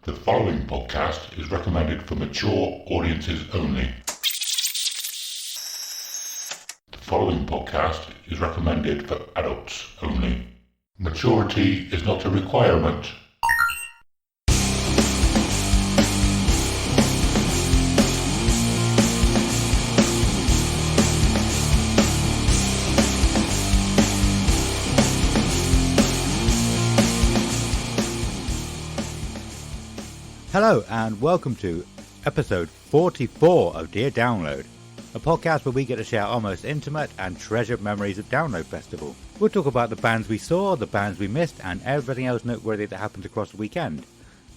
The following podcast is recommended for mature audiences only. The following podcast is recommended for adults only. Maturity is not a requirement. Hello and welcome to episode 44 of Dear Download, a podcast where we get to share our most intimate and treasured memories of Download Festival. We'll talk about the bands we saw, the bands we missed, and everything else noteworthy that happened across the weekend.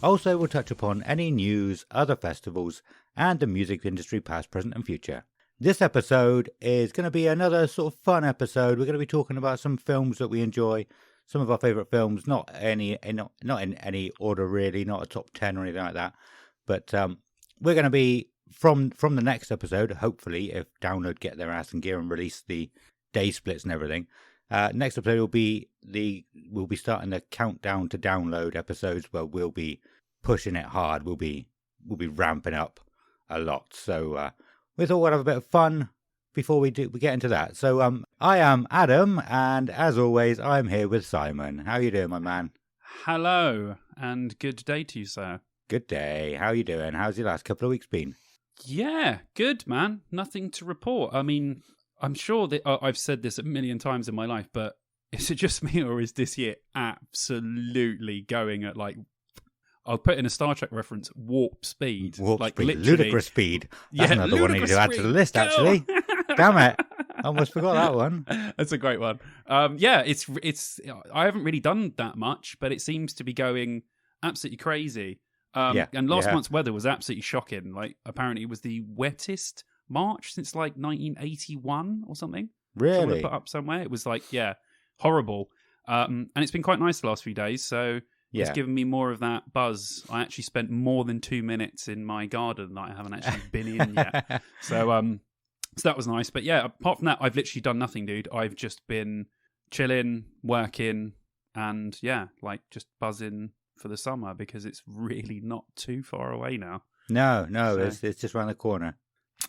Also, we'll touch upon any news, other festivals, and the music industry past, present, and future. This episode is going to be another sort of fun episode. We're going to be talking about some films that we enjoy. Some of our favourite films, not in any order really, not a top 10 or anything like that. But we're going to be, from the next episode, hopefully, if Download get their ass in gear and release the day splits and everything. Next episode we'll be starting the countdown to Download episodes where we'll be pushing it hard. We'll be ramping up a lot. So we thought we'd have a bit of fun before we get into that. So I am Adam, and as always, I'm here with Simon. How are you doing, my man? Hello, and good day to you, sir. Good day. How are you doing? How's your last couple of weeks been? Yeah, good, man. Nothing to report. I mean, I'm sure that I've said this a million times in my life, but is it just me, or is this year absolutely going at, like, I'll put in a Star Trek reference, warp speed. Warp like speed. Literally. Ludicrous speed. That's another one I need to add to the list, Go! actually. Damn it. I almost forgot that one. That's a great one. Yeah, it's. I haven't really done that much, but it seems to be going absolutely crazy. And last month's weather was absolutely shocking. Like, apparently it was the wettest March since like 1981 or something. Really? Someone put up somewhere. It was like, horrible. And it's been quite nice the last few days. So it's given me more of that buzz. I actually spent more than 2 minutes in my garden that I haven't actually been in yet. So that was nice. But yeah, apart from that, I've literally done nothing, dude. I've just been chilling, working, and just buzzing for the summer because it's really not too far away now. No, it's just around the corner.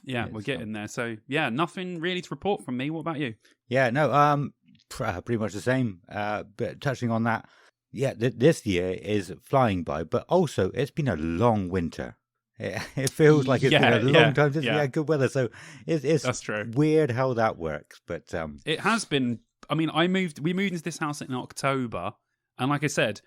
Yeah, we're getting there. So yeah, nothing really to report from me. What about you? Yeah, no, pretty much the same. But touching on that, this year is flying by, but also it's been a long winter. It feels like it's been a long time since we had good weather, so it's that's true. Weird how that works, but it has been. I mean, we moved into this house in October, and like I said,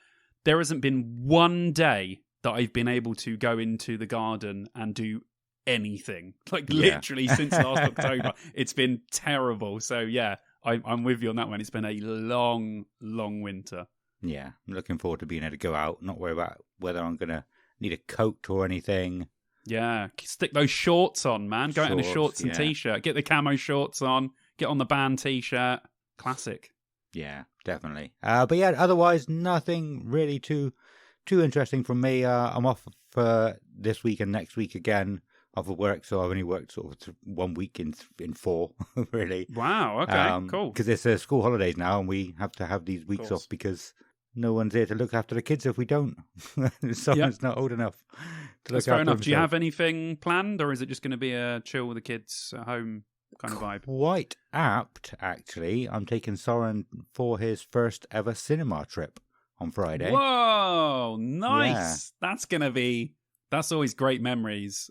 there hasn't been one day that I've been able to go into the garden and do anything. Like literally since last October, it's been terrible. So yeah, I'm with you on that one. It's been a long, long winter. Yeah, I'm looking forward to being able to go out, not worry about whether I'm gonna need a coat or anything. Yeah, stick those shorts on, man. Go out in a shorts and t-shirt. Get the camo shorts on. Get on the band t-shirt. Classic. Yeah, definitely. But yeah, otherwise nothing really too interesting from me. I'm off for this week and next week again. Off of work, so I've only worked sort of 1 week in 4, really. Wow. Okay. Cool. Because it's school holidays now, and we have to have these weeks off because no one's here to look after the kids if we don't. Someone's not old enough to look after them. Do you have anything planned, or is it just going to be a chill with the kids at home kind of vibe? Quite apt, actually. I'm taking Soren for his first ever cinema trip on Friday. Whoa, nice. Yeah. That's always great memories.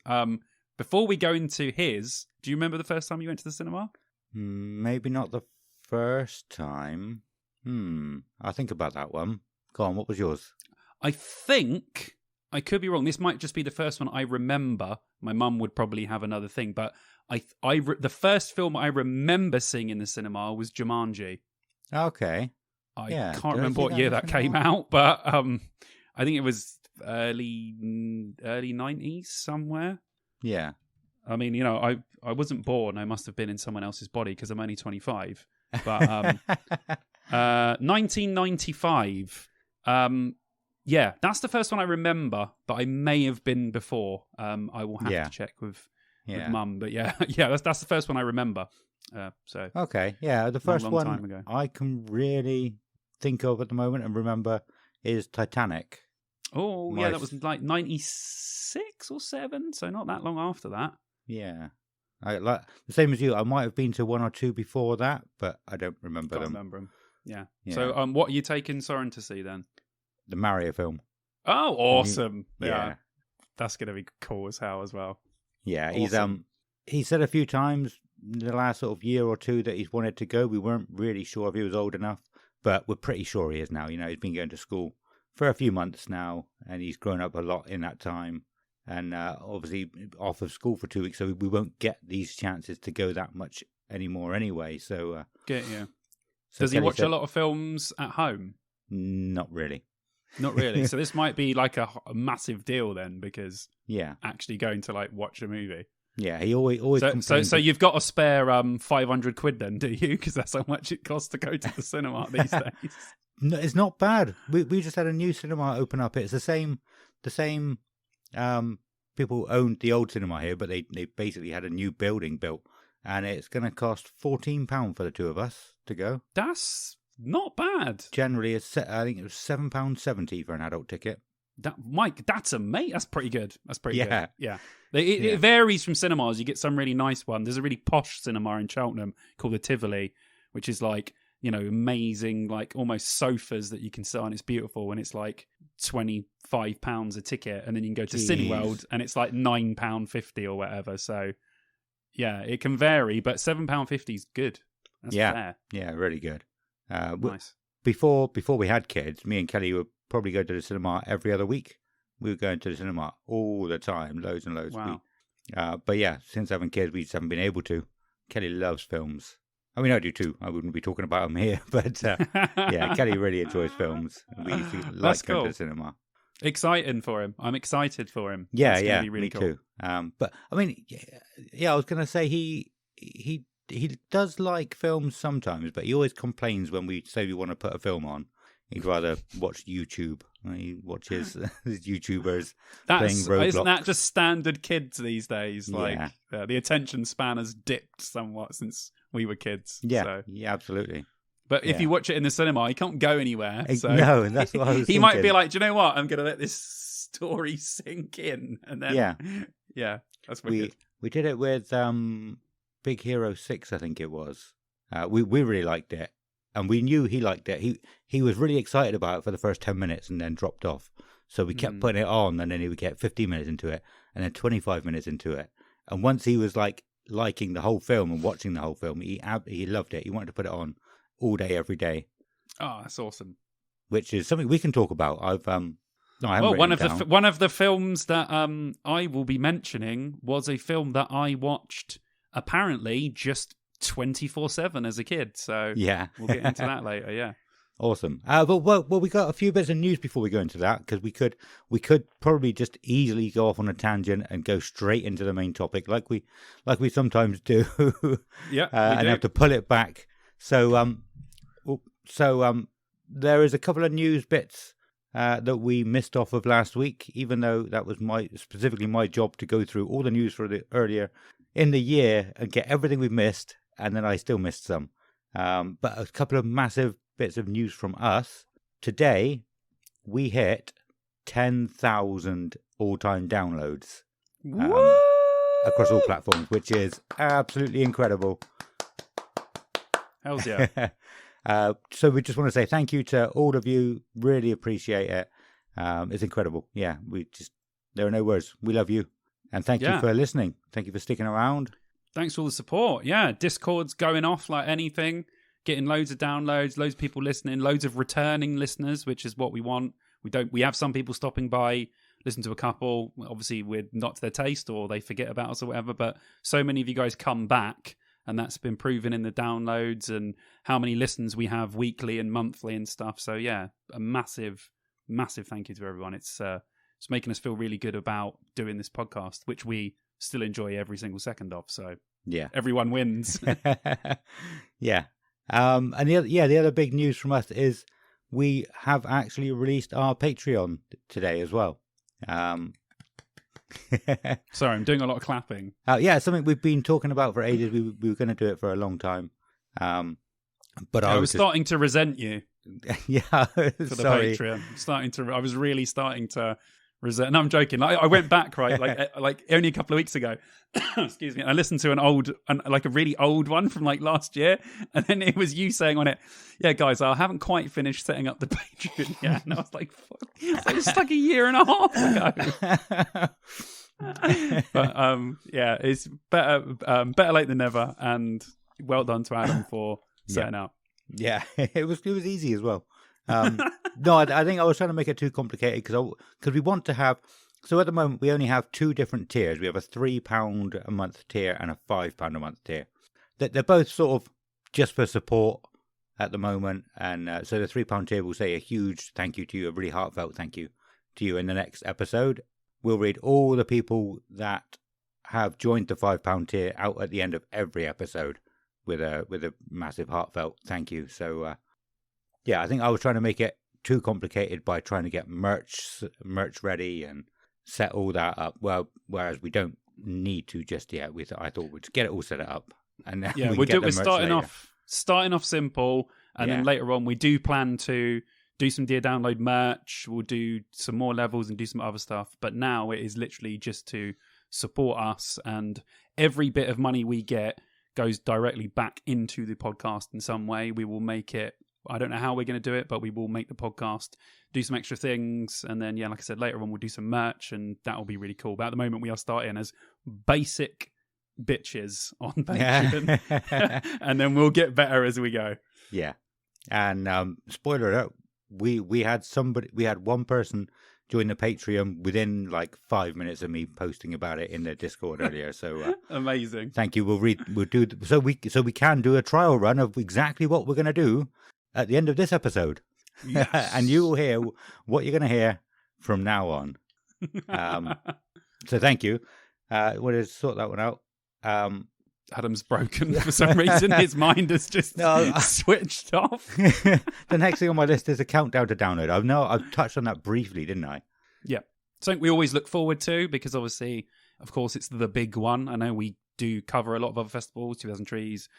Before we go into his, do you remember the first time you went to the cinema? Maybe not the first time. I'll think about that one. Go on, what was yours? I think, I could be wrong, this might just be the first one I remember. My mum would probably have another thing, but the first film I remember seeing in the cinema was Jumanji. Okay. I can't remember what year that came out, but I think it was early 90s somewhere. Yeah. I mean, I wasn't born. I must have been in someone else's body because I'm only 25. But 1995. That's the first one I remember, but I may have been before. I will have to check with mum. But that's the first one I remember. Okay, the first one I can really think of at the moment and remember is Titanic. Oh, yeah, that was like 96 or 7, so not that long after that. Yeah. Like the same as you, I might have been to one or two before that, but I don't remember them. Remember them. Yeah. So, what are you taking Soren to see then? The Mario film. Oh, awesome! Yeah, that's gonna be cool as hell as well. Yeah, awesome. He said a few times in the last sort of year or two that he's wanted to go. We weren't really sure if he was old enough, but we're pretty sure he is now. You know, he's been going to school for a few months now, and he's grown up a lot in that time. And obviously off of school for 2 weeks, so we won't get these chances to go that much anymore anyway. So, So does he watch a lot of films at home? Not really. Not really. So this might be like a massive deal then, because actually going to like watch a movie. Yeah, he always. So you've got a spare £500 then, do you? Because that's how much it costs to go to the cinema these days. No, it's not bad. We just had a new cinema open up. It's the same. People owned the old cinema here, but they basically had a new building built, and it's going to cost £14 for the two of us to go. That's not bad. Generally, I think it was £7.70 for an adult ticket. Mike, that's amazing. That's pretty good. Good. Yeah. It varies from cinemas. You get some really nice one. There's a really posh cinema in Cheltenham called the Tivoli, which is like, you know, amazing, like almost sofas that you can sit on. It's beautiful, and it's like £25 a ticket, and then you can go to Cineworld, and it's like £9.50 or whatever. So, yeah, it can vary, but £7.50 is good. That's fair. Yeah, really good. Nice. Before we had kids, me and Kelly would probably go to the cinema every other week. We were going to the cinema all the time, loads and loads. Wow. But yeah, since having kids, we just haven't been able to. Kelly loves films. I mean, I do too. I wouldn't be talking about them here, but yeah, Kelly really enjoys films. We like going to the cinema. Exciting for him. I'm excited for him. Yeah, be really me cool. too. But I mean, I was going to say he does like films sometimes, but he always complains when we say we want to put a film on. He'd rather watch YouTube. He watches YouTubers playing Roblox. Isn't that just standard kids these days? Like the attention span has dipped somewhat since we were kids. Yeah, so. Yeah, absolutely. But if you watch it in the cinema, he can't go anywhere. So no, and that's what I was thinking. He might be like, do you know what? I'm going to let this story sink in. And then, yeah, that's wicked. We did it with Big Hero 6, I think it was. We really liked it. And we knew he liked it. He was really excited about it for the first 10 minutes and then dropped off. So we kept putting it on, and then he would get 15 minutes into it, and then 25 minutes into it. And once he was like liking the whole film and watching the whole film, he loved it. He wanted to put it on all day, every day. Oh, that's awesome. Which is something we can talk about. I haven't one of the films that I will be mentioning was a film that I watched apparently just 24/7 as a kid. So yeah, we'll get into that later. Yeah. Awesome. Well, we got a few bits of news before we go into that, because we could probably just easily go off on a tangent and go straight into the main topic, like we sometimes do. Yeah, and have to pull it back. So there is a couple of news bits that we missed off of last week, even though that was specifically my job to go through all the news for the earlier in the year and get everything we missed, and then I still missed some. But a couple of massive bits of news from us. Today, we hit 10,000 all-time downloads across all platforms, which is absolutely incredible. Hells yeah. So we just want to say thank you to all of you. Really appreciate it. It's incredible. Yeah, there are no words. We love you. And thank you for listening. Thank you for sticking around. Thanks for all the support. Yeah, Discord's going off like anything. Getting loads of downloads, loads of people listening, loads of returning listeners, which is what we want. We have some people stopping by, listen to a couple. Obviously, we're not to their taste, or they forget about us or whatever. But so many of you guys come back, and that's been proven in the downloads and how many listens we have weekly and monthly and stuff. So yeah, a massive, massive thank you to everyone. It's making us feel really good about doing this podcast, which we still enjoy every single second of. So yeah, everyone wins. Yeah. And the other big news from us is we have actually released our Patreon today as well. Sorry, I'm doing a lot of clapping. Yeah, something we've been talking about for ages. We were going to do it for a long time. But I was starting to resent you. Yeah, for the Patreon. I was really starting to resent. No, I'm joking. I went back like only a couple of weeks ago. Excuse me. I listened to a really old one from like last year, and then it was you saying on it, "Yeah, guys, I haven't quite finished setting up the Patreon yet." And I was like, "Fuck!" It was like a year and a half ago. But yeah, it's better late than never, and well done to Adam for setting up. Yeah, it was easy as well. No, I think I was trying to make it too complicated because we want to have. So at the moment we only have two different tiers. We have a £3 a month tier and a £5 a month tier. They're both sort of just for support at the moment, and so the £3 tier will say a huge thank you to you, a really heartfelt thank you to you in the next episode. We'll read all the people that have joined the £5 tier out at the end of every episode with a massive heartfelt thank you. So yeah, I think I was trying to make it too complicated by trying to get merch ready and set all that up. Well, whereas we don't need to just yet. I thought we'd get it all set up, and then we're starting off simple, and then later on we do plan to do some Dear Download merch. We'll do some more levels and do some other stuff. But now it is literally just to support us, and every bit of money we get goes directly back into the podcast in some way. We will make it. I don't know how we're going to do it, but we will make the podcast do some extra things. And then, yeah, like I said, later on, we'll do some merch, and that will be really cool. But at the moment, we are starting as basic bitches on Patreon. And then we'll get better as we go. Yeah. And spoiler alert, we had one person join the Patreon within like 5 minutes of me posting about it in the Discord earlier. So amazing. Thank you. We'll do so we can do a trial run of exactly what we're going to do at the end of this episode. Yes. And you will hear what you're going to hear from now on. So thank you. We'll sort that one out. Adam's broken for some reason. His mind has just switched off. The next thing on my list is a countdown to download. I've touched on that briefly, didn't I? Yeah. Something we always look forward to because obviously, of course, it's the big one. I know we do cover a lot of other festivals, 2000 Trees,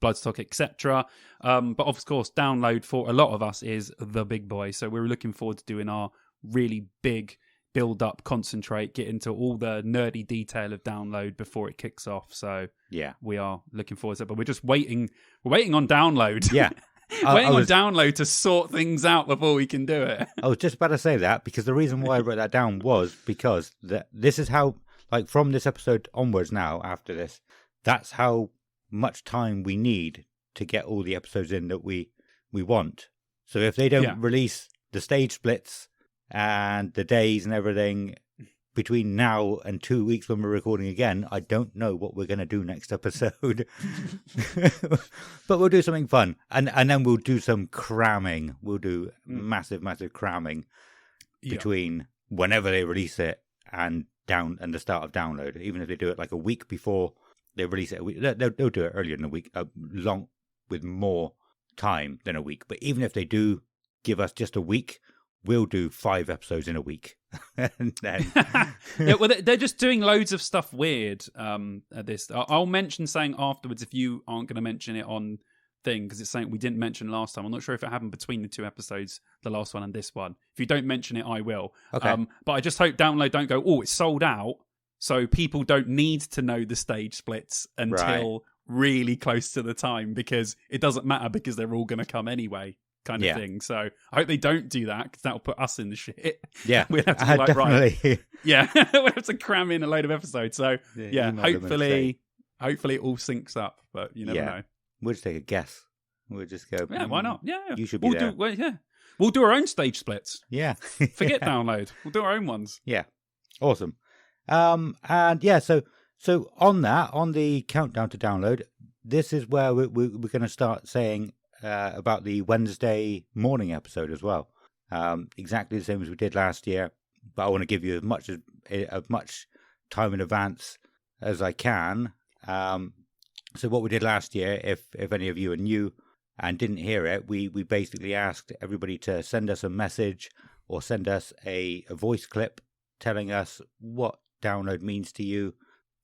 Bloodstock, etc. But of course, download for a lot of us is the big boy. So we're looking forward to doing our really big build up, concentrate, get into all the nerdy detail of download before it kicks off. So yeah, we are looking forward to it, but we're just waiting. We're waiting on download. Yeah. On download to sort things out before we can do it. I was just about to say that because the reason why I wrote that down was because this is how, like, from this episode onwards now, after this, that's how much time we need to get all the episodes in that we want. So if they don't release the stage splits and the days and everything between now and 2 weeks when we're recording again, I don't know what we're going to do next episode. But we'll do something fun. And then we'll do some cramming. We'll do massive cramming between whenever they release it and the start of download. Even if they do it like a week before they release it, they'll do it earlier in the week, long with more time than a week. But even if they do give us just a week, we'll do 5 episodes in a week. And then yeah, well, they're just doing loads of stuff weird at this. I'll mention something afterwards if you aren't going to mention it on thing, because it's something we didn't mention last time. I'm not sure if it happened between the 2 episodes, the last one and this one. If you don't mention it, I will. Okay. But I just hope download don't go, oh, it's sold out, so people don't need to know the stage splits until really close to the time, because it doesn't matter because they're all going to come anyway. Kind of thing. So I hope they don't do that, because that'll put us in the shit. Yeah, we'll have to be like, definitely. Right. Yeah, we'll have to cram in a load of episodes. So hopefully it all syncs up. But you never know. We'll just take a guess. We'll just go. Yeah, why not? Yeah, you should be there. We'll do our own stage splits. Yeah, forget download. We'll do our own ones. Yeah, awesome. And yeah, so on the countdown to download, this is where we're going to start saying about the Wednesday morning episode as well. Exactly the same as we did last year, but I want to give you as much time in advance as I can. So what we did last year, if any of you are new and didn't hear it, we basically asked everybody to send us a message or send us a voice clip telling us what download means to you.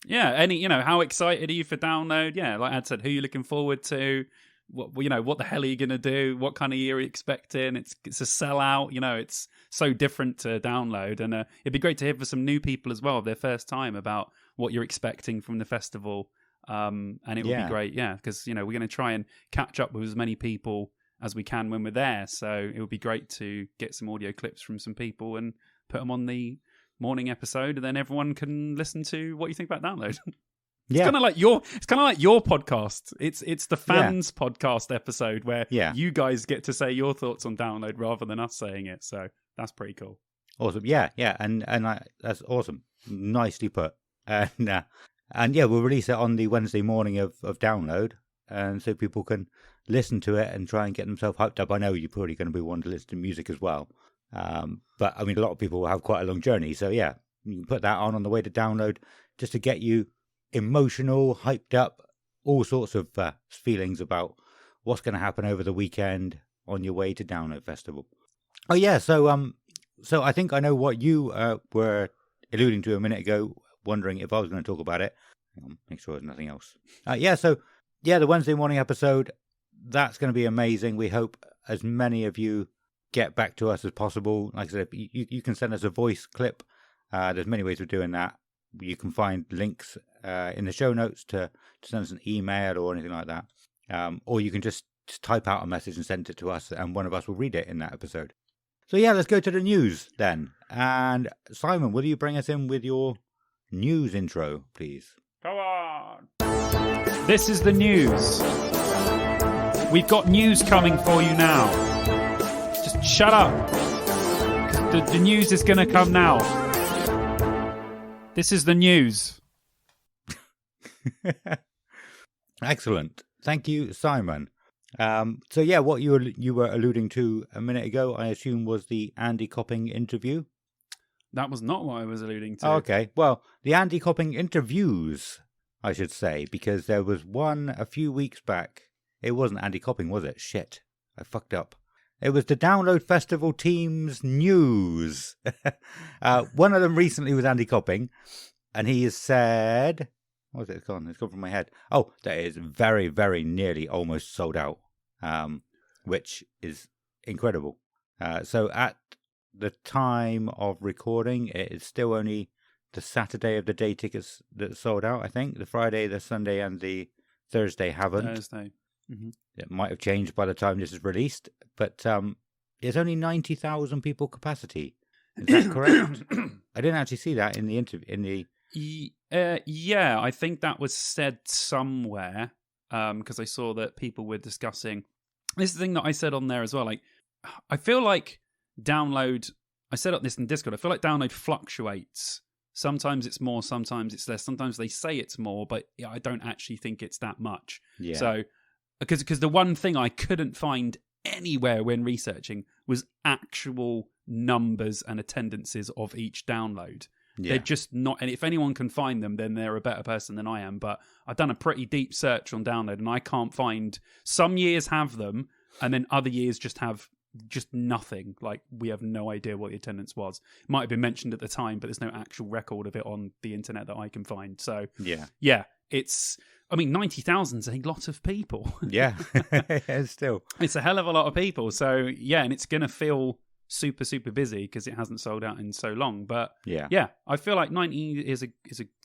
Yeah, how excited are you for download? Yeah, like I said, who are you looking forward to? what the hell are you going to do? What kind of year are you expecting? It's a sellout. It's so different to Download, and it'd be great to hear for some new people as well, their first time, about what you're expecting from the festival. And it would be great, because we're going to try and catch up with as many people as we can when we're there. So it would be great to get some audio clips from some people and put them on the morning episode, and then everyone can listen to what you think about Download. It's kind of like your podcast. It's the fans podcast episode where you guys get to say your thoughts on Download rather than us saying it. So that's pretty cool. Awesome. Yeah. And that's awesome. Nicely put. And we'll release it on the Wednesday morning of Download, and so people can listen to it and try and get themselves hyped up. I know you're probably going to be wanting to listen to music as well. But I mean, a lot of people will have quite a long journey. So you can put that on the way to Download just to get you emotional, hyped up, all sorts of feelings about what's going to happen over the weekend on your way to Download Festival. Oh yeah. So I think I know what you were alluding to a minute ago, wondering if I was going to talk about it. Hang on, make sure there's nothing else. The Wednesday morning episode, that's going to be amazing. We hope as many of you get back to us as possible. Like I said, you can send us a voice clip. There's many ways of doing that. You can find links in the show notes to send us an email or anything like that. Or you can just type out a message and send it to us, and one of us will read it in that episode. So let's go to the news then. And Simon, will you bring us in with your news intro, please? Come on. This is the news. We've got news coming for you now. Just shut up. The news is going to come now. This is the news. Excellent. Thank you, Simon. What you were alluding to a minute ago, I assume, was the Andy Copping interview. That was not what I was alluding to. Oh, okay. Well, the Andy Copping interviews, I should say, because there was one a few weeks back. It wasn't Andy Copping, was it? Shit. I fucked up. It was the Download Festival team's news. One of them recently was Andy Copping, and he has said... What was it? It's gone from my head. Oh, that is very, very nearly almost sold out, which is incredible. So at the time of recording, it is still only the Saturday of the day tickets that sold out, I think. The Friday, the Sunday, and the Thursday haven't. Thursday. Mm-hmm. It might have changed by the time this is released, but it's only 90,000 people capacity. Is that correct? I didn't actually see that in the interview. I think that was said somewhere, because I saw that people were discussing. This is the thing that I said on there as well. Like, I feel like Download. I said up this in Discord. I feel like Download fluctuates. Sometimes it's more, sometimes it's less. Sometimes they say it's more, but I don't actually think it's that much. Yeah. So, because the one thing I couldn't find anywhere when researching was actual numbers and attendances of each download. Yeah. They're just not, and if anyone can find them, then they're a better person than I am. But I've done a pretty deep search on Download, and I can't find. Some years have them, and then other years just have just nothing. Like, we have no idea what the attendance was. It might have been mentioned at the time, but there's no actual record of it on the internet that I can find. So yeah, it's. I mean, 90,000 is a lot of people. Yeah, still, it's a hell of a lot of people. So yeah, and it's gonna feel super, super busy because it hasn't sold out in so long. But yeah, I feel like 90 is a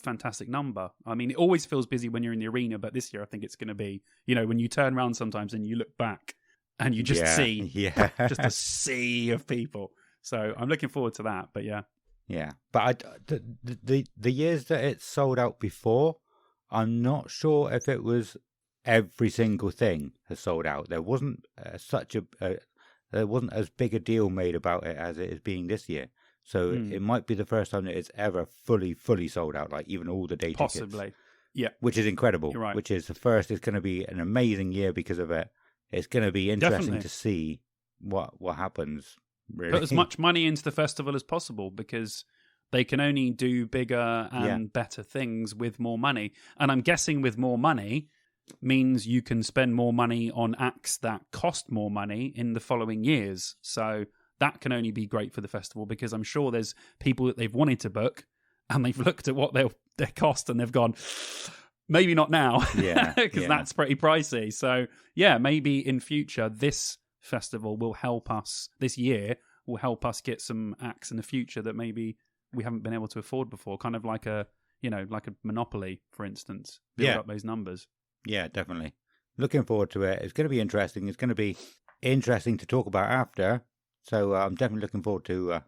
fantastic number. I mean, it always feels busy when you're in the arena, but this year I think it's going to be, when you turn around sometimes and you look back and you just see just a sea of people. So I'm looking forward to that. But yeah. But the years that it sold out before, I'm not sure if it was every single thing has sold out. There wasn't there wasn't as big a deal made about it as it is being this year. So it might be the first time that it's ever fully sold out, like even all the day tickets. Possibly. Yeah. Which is incredible. You're right. Which is the first. It's going to be an amazing year because of it. It's going to be interesting to see what happens, really. Put as much money into the festival as possible because they can only do bigger and better things with more money. And I'm guessing with more money means you can spend more money on acts that cost more money in the following years. So that can only be great for the festival because I'm sure there's people that they've wanted to book and they've looked at what their cost and they've gone, maybe not now. Yeah. Because that's pretty pricey. So, yeah, maybe in future, this festival will help us, this year, will help us get some acts in the future that maybe we haven't been able to afford before. Kind of like a Monopoly, for instance. Build up those numbers. Yeah, definitely. Looking forward to it. It's going to be interesting. It's going to be interesting to talk about after. So I'm definitely looking forward to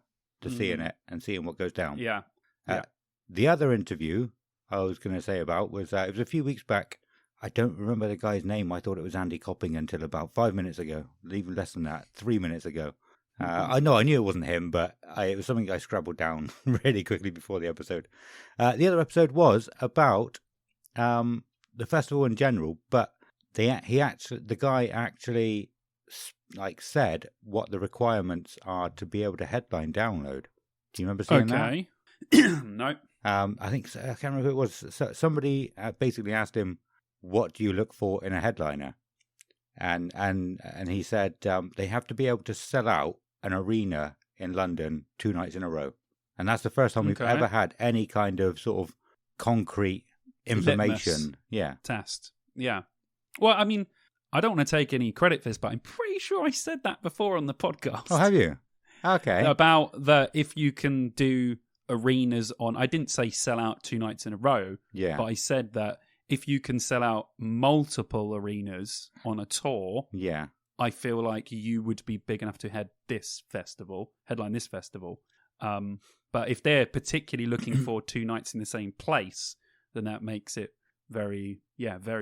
seeing it and seeing what goes down. Yeah. The other interview I was going to say about was it was a few weeks back. I don't remember the guy's name. I thought it was Andy Copping until about 5 minutes ago, even less than that, 3 minutes ago. I knew it wasn't him, but it was something I scrabbled down really quickly before the episode. The other episode was about the festival in general, but the guy actually said what the requirements are to be able to headline Download. Do you remember seeing that? Okay. No. I think I can't remember who it was. So somebody basically asked him, "What do you look for in a headliner?" And he said they have to be able to sell out an arena in London 2 nights in a row, and that's the first time we've ever had any kind of sort of concrete information. Litmus test. Yeah. Well, I mean, I don't want to take any credit for this, but I'm pretty sure I said that before on the podcast. Oh, have you? Okay. About if you can do arenas on, I didn't say sell out 2 nights in a row, but I said that if you can sell out multiple arenas on a tour, I feel like you would be big enough to headline this festival. But if they're particularly looking for 2 nights in the same place, then that makes it very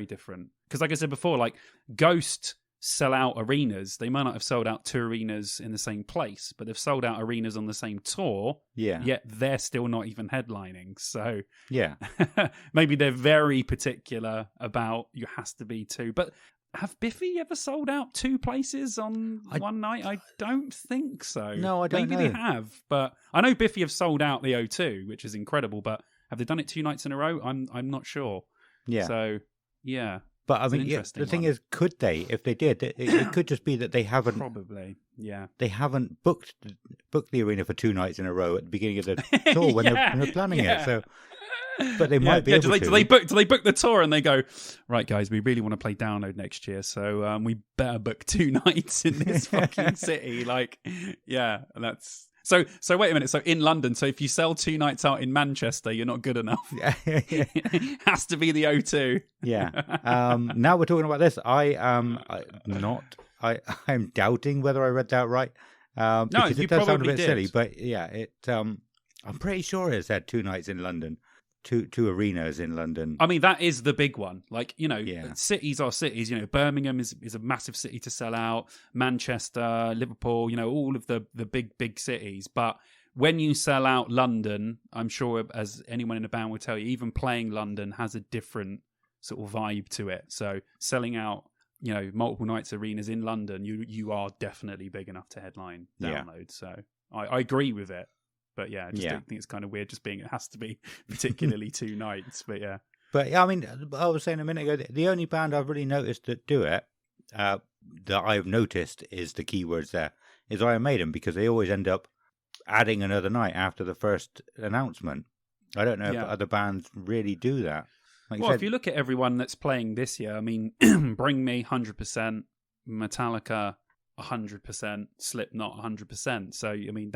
different. Because like I said before, like Ghost sell out arenas. They might not have sold out 2 arenas in the same place, but they've sold out arenas on the same tour. Yet they're still not even headlining. So maybe they're very particular about you has to be 2. But have Biffy ever sold out 2 places on one night? I don't think so. No, I don't know. Maybe they have, but I know Biffy have sold out the O2, which is incredible. But have they done it 2 nights in a row? I'm not sure. Yeah. So yeah. But I mean, the thing is, could they? If they did, it could just be that they haven't. Probably, yeah. They haven't booked the arena for 2 nights in a row at the beginning of the tour when they're planning it. So, but they might be able to. Do they book the tour and they go, right, guys, we really want to play Download next year, so we better book 2 nights in this fucking city. Like, that's. So wait a minute. So in London, so if you sell 2 nights out in Manchester, you're not good enough. Has to be the O2. Yeah. Now we're talking about this. I'm doubting whether I read that right. Because it does sound a bit silly, but I'm pretty sure it said 2 nights in London. Two arenas in London. I mean, that is the big one. Like, cities are cities. Birmingham is a massive city to sell out. Manchester, Liverpool, all of the big cities. But when you sell out London, I'm sure, as anyone in the band will tell you, even playing London has a different sort of vibe to it. So selling out, multiple nights arenas in London, you are definitely big enough to headline Download. So I agree with it. But I just don't think it's kind of weird just being it has to be particularly 2 nights. But yeah. But I mean, I was saying a minute ago, the only band I've really noticed that do it, that I've noticed is the keywords there, is Iron Maiden, because they always end up adding another night after the first announcement. I don't know if other bands really do that. Like if you look at everyone that's playing this year, I mean, Bring Me 100%, Metallica 100%, Slipknot 100%. So, I mean,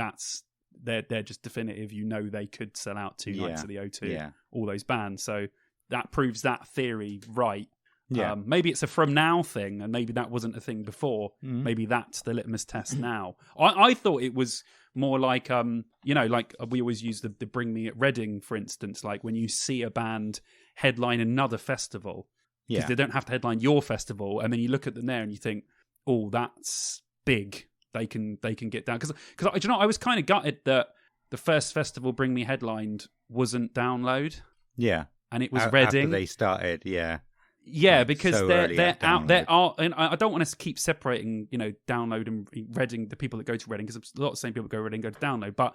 they're just definitive. They could sell out 2 nights of the O2, all those bands. So that proves that theory right. Yeah. Maybe it's a from now thing, and maybe that wasn't a thing before. Mm-hmm. Maybe that's the litmus test now. I thought it was more like, like we always use the Bring Me at Reading, for instance, like when you see a band headline another festival, because they don't have to headline your festival, and then you look at them there and you think, oh, that's big. They can get down, because I was kind of gutted that the first festival Bring Me headlined wasn't Download, and it was Reading. After they started, because so they're out there. And I don't want to keep separating, Download and Reading, the people that go to Reading, because a lot of the same people that go to Reading go to Download, but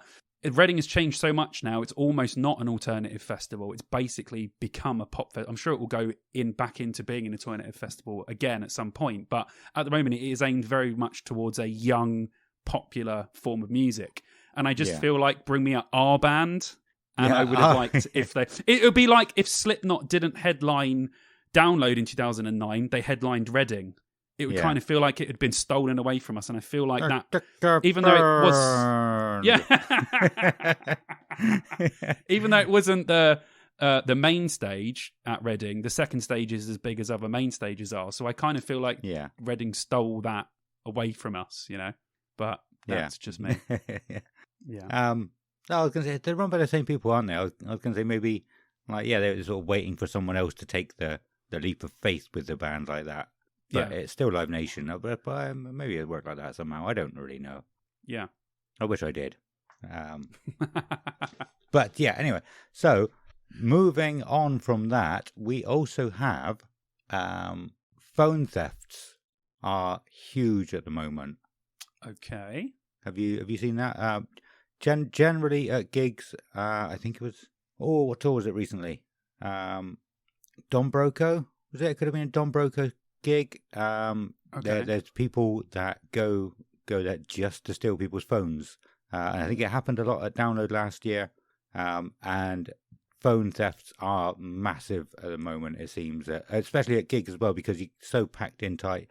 Reading has changed so much now. It's almost not an alternative festival. It's basically become a pop festival. I'm sure it will go back into being an alternative festival again at some point. But at the moment, it is aimed very much towards a young, popular form of music. And I just feel like Bring Me Up, our band, And I would have liked if they... It would be like if Slipknot didn't headline Download in 2009, they headlined Reading. It would kind of feel like it had been stolen away from us. And I feel like that, even though it was... Yeah. Even though it wasn't the main stage at Reading, the second stage is as big as other main stages are. So I kind of feel like Reading stole that away from us, you know? But that's just me. Yeah. No, I was going to say, they're run by the same people, aren't they? I was going to say maybe, like, they're sort of waiting for someone else to take the leap of faith with the band like that. But it's still Live Nation. But maybe it worked like that somehow. I don't really know. Yeah. I wish I did. But yeah, anyway. So, moving on from that, we also have phone thefts are huge at the moment. Okay. Have you seen that? Generally at gigs, I think it was... Oh, what tour was it recently? Don Broco? Was it? It could have been a Don Broco gig. There's people that go there just to steal people's phones. And I think it happened a lot at Download last year. And phone thefts are massive at the moment, it seems. Especially at gigs as well, because you're so packed in tight.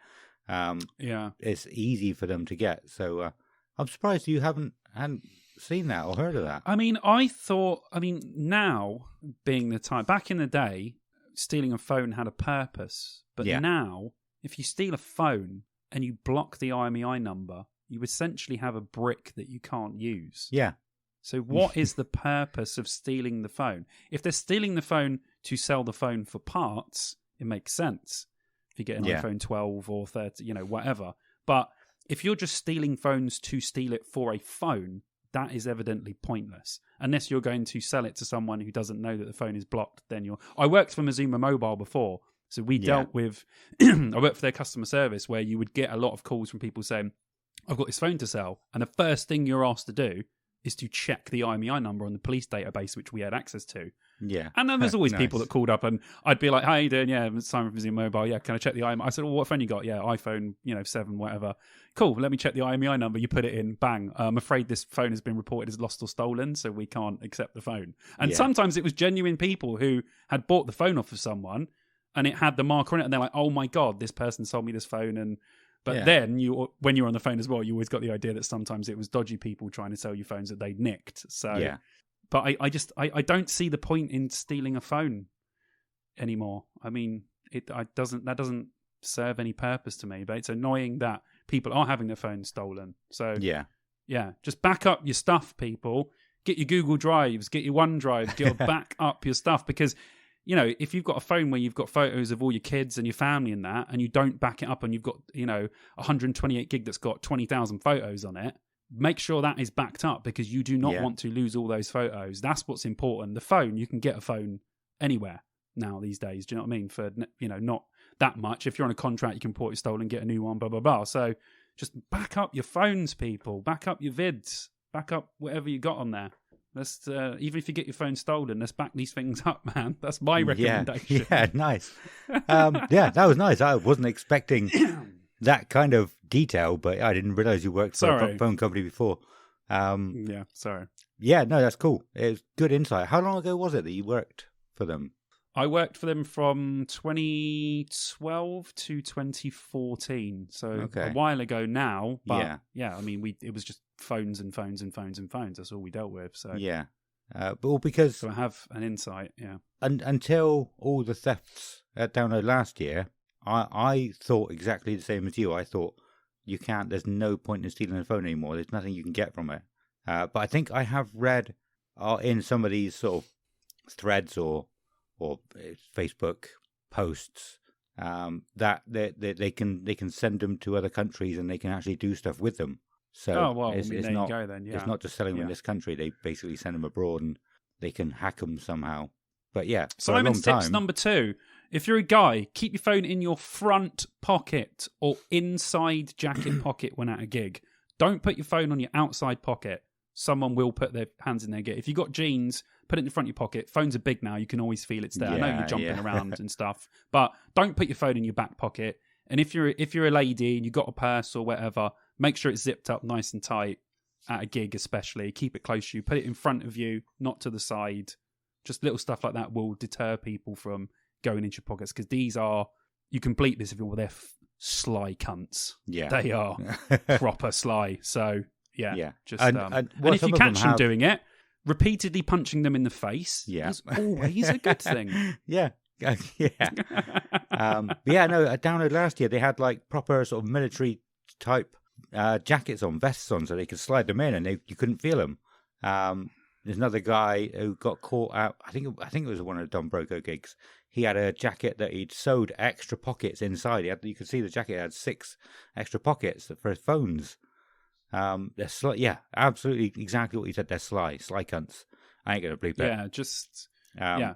It's easy for them to get. So I'm surprised you hadn't seen that or heard of that. I mean, now being the time, back in the day, stealing a phone had a purpose. But now, if you steal a phone and you block the IMEI number, you essentially have a brick that you can't use. Yeah. So what is the purpose of stealing the phone? If they're stealing the phone to sell the phone for parts, it makes sense. If you get an iPhone 12 or 30, whatever. But if you're just stealing phones to steal it for a phone, that is evidently pointless. Unless you're going to sell it to someone who doesn't know that the phone is blocked, then you're... I worked for Mazuma Mobile before, so we dealt with... I worked for their customer service, where you would get a lot of calls from people saying, I've got this phone to sell, and the first thing you're asked to do is to check the IMEI number on the police database, which we had access to. Yeah. And then there's always people that called up, and I'd be like, how you doing? Yeah, it's Simon from Zoom Mobile. Yeah, can I check the IMEI? I said, well, what phone you got? Yeah, iPhone, 7, whatever. Cool, let me check the IMEI number. You put it in, bang. I'm afraid this phone has been reported as lost or stolen, so we can't accept the phone. And sometimes it was genuine people who had bought the phone off of someone, and it had the marker on it, and they're like, oh my God, this person sold me this phone. But then, when you're on the phone as well, you always got the idea that sometimes it was dodgy people trying to sell you phones that they'd nicked. So, but I don't see the point in stealing a phone anymore. I mean, that doesn't serve any purpose to me. But it's annoying that people are having their phones stolen. So just back up your stuff, people. Get your Google Drives, get your OneDrive, back up your stuff, because if you've got a phone where you've got photos of all your kids and your family and that, and you don't back it up and you've got, 128 gig that's got 20,000 photos on it, make sure that is backed up, because you do not want to lose all those photos. That's what's important. The phone, you can get a phone anywhere now these days. Do you know what I mean? For, not that much. If you're on a contract, you can report it stolen, get a new one, blah, blah, blah. So just back up your phones, people. Back up your vids. Back up whatever you got on there. Let's even if you get your phone stolen, let's back these things up, man. That's my recommendation. Yeah, nice. That was nice. I wasn't expecting that kind of detail, but I didn't realize you worked for a phone company before. Sorry. Yeah, no, that's cool. It was good insight. How long ago was it that you worked for them? I worked for them from 2012 to 2014, so a while ago now. But I mean, it was just phones and phones and phones and phones. That's all we dealt with. So because I have an insight. Yeah, until all the thefts at Download last year, I thought exactly the same as you. I thought you can't. There's no point in stealing a phone anymore. There's nothing you can get from it. But I think I have read in some of these sort of threads or Facebook posts that they can send them to other countries and they can actually do stuff with them. So it's not, you go then. Yeah. It's not just selling them in this country. They basically send them abroad and they can hack them somehow. But Simon's tips number 2. If you're a guy, keep your phone in your front pocket or inside jacket pocket when at a gig. Don't put your phone on your outside pocket. Someone will put their hands in their gear. If you've got jeans, put it in the front of your pocket. Phones are big now. You can always feel it's there. I know you're jumping around and stuff, but don't put your phone in your back pocket. And if you're a lady and you've got a purse or whatever, make sure it's zipped up nice and tight. at a gig especially. Keep it close to you. Put it in front of you, not to the side. Just little stuff like that will deter people from going into your pockets, because these are, you can bleep this if you want, they're sly cunts. Yeah. They are proper sly. So, yeah. Just and if you catch them doing it, repeatedly punching them in the face is always a good thing. Yeah. Yeah. But yeah, no, at Download last year, they had like proper sort of military type jackets on, vests on, so they could slide them in and you couldn't feel them. There's another guy who got caught out. I think it was one of the Don Broco gigs. He had a jacket that he'd sewed extra pockets inside. You could see the jacket had 6 extra pockets for his phones. They're absolutely exactly what you said. They're sly cunts. I ain't gonna bleep it. Yeah, just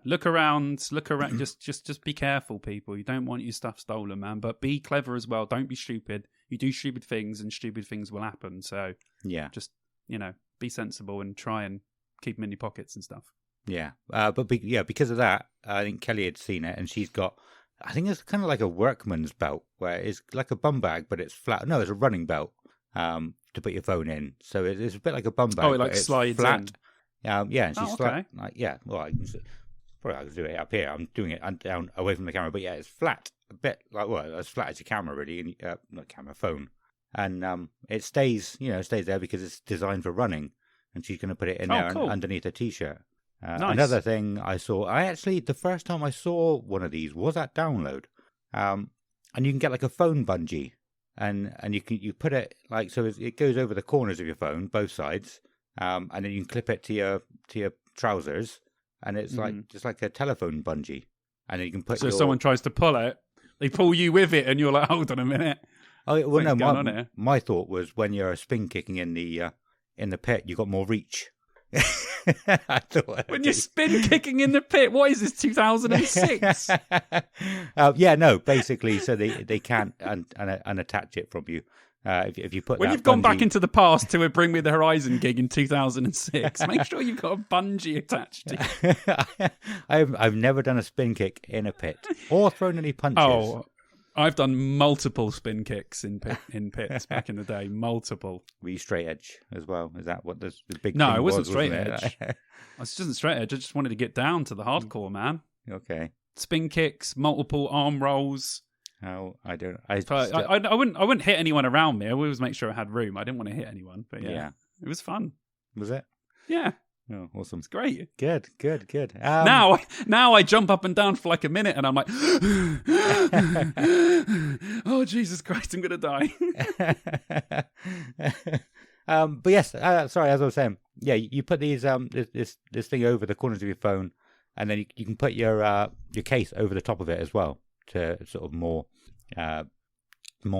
look around. Just be careful, people. You don't want your stuff stolen, man. But be clever as well. Don't be stupid. You do stupid things, and stupid things will happen. So just be sensible and try and keep them in your pockets and stuff. Yeah, because of that, I think Kelly had seen it, and she's got, I think it's kind of like a workman's belt, where it's like a bum bag, but it's flat. No, it's a running belt to put your phone in. So it's a bit like a bum bag. Oh, it like slides flat. In. And she's okay. Well, I can do it up here. I'm doing it down away from the camera, but yeah, it's flat, a bit like, well, as flat as your camera, really, and not camera, phone, and it stays there because it's designed for running. And she's going to put it in there underneath a t-shirt. Nice. Another thing I saw, the first time I saw one of these was at Download, and you can get like a phone bungee, and you put it like, so it goes over the corners of your phone, both sides, and then you can clip it to your trousers, and it's like just like a telephone bungee, and then you can put. So if someone tries to pull it, they pull you with it, and you're like, hold on a minute. Oh well, no, my thought was when you're spin kicking in the pit, you got more reach. I thought when you're spin kicking in the pit, what is this, 2006? Basically, so they can't unattach it from you. If you put when you've gone back into the past to a Bring Me the Horizon gig in 2006, make sure you've got a bungee attached to you. I've never done a spin kick in a pit or thrown any punches. Oh, I've done multiple spin kicks in pits back in the day. Multiple. Were you straight edge as well? Is that what the big? No, thing I wasn't was, straight edge. I wasn't straight edge. I just wanted to get down to the hardcore, man. Okay. Spin kicks, multiple arm rolls. Oh, I don't. I wouldn't hit anyone around me. I always make sure I had room. I didn't want to hit anyone, but yeah. It was fun. Was it? Yeah. Oh, awesome. It's great. Good. Now I jump up and down for like a minute and I'm like, oh, Jesus Christ, I'm going to die. But yes, sorry, as I was saying, you put these this thing over the corners of your phone, and then you can put your case over the top of it as well to sort of more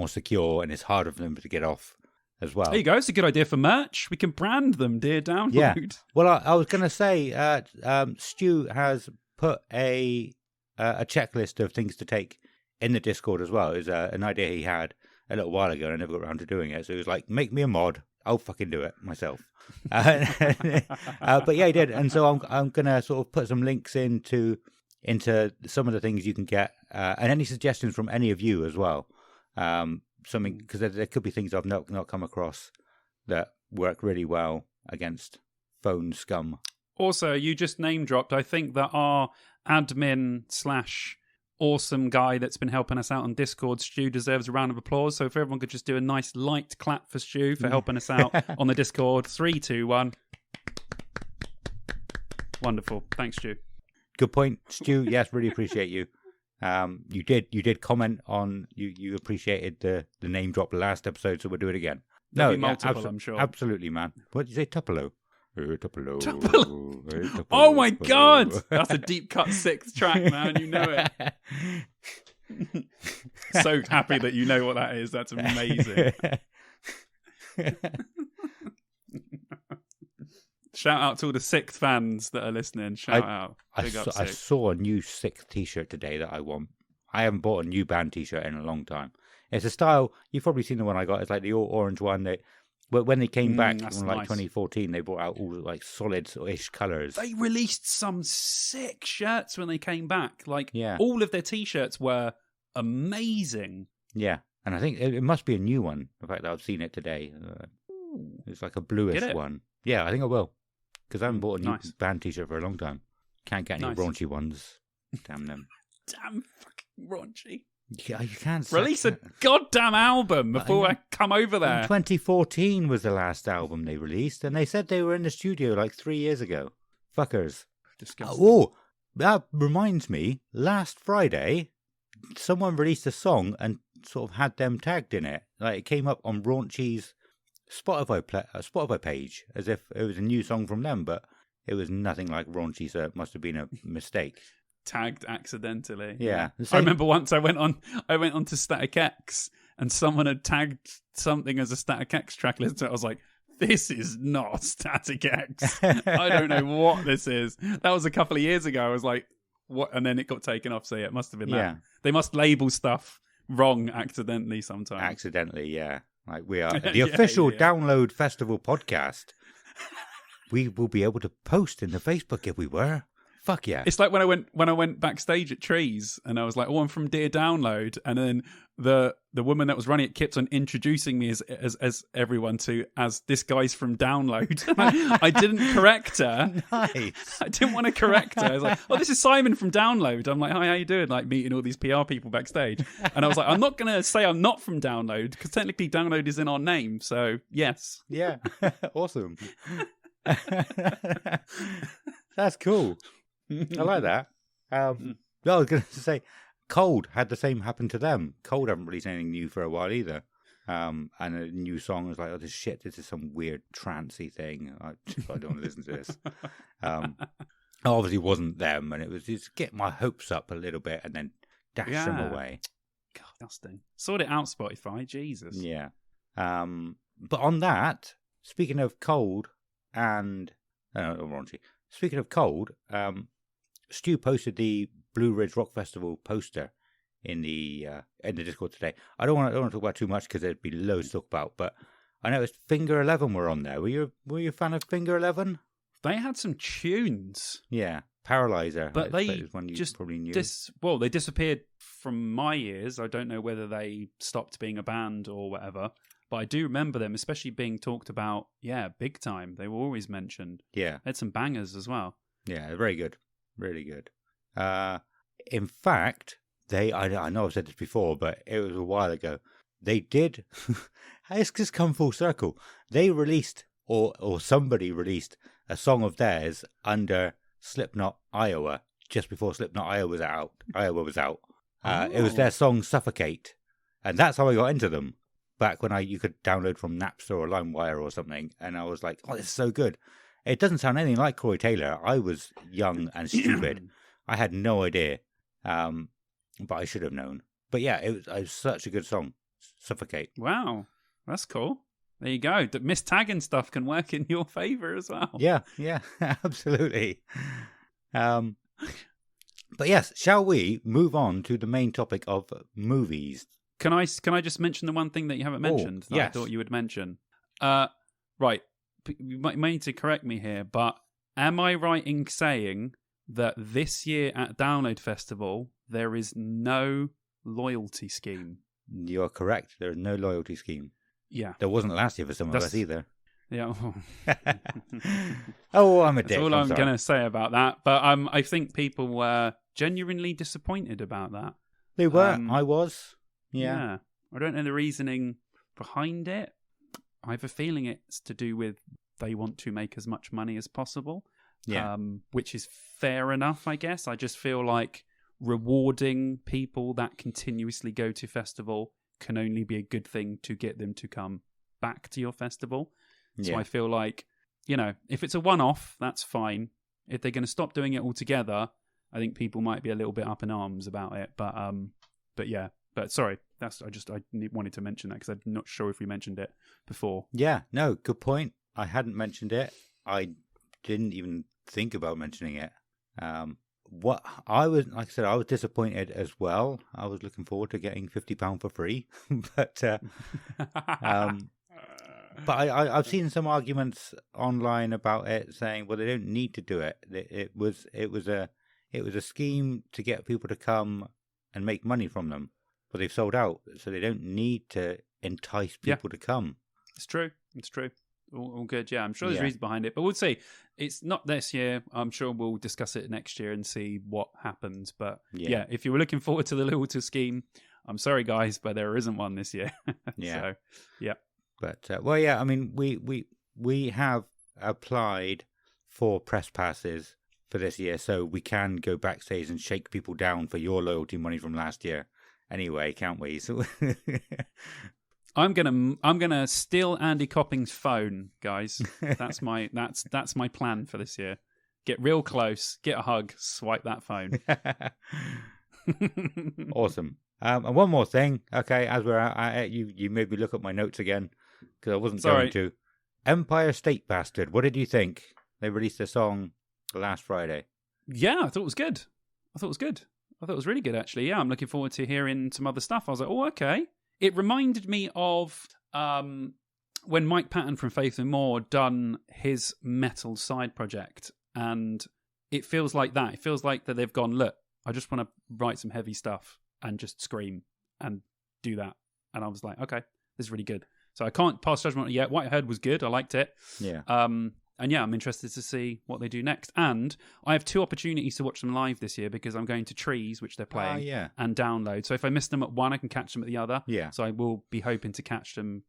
secure, and it's harder for them to get off as well. There you go. It's a good idea for merch. We can brand them, Dear Download. Yeah. Well, I was going to say, Stu has put a checklist of things to take in the Discord as well. It was an idea he had a little while ago, and I never got around to doing it. So he was like, make me a mod. I'll fucking do it myself. But yeah, he did. And so I'm going to sort of put some links into some of the things you can get, and any suggestions from any of you as well. Something, because there could be things I've not come across that work really well against phone scum. Also, you just name dropped, I think, that our admin / awesome guy that's been helping us out on Discord, Stu, deserves a round of applause. So if everyone could just do a nice light clap for Stu for helping us out on the Discord. 3, 2, 1. Wonderful. Thanks, Stu. Good point, Stu. Yes, really appreciate you. You did comment on you appreciated the name drop last episode, so we'll do it again. There'll be multiple, I'm sure. Absolutely, man. What did you say, Tupelo? Tupelo. Oh my God, that's a deep cut 6th track, man. You know it. So happy that you know what that is. That's amazing. Shout out to all the 6th fans that are listening. Shout out. Big up 6th. I saw a new 6th t-shirt today that I want. I haven't bought a new band t-shirt in a long time. It's a style, you've probably seen the one I got. It's like the all orange one that, when they came back in like nice. 2014, they brought out all like solid-ish colours. They released some sick shirts when they came back. Like, all of their t-shirts were amazing. Yeah, and I think it must be a new one. The fact that I've seen it today. Ooh. It's like a bluish one. Yeah, I think I will. Because I haven't bought a new band t-shirt for a long time. Can't get any raunchy ones. Damn them. Damn fucking raunchy. Yeah, you can't release a goddamn album before I come over there. 2014 was the last album they released, and they said they were in the studio like 3 years ago. Fuckers. Disgusting. Oh, that reminds me. Last Friday, someone released a song and sort of had them tagged in it. Like it came up on Raunchy's Spotify page as if it was a new song from them, but it was nothing like Raunchy, so it must have been a mistake. Tagged accidentally. Yeah. I remember once I went on to Static X and someone had tagged something as a Static X track list. I was like, this is not Static X. I don't know what this is. That was a couple of years ago. I was like, what? And then it got taken off. So yeah, it must have been that. They must label stuff wrong accidentally sometimes. Accidentally, yeah. Like we are the official Download Festival podcast. We will be able to post in the Facebook if we were. Fuck yeah! It's like when I went backstage at Trees and I was like, "Oh, I'm from Dear Download," and then the woman that was running it kept on introducing me as everyone as this guy's from Download. I didn't correct her. Nice. I didn't want to correct her. I was like, "Oh, this is Simon from Download." I'm like, "Hi, how you doing?" Like meeting all these PR people backstage, and I was like, "I'm not gonna say I'm not from Download because technically Download is in our name." So yes, yeah, awesome. That's cool. I like that. I was going to say, Cold had the same happen to them. Cold haven't released anything new for a while either. And a new song was like, oh, this is some weird trancey thing. I don't want to listen to this. Obviously wasn't them, and it was just get my hopes up a little bit and then dash them away. God, disgusting. Sort it out, Spotify. Jesus. Yeah. But on that, speaking of Cold and... Raunchy. Speaking of Cold, Stu posted the Blue Ridge Rock Festival poster in the Discord today. I don't want to talk about too much because there'd be loads to talk about, but I noticed Finger 11 were on there. Were you a fan of Finger 11? They had some tunes. Yeah, Paralyzer. But they one you just probably knew. They disappeared from my ears. I don't know whether they stopped being a band or whatever. But I do remember them, especially being talked about, big time. They were always mentioned. Yeah. They had some bangers as well. Yeah, very good. Really good. In fact, I know I've said this before, but it was a while ago. They did, it's just come full circle. They released, or somebody released, a song of theirs under Slipknot Iowa, just before Slipknot Iowa was out. It was their song Suffocate. And that's how I got into them. Back when you could download from Napster or LimeWire or something, and I was like, "Oh, this is so good." It doesn't sound anything like Corey Taylor. I was young and stupid. I had no idea, but I should have known. But yeah, it was such a good song, Suffocate. Wow, that's cool. There you go. The mistagging stuff can work in your favor as well. Yeah, absolutely. But yes, shall we move on to the main topic of movies? Can I just mention the one thing that you haven't mentioned that I thought you would mention? Right. You might need to correct me here, but am I right in saying that this year at Download Festival, there is no loyalty scheme? You're correct. There is no loyalty scheme. Yeah. There wasn't last year for some of us either. Yeah. Oh, I'm a dick. That's all I'm going to say about that. But I think people were genuinely disappointed about that. They were. I was. Yeah. I don't know the reasoning behind it. I have a feeling it's to do with they want to make as much money as possible. Yeah. Which is fair enough, I guess. I just feel like rewarding people that continuously go to festival can only be a good thing to get them to come back to your festival. So I feel like, if it's a one-off, that's fine. If they're going to stop doing it altogether, I think people might be a little bit up in arms about it. But yeah. But sorry, I wanted to mention that because I'm not sure if we mentioned it before. Yeah, no, good point. I hadn't mentioned it. I didn't even think about mentioning it. What I was, like I said, I was disappointed as well. I was looking forward to getting £50 for free, but I've seen some arguments online about it saying, well, they don't need to do it. It was a scheme to get people to come and make money from them. But they've sold out, so they don't need to entice people to come. It's true. all good. Yeah, I'm sure there's reason behind it, but we'll see. It's not this year. I'm sure we'll discuss it next year and see what happens. But yeah, if you were looking forward to the Littleton scheme, I'm sorry, guys, but there isn't one this year. Yeah. So, yeah. But I mean, we have applied for press passes for this year, so we can go backstage and shake people down for your loyalty money from last year. Anyway, can't we? So I'm gonna steal Andy Copping's phone, guys. That's my plan for this year. Get real close, get a hug, swipe that phone. Awesome. And one more thing, okay, as we're at you made me look at my notes again because I wasn't going to. Empire State Bastard. What did you think? They released a song last Friday. Yeah, I thought it was good. I thought it was really good, actually. Yeah, I'm looking forward to hearing some other stuff. I was like, oh, okay. It reminded me of when Mike Patton from Faith and More done his metal side project. And it feels like that. It feels like that they've gone, look, I just want to write some heavy stuff and just scream and do that. And I was like, okay, this is really good. So I can't pass judgment on it yet. Whitehead was good. I liked it. Yeah. And yeah, I'm interested to see what they do next. And I have 2 opportunities to watch them live this year because I'm going to Trees, which they're playing, and Download. So if I miss them at one, I can catch them at the other. Yeah. So I will be hoping to catch them,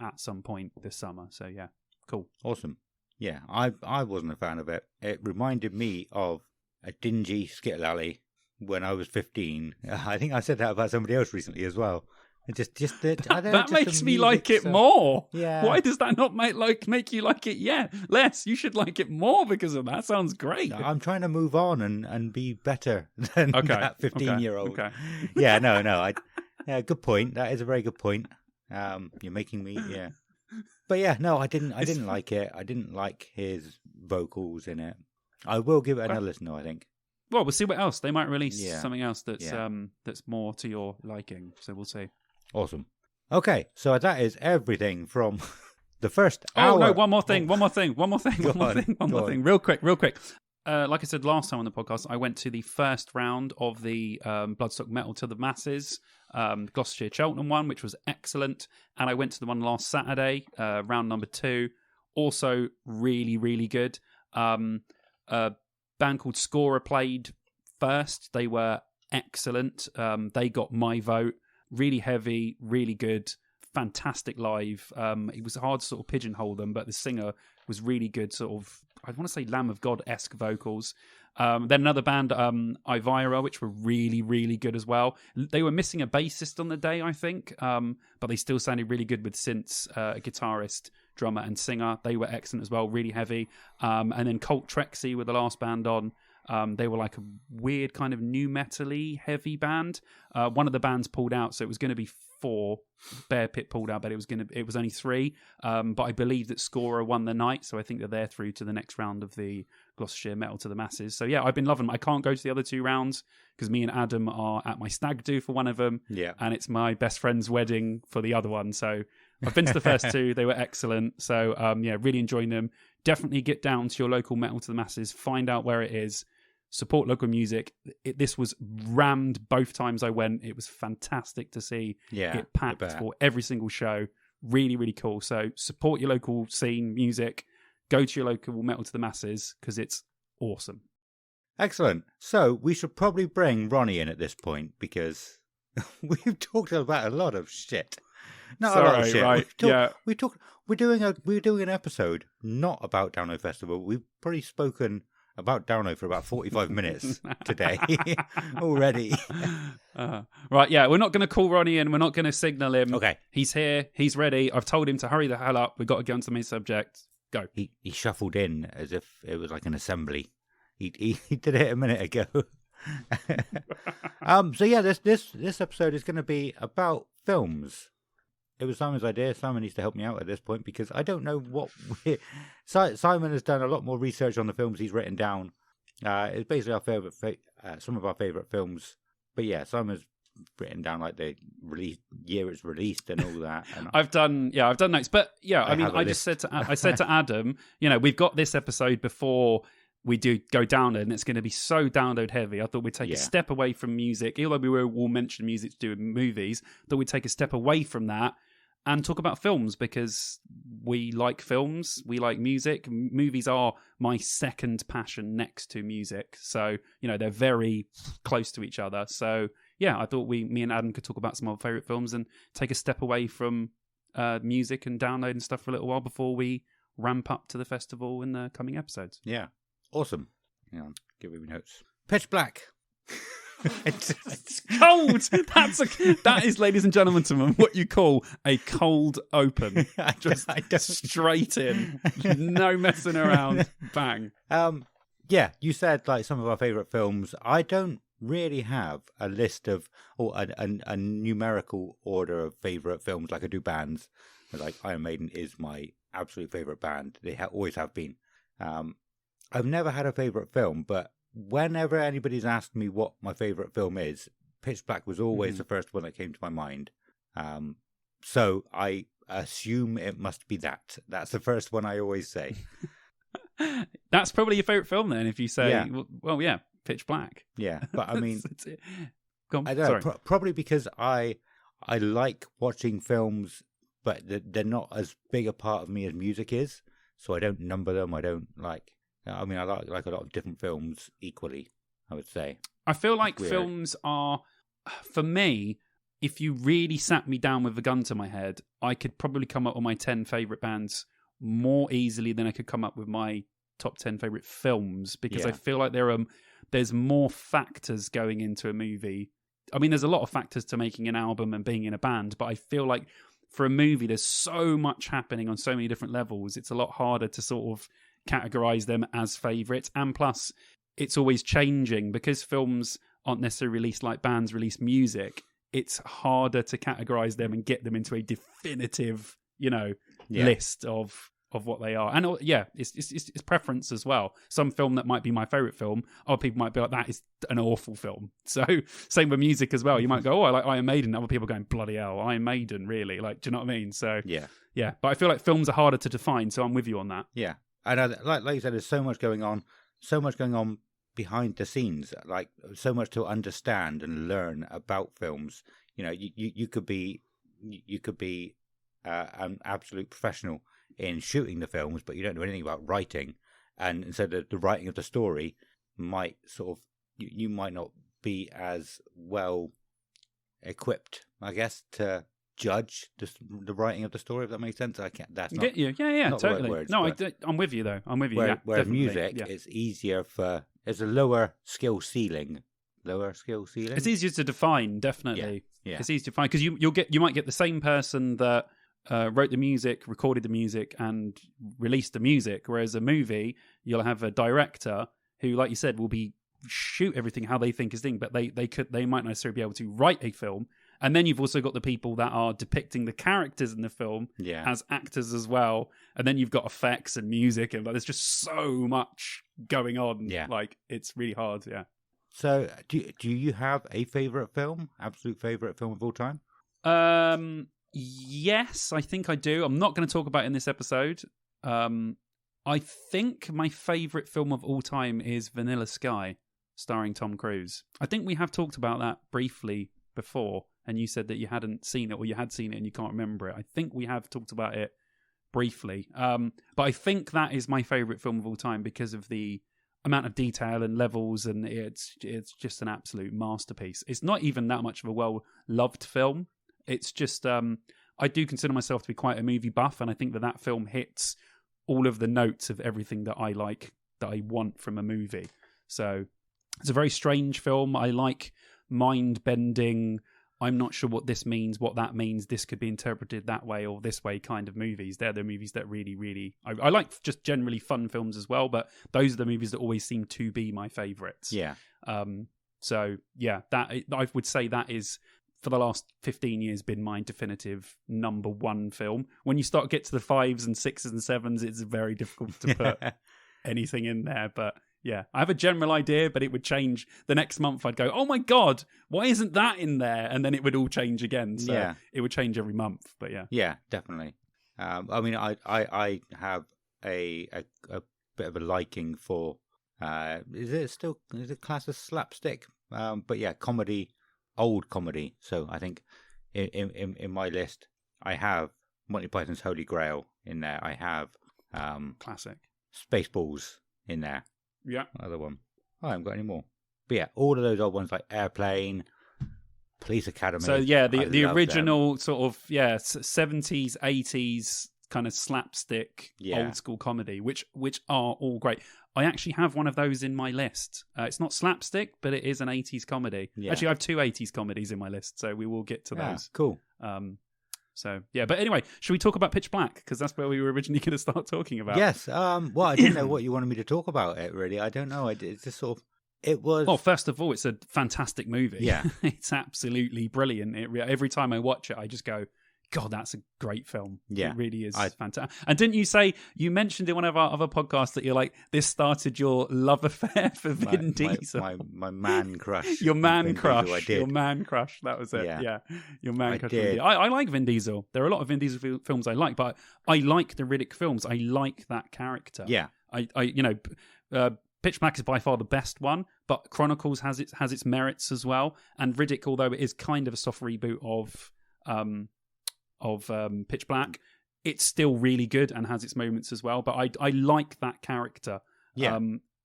at some point this summer. So yeah, cool. Awesome. Yeah, I wasn't a fan of it. It reminded me of a dingy skittle alley when I was 15. I think I said that about somebody else recently as well. Just that makes me like it more. Yeah. Why does that not make you like it? Yeah, less. You should like it more because of that. Sounds great. No, I'm trying to move on and be better than that 15-year-old. Okay. Yeah, no. Good point. That is a very good point. You're making me. Yeah. But yeah, no, I didn't like it. I didn't like his vocals in it. I will give it another listen, though, I think. Well, we'll see what else. They might release something else that's more to your liking. So we'll see. Awesome. Okay, so that is everything from the first hour. Oh, no, one more thing. Real quick. Like I said last time on the podcast, I went to the first round of the Bloodstock Metal to the Masses, Gloucestershire Cheltenham one, which was excellent. And I went to the one last Saturday, round number 2. Also really, really good. A band called Scorer played first. They were excellent. They got my vote. Really heavy, really good, fantastic live. It was hard to sort of pigeonhole them, but the singer was really good, sort of, I want to say Lamb of God-esque vocals. Then another band, Ivira, which were really, really good as well. They were missing a bassist on the day, I think, but they still sounded really good with synths, a guitarist, drummer and singer. They were excellent as well, really heavy. And then Colt Trexie were the last band on. They were like a weird kind of new metal-y heavy band. One of the bands pulled out, so it was going to be 4. Bear Pit pulled out, but it was only 3. But I believe that Scorer won the night, so I think that they're through to the next round of the Gloucestershire Metal to the Masses. So yeah, I've been loving them. I can't go to the other 2 rounds because me and Adam are at my stag do for one of them, and it's my best friend's wedding for the other one. So I've been to the first 2; they were excellent. So really enjoying them. Definitely get down to your local Metal to the Masses. Find out where it is. Support local music. This was rammed both times I went. It was fantastic to see it packed for every single show. Really, really cool. So support your local scene, music. Go to your local Metal to the Masses because it's awesome. Excellent. So we should probably bring Ronnie in at this point because we've talked about a lot of shit. Not a lot of shit. Right. We're doing an episode not about Download Festival. We've probably spoken about Download for about 45 minutes today already. Right, yeah, we're not going to call Ronnie in. We're not going to signal him. Okay. He's here. He's ready. I've told him to hurry the hell up. We've got to get on to the main subject. Go. He shuffled in as if it was like an assembly. He did it a minute ago. So yeah, this episode is going to be about films. It was Simon's idea. Simon needs to help me out at this point because I don't know what... Simon has done a lot more research on the films he's written down. It's basically our some of our favourite films. But yeah, Simon's written down like the year it's released and all that. And I've done notes. But yeah, I said to Adam, we've got this episode before we do go download, and it's going to be so download heavy. I thought we'd take a step away from music, although we will mention music to do with movies. Thought we'd take a step away from that and talk about films because we like films, we like music. Movies are my second passion next to music. So, they're very close to each other. So, yeah, I thought me and Adam could talk about some of our favourite films and take a step away from music and download and stuff for a little while before we ramp up to the festival in the coming episodes. Yeah. Awesome. Give me notes. Pitch Black. It's cold. That is, ladies and gentlemen, what you call a cold open. Just straight in, no messing around. Bang. Yeah, you said like some of our favourite films. I don't really have a list of or a numerical order of favourite films like I do bands. Like Iron Maiden is my absolute favourite band. They always have been. I've never had a favourite film, but whenever anybody's asked me what my favourite film is, Pitch Black was always the first one that came to my mind. So I assume it must be that. That's the first one I always say. That's probably your favourite film then, if you say, well, yeah, Pitch Black. Yeah, but I mean, Go on. I don't know, probably because I like watching films, but they're not as big a part of me as music is, so I don't number them. I don't like... I mean, I like a lot of different films equally, I would say. I feel like films are, for me, if you really sat me down with a gun to my head, I could probably come up with my 10 favourite bands more easily than I could come up with my top 10 favourite films, because I feel like there's more factors going into a movie. I mean, there's a lot of factors to making an album and being in a band, but I feel like for a movie, there's so much happening on so many different levels. It's a lot harder to sort of categorize them as favorites, and plus it's always changing because films aren't necessarily released like bands release music. It's harder to categorize them and get them into a definitive list of what they are. And it's preference as well. Some film that might be my favorite film, other people might be like, that is an awful film. So same with music as well. You might go, oh, I like Iron Maiden. Other people going, bloody hell, Iron Maiden, really? Like, do you know what I mean? So yeah, but I feel like films are harder to define, so I'm with you on that. Yeah. And like you said, there's so much going on behind the scenes, like so much to understand and learn about films. You could be an absolute professional in shooting the films, but you don't know anything about writing. And so the writing of the story might sort of, you might not be as well equipped, I guess, to judge the writing of the story, if that makes sense. I can't. That's not. Get you. Yeah, not totally. The right words, no, I'm with you though. I'm with you. Whereas music, it's easier for. There's a lower skill ceiling. It's easier to define, definitely. Yeah. It's easier to define because you might get the same person that wrote the music, recorded the music, and released the music. Whereas a movie, you'll have a director who, like you said, will be shoot everything how they think is thing, but they might not necessarily be able to write a film. And then you've also got the people that are depicting the characters in the film as actors as well. And then you've got effects and music, and there's just so much going on. Yeah. Like, it's really hard, So, do you have a favourite film? Absolute favourite film of all time? Yes, I think I do. I'm not going to talk about it in this episode. I think my favourite film of all time is Vanilla Sky, starring Tom Cruise. I think we have talked about that briefly before, and you said that you hadn't seen it, or you had seen it and you can't remember it. I think we have talked about it briefly. But I think that is my favourite film of all time because of the amount of detail and levels, and it's just an absolute masterpiece. It's not even that much of a well-loved film. It's just, I do consider myself to be quite a movie buff, and I think that film hits all of the notes of everything that I like, that I want from a movie. So it's a very strange film. I like mind-bending, I'm not sure what this means, what that means, this could be interpreted that way or this way kind of movies. They're the movies that really, really... I like just generally fun films as well, but those are the movies that always seem to be my favourites. Yeah. So, yeah, that I would say that is, for the last 15 years, been my definitive number one film. When you start to get to the 5s and 6s and 7s, it's very difficult to put anything in there, but... Yeah, I have a general idea, but it would change the next month. I'd go, oh my God, why isn't that in there? And then it would all change again. So it would change every month, but yeah. Yeah, definitely. I mean, I have a bit of a liking for, is it class as slapstick? But yeah, comedy, old comedy. So I think in my list, I have Monty Python's Holy Grail in there. I have classic Spaceballs in there. Yeah. Another one. I haven't got any more. But yeah, all of those old ones like Airplane, Police Academy. So yeah, the original them. Sort of 70s, 80s kind of slapstick old school comedy, which are all great. I actually have one of those in my list. It's not slapstick, but it is an 80s comedy. Yeah. Actually, I have 2 80s comedies in my list, so we will get to those. Cool. So yeah, but anyway, should we talk about Pitch Black? Because that's where we were originally going to start talking about. Yes. Well, I didn't know what you wanted me to talk about it. Really, I don't know. It's just sort of. It was. Well, first of all, it's a fantastic movie. Yeah, it's absolutely brilliant. Every time I watch it, I just go, God, that's a great film. Yeah. It really is fantastic. And didn't you mentioned in one of our other podcasts that you're like, this started your love affair for Vin Diesel. My man crush. Your man crush. Your man crush. That was it. Yeah. Your man crush. I like Vin Diesel. There are a lot of Vin Diesel films I like, but I like the Riddick films. I like that character. Yeah. Pitch Black is by far the best one, but Chronicles has its merits as well. And Riddick, although it is kind of a soft reboot of Pitch Black, it's still really good and has its moments as well. But I like that character. Yeah.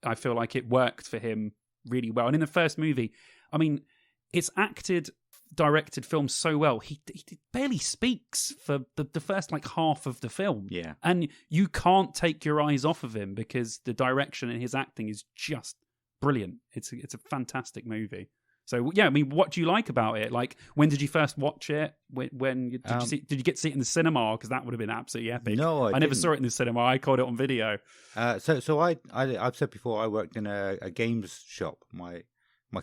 I feel like it worked for him really well. And in the first movie, I mean, it's directed film so well. He barely speaks for the first like half of the film. Yeah. And you can't take your eyes off of him because the direction and his acting is just brilliant. It's a fantastic movie. So yeah, I mean, what do you like about it? Like, when did you first watch it? Did you get to see it in the cinema? Because that would have been absolutely epic. No, I never saw it in the cinema. I caught it on video. So I've said before, I worked in a games shop. My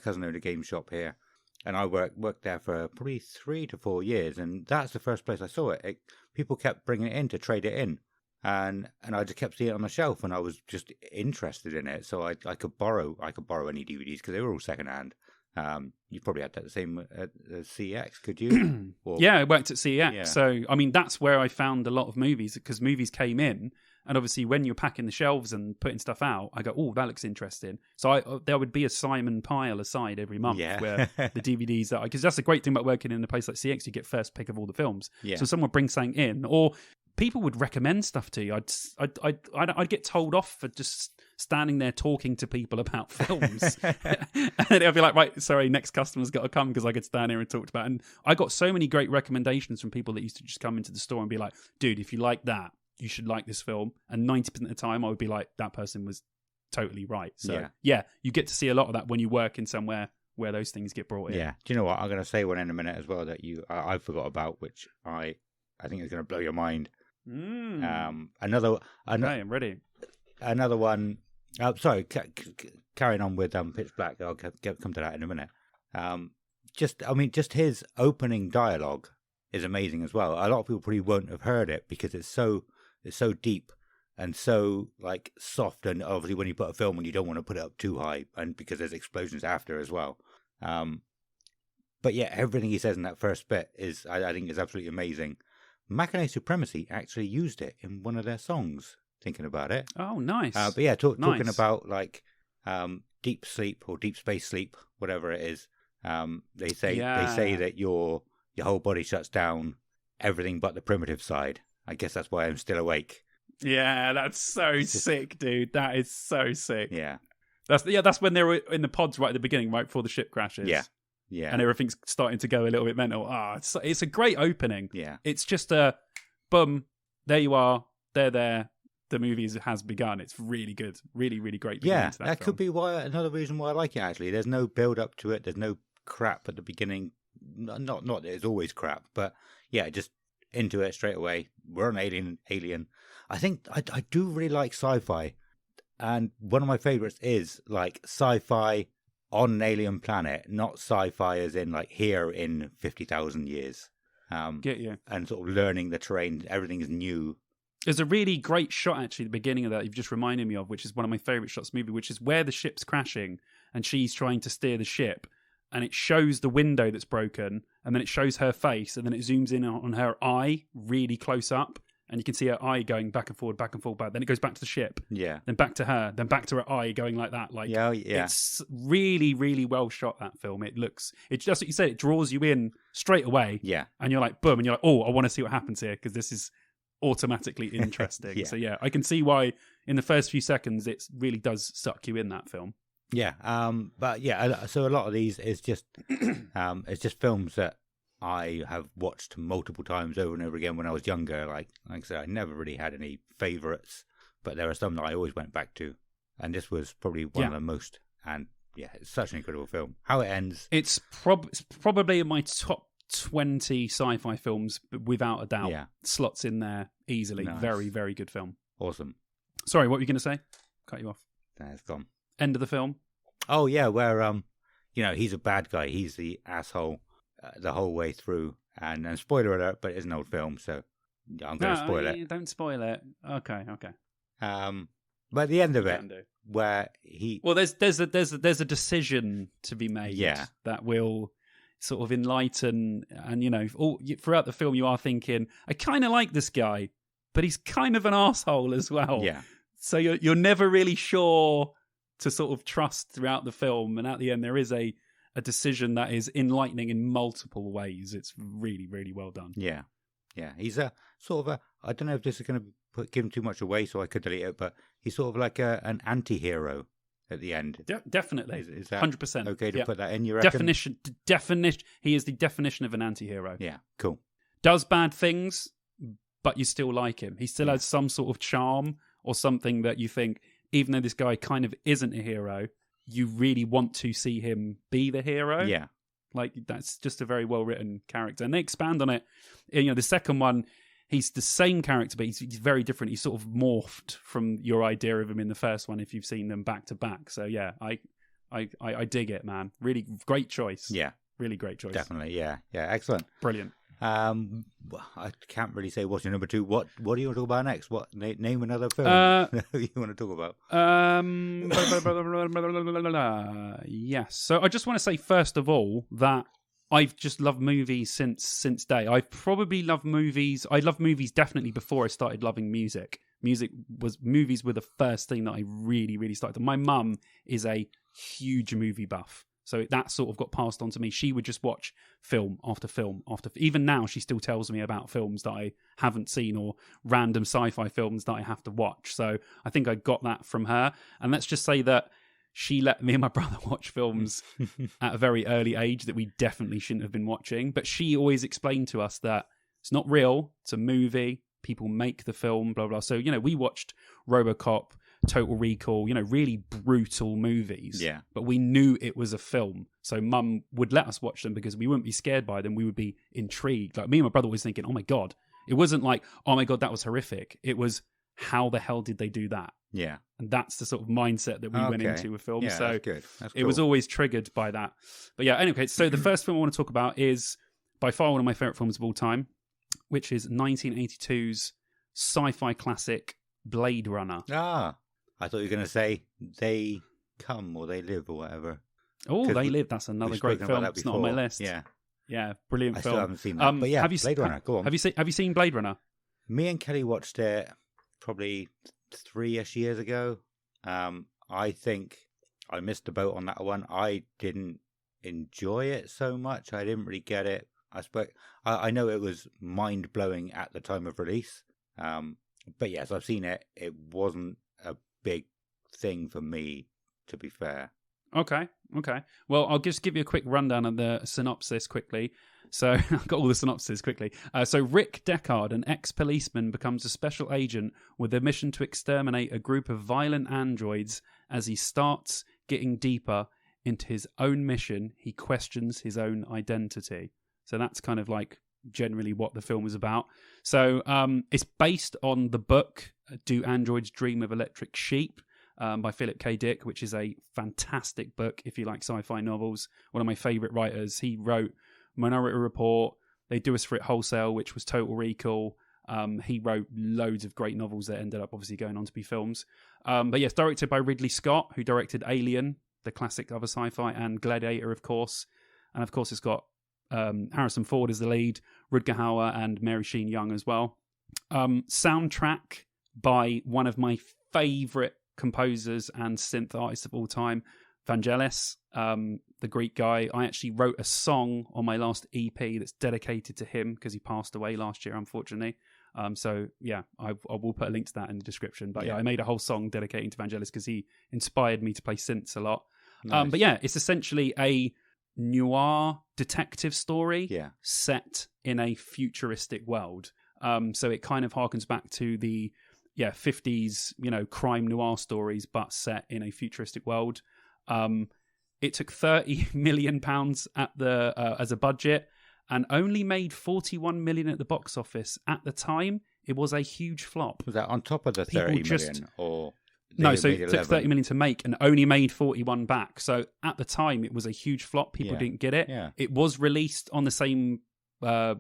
cousin owned a game shop here, and I worked there for probably 3 to 4 years, and that's the first place I saw it. People kept bringing it in to trade it in, and I just kept seeing it on the shelf, and I was just interested in it. So I could borrow any DVDs because they were all secondhand. You probably had that the same at CEX, could you? Yeah, I worked at CEX. Yeah. So, I mean, that's where I found a lot of movies, because movies came in, and obviously when you're packing the shelves and putting stuff out, I go, oh, that looks interesting. So there would be a Simon pile aside every month where the DVDs are, because that's the great thing about working in a place like CEX, you get first pick of all the films. Yeah. So someone brings something in, or people would recommend stuff to you. I'd get told off for just standing there talking to people about films. And they'll be like, right, sorry, next customer's got to come because I could stand here and talk about it. And I got so many great recommendations from people that used to just come into the store and be like, dude, if you like that, you should like this film. And 90% of the time I would be like, that person was totally right. So yeah, you get to see a lot of that when you work in somewhere where those things get brought in. Yeah. Do you know what? I'm going to say one in a minute as well that I forgot about, which I think is going to blow your mind. Okay, I'm ready. Another one. Sorry, carrying on with Pitch Black. I'll come to that in a minute. Just his opening dialogue is amazing as well. A lot of people probably won't have heard it because it's so deep and so like soft. And obviously, when you put a film on, you don't want to put it up too high, and because there's explosions after as well. But yeah, everything he says in that first bit is, I think, is absolutely amazing. Mackinac Supremacy actually used it in one of their songs. Thinking about it. Oh, nice. But yeah, talking about like deep sleep or deep space sleep, whatever it is. They say that your whole body shuts down, everything but the primitive side. I guess that's why I'm still awake. Yeah, that's so sick, dude. That is so sick. Yeah. That's when they were in the pods right at the beginning, right before the ship crashes. Yeah. Yeah. And everything's starting to go a little bit mental. It's a great opening. Yeah. It's just a boom, there you are, they're there. The movie has begun. It's really good. Really, really great. Yeah, that could be another reason why I like it, actually. There's no build up to it. There's no crap at the beginning. Not that it's always crap, but yeah, just into it straight away. We're an alien. I think I do really like sci-fi. And one of my favorites is like sci-fi on an alien planet, not sci-fi as in like here in 50,000 years. Get you. And sort of learning the terrain. Everything is new. There's a really great shot, actually, at the beginning of that you've just reminded me of, which is one of my favourite shots of the movie, which is where the ship's crashing and she's trying to steer the ship, and it shows the window that's broken, and then it shows her face, and then it zooms in on her eye really close up, and you can see her eye going back and forward, back. Then it goes back to the ship. Yeah. Then back to her. Then back to her eye going like that. Like, yeah. It's really, really well shot, that film. It's just what you said. It draws you in straight away. Yeah. And you're like, boom. And you're like, oh, I want to see what happens here because this is automatically interesting. Yeah. So yeah, I can see why in the first few seconds it really does suck you in, that film. Yeah. But yeah, so a lot of these is just, it's just films that I have watched multiple times over and over again when I was younger. Like I said, I never really had any favourites, but there are some that I always went back to. And this was probably one of the most. And yeah, it's such an incredible film. How it ends. It's probably in my top 20 sci-fi films, without a doubt. Yeah. Slots in there easily. Nice. Very, very good film. Awesome. Sorry, what were you going to say? Cut you off. It's gone. End of the film. Oh yeah, where he's a bad guy. He's the asshole the whole way through. And spoiler alert, but it's an old film, so I'm going to spoil it. Don't spoil it. Okay. But at the end of it, where he there's a decision to be made. Yeah. That will sort of enlighten, and throughout the film you are thinking, I kind of like this guy, but he's kind of an asshole as well. Yeah. So you're never really sure to sort of trust throughout the film, and at the end there is a decision that is enlightening in multiple ways. It's really, really well done. Yeah. He's a sort of I don't know if this is going to give him too much away, so I could delete it, but he's sort of like an anti-hero at the end. Definitely. Is that 100%. okay to put that in, you reckon? Definition. He is the definition of an anti-hero. Yeah, cool. Does bad things, but you still like him. He still has some sort of charm or something that you think, even though this guy kind of isn't a hero, you really want to see him be the hero. Yeah. Like, that's just a very well-written character. And they expand on it. The second one, he's the same character, but he's very different. He's sort of morphed from your idea of him in the first one if you've seen them back to back. So, yeah, I dig it, man. Really great choice. Yeah. Really great choice. Definitely, yeah. Excellent. Brilliant. I can't really say what's your number two. What do you want to talk about next? What name another film you want to talk about? Yes. So I just want to say first of all that I've just loved movies since day. I've probably loved movies. I loved movies definitely before I started loving music. Movies were the first thing that I really, really started. My mum is a huge movie buff. So that sort of got passed on to me. She would just watch film after film after. Even now, she still tells me about films that I haven't seen or random sci-fi films that I have to watch. So I think I got that from her. And let's just say that she let me and my brother watch films at a very early age that we definitely shouldn't have been watching. But she always explained to us that it's not real. It's a movie. People make the film, blah, blah. So, we watched RoboCop, Total Recall, really brutal movies. Yeah. But we knew it was a film. So Mum would let us watch them because we wouldn't be scared by them. We would be intrigued. Like, me and my brother was thinking, oh my God. It wasn't like, oh my God, that was horrific. It was, how the hell did they do that? Yeah. And that's the sort of mindset that we went into a film. Yeah, so that's good. That's it was always triggered by that. But yeah, anyway, so the first film I want to talk about is by far one of my favorite films of all time, which is 1982's sci-fi classic Blade Runner. I thought you were going to say They Come or They Live or whatever. Oh, They Live. That's another great film. It's not on my list. Yeah, brilliant film. I still haven't seen that. But yeah, Blade Runner, go on. Have you seen Blade Runner? Me and Kelly watched it probably 3-ish years ago. I think I missed the boat on that one. I didn't enjoy it so much. I didn't really get it. I know it was mind-blowing at the time of release. But yes, I've seen it. It wasn't a big thing for me, to be fair. Okay. Well, I'll just give you a quick rundown of the synopsis quickly. So I've got all the synopsis quickly. So Rick Deckard, an ex-policeman, becomes a special agent with a mission to exterminate a group of violent androids. As he starts getting deeper into his own mission, he questions his own identity. So that's kind of like generally what the film is about. So it's based on the book Do Androids Dream of Electric Sheep by Philip K. Dick, which is a fantastic book if you like sci-fi novels. One of my favourite writers. He wrote Minority Report, They Do Us For It Wholesale, which was Total Recall. He wrote loads of great novels that ended up obviously going on to be films. But yes, directed by Ridley Scott, who directed Alien, the classic other sci-fi, and Gladiator, of course. And of course it's got Harrison Ford as the lead, Rutger Hauer and Mary Sheen Young as well. Soundtrack by one of my favourite composers and synth artists of all time, Vangelis, the Greek guy. I actually wrote a song on my last EP that's dedicated to him because he passed away last year, unfortunately. So yeah, I will put a link to that in the description. But yeah, I made a whole song dedicating to Vangelis because he inspired me to play synths a lot. Nice. But yeah, it's essentially a noir detective story set in a futuristic world. So it kind of harkens back to the 50s, crime noir stories, but set in a futuristic world. It took £30 million at the as a budget and only made 41 million at the box office. At the time, it was a huge flop. Was that on top of the 30 million? Or no, so it took 30 million to make and only made 41 back. So at the time, it was a huge flop. People didn't get it. Yeah. It was released on the same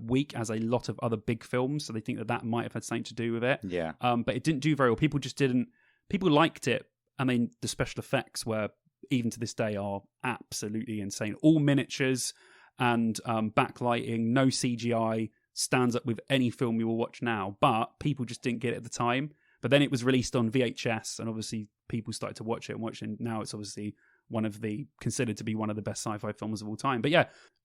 week as a lot of other big films, so they think that might have had something to do with it. Yeah. But it didn't do very well. People just didn't. People liked it. I mean, the special effects were, even to this day, are absolutely insane. All miniatures and backlighting, no CGI, stands up with any film you will watch now. But people just didn't get it at the time. But then it was released on VHS, and obviously people started to watch it and watch it. And now it's obviously considered to be one of the best sci-fi films of all time. But yeah,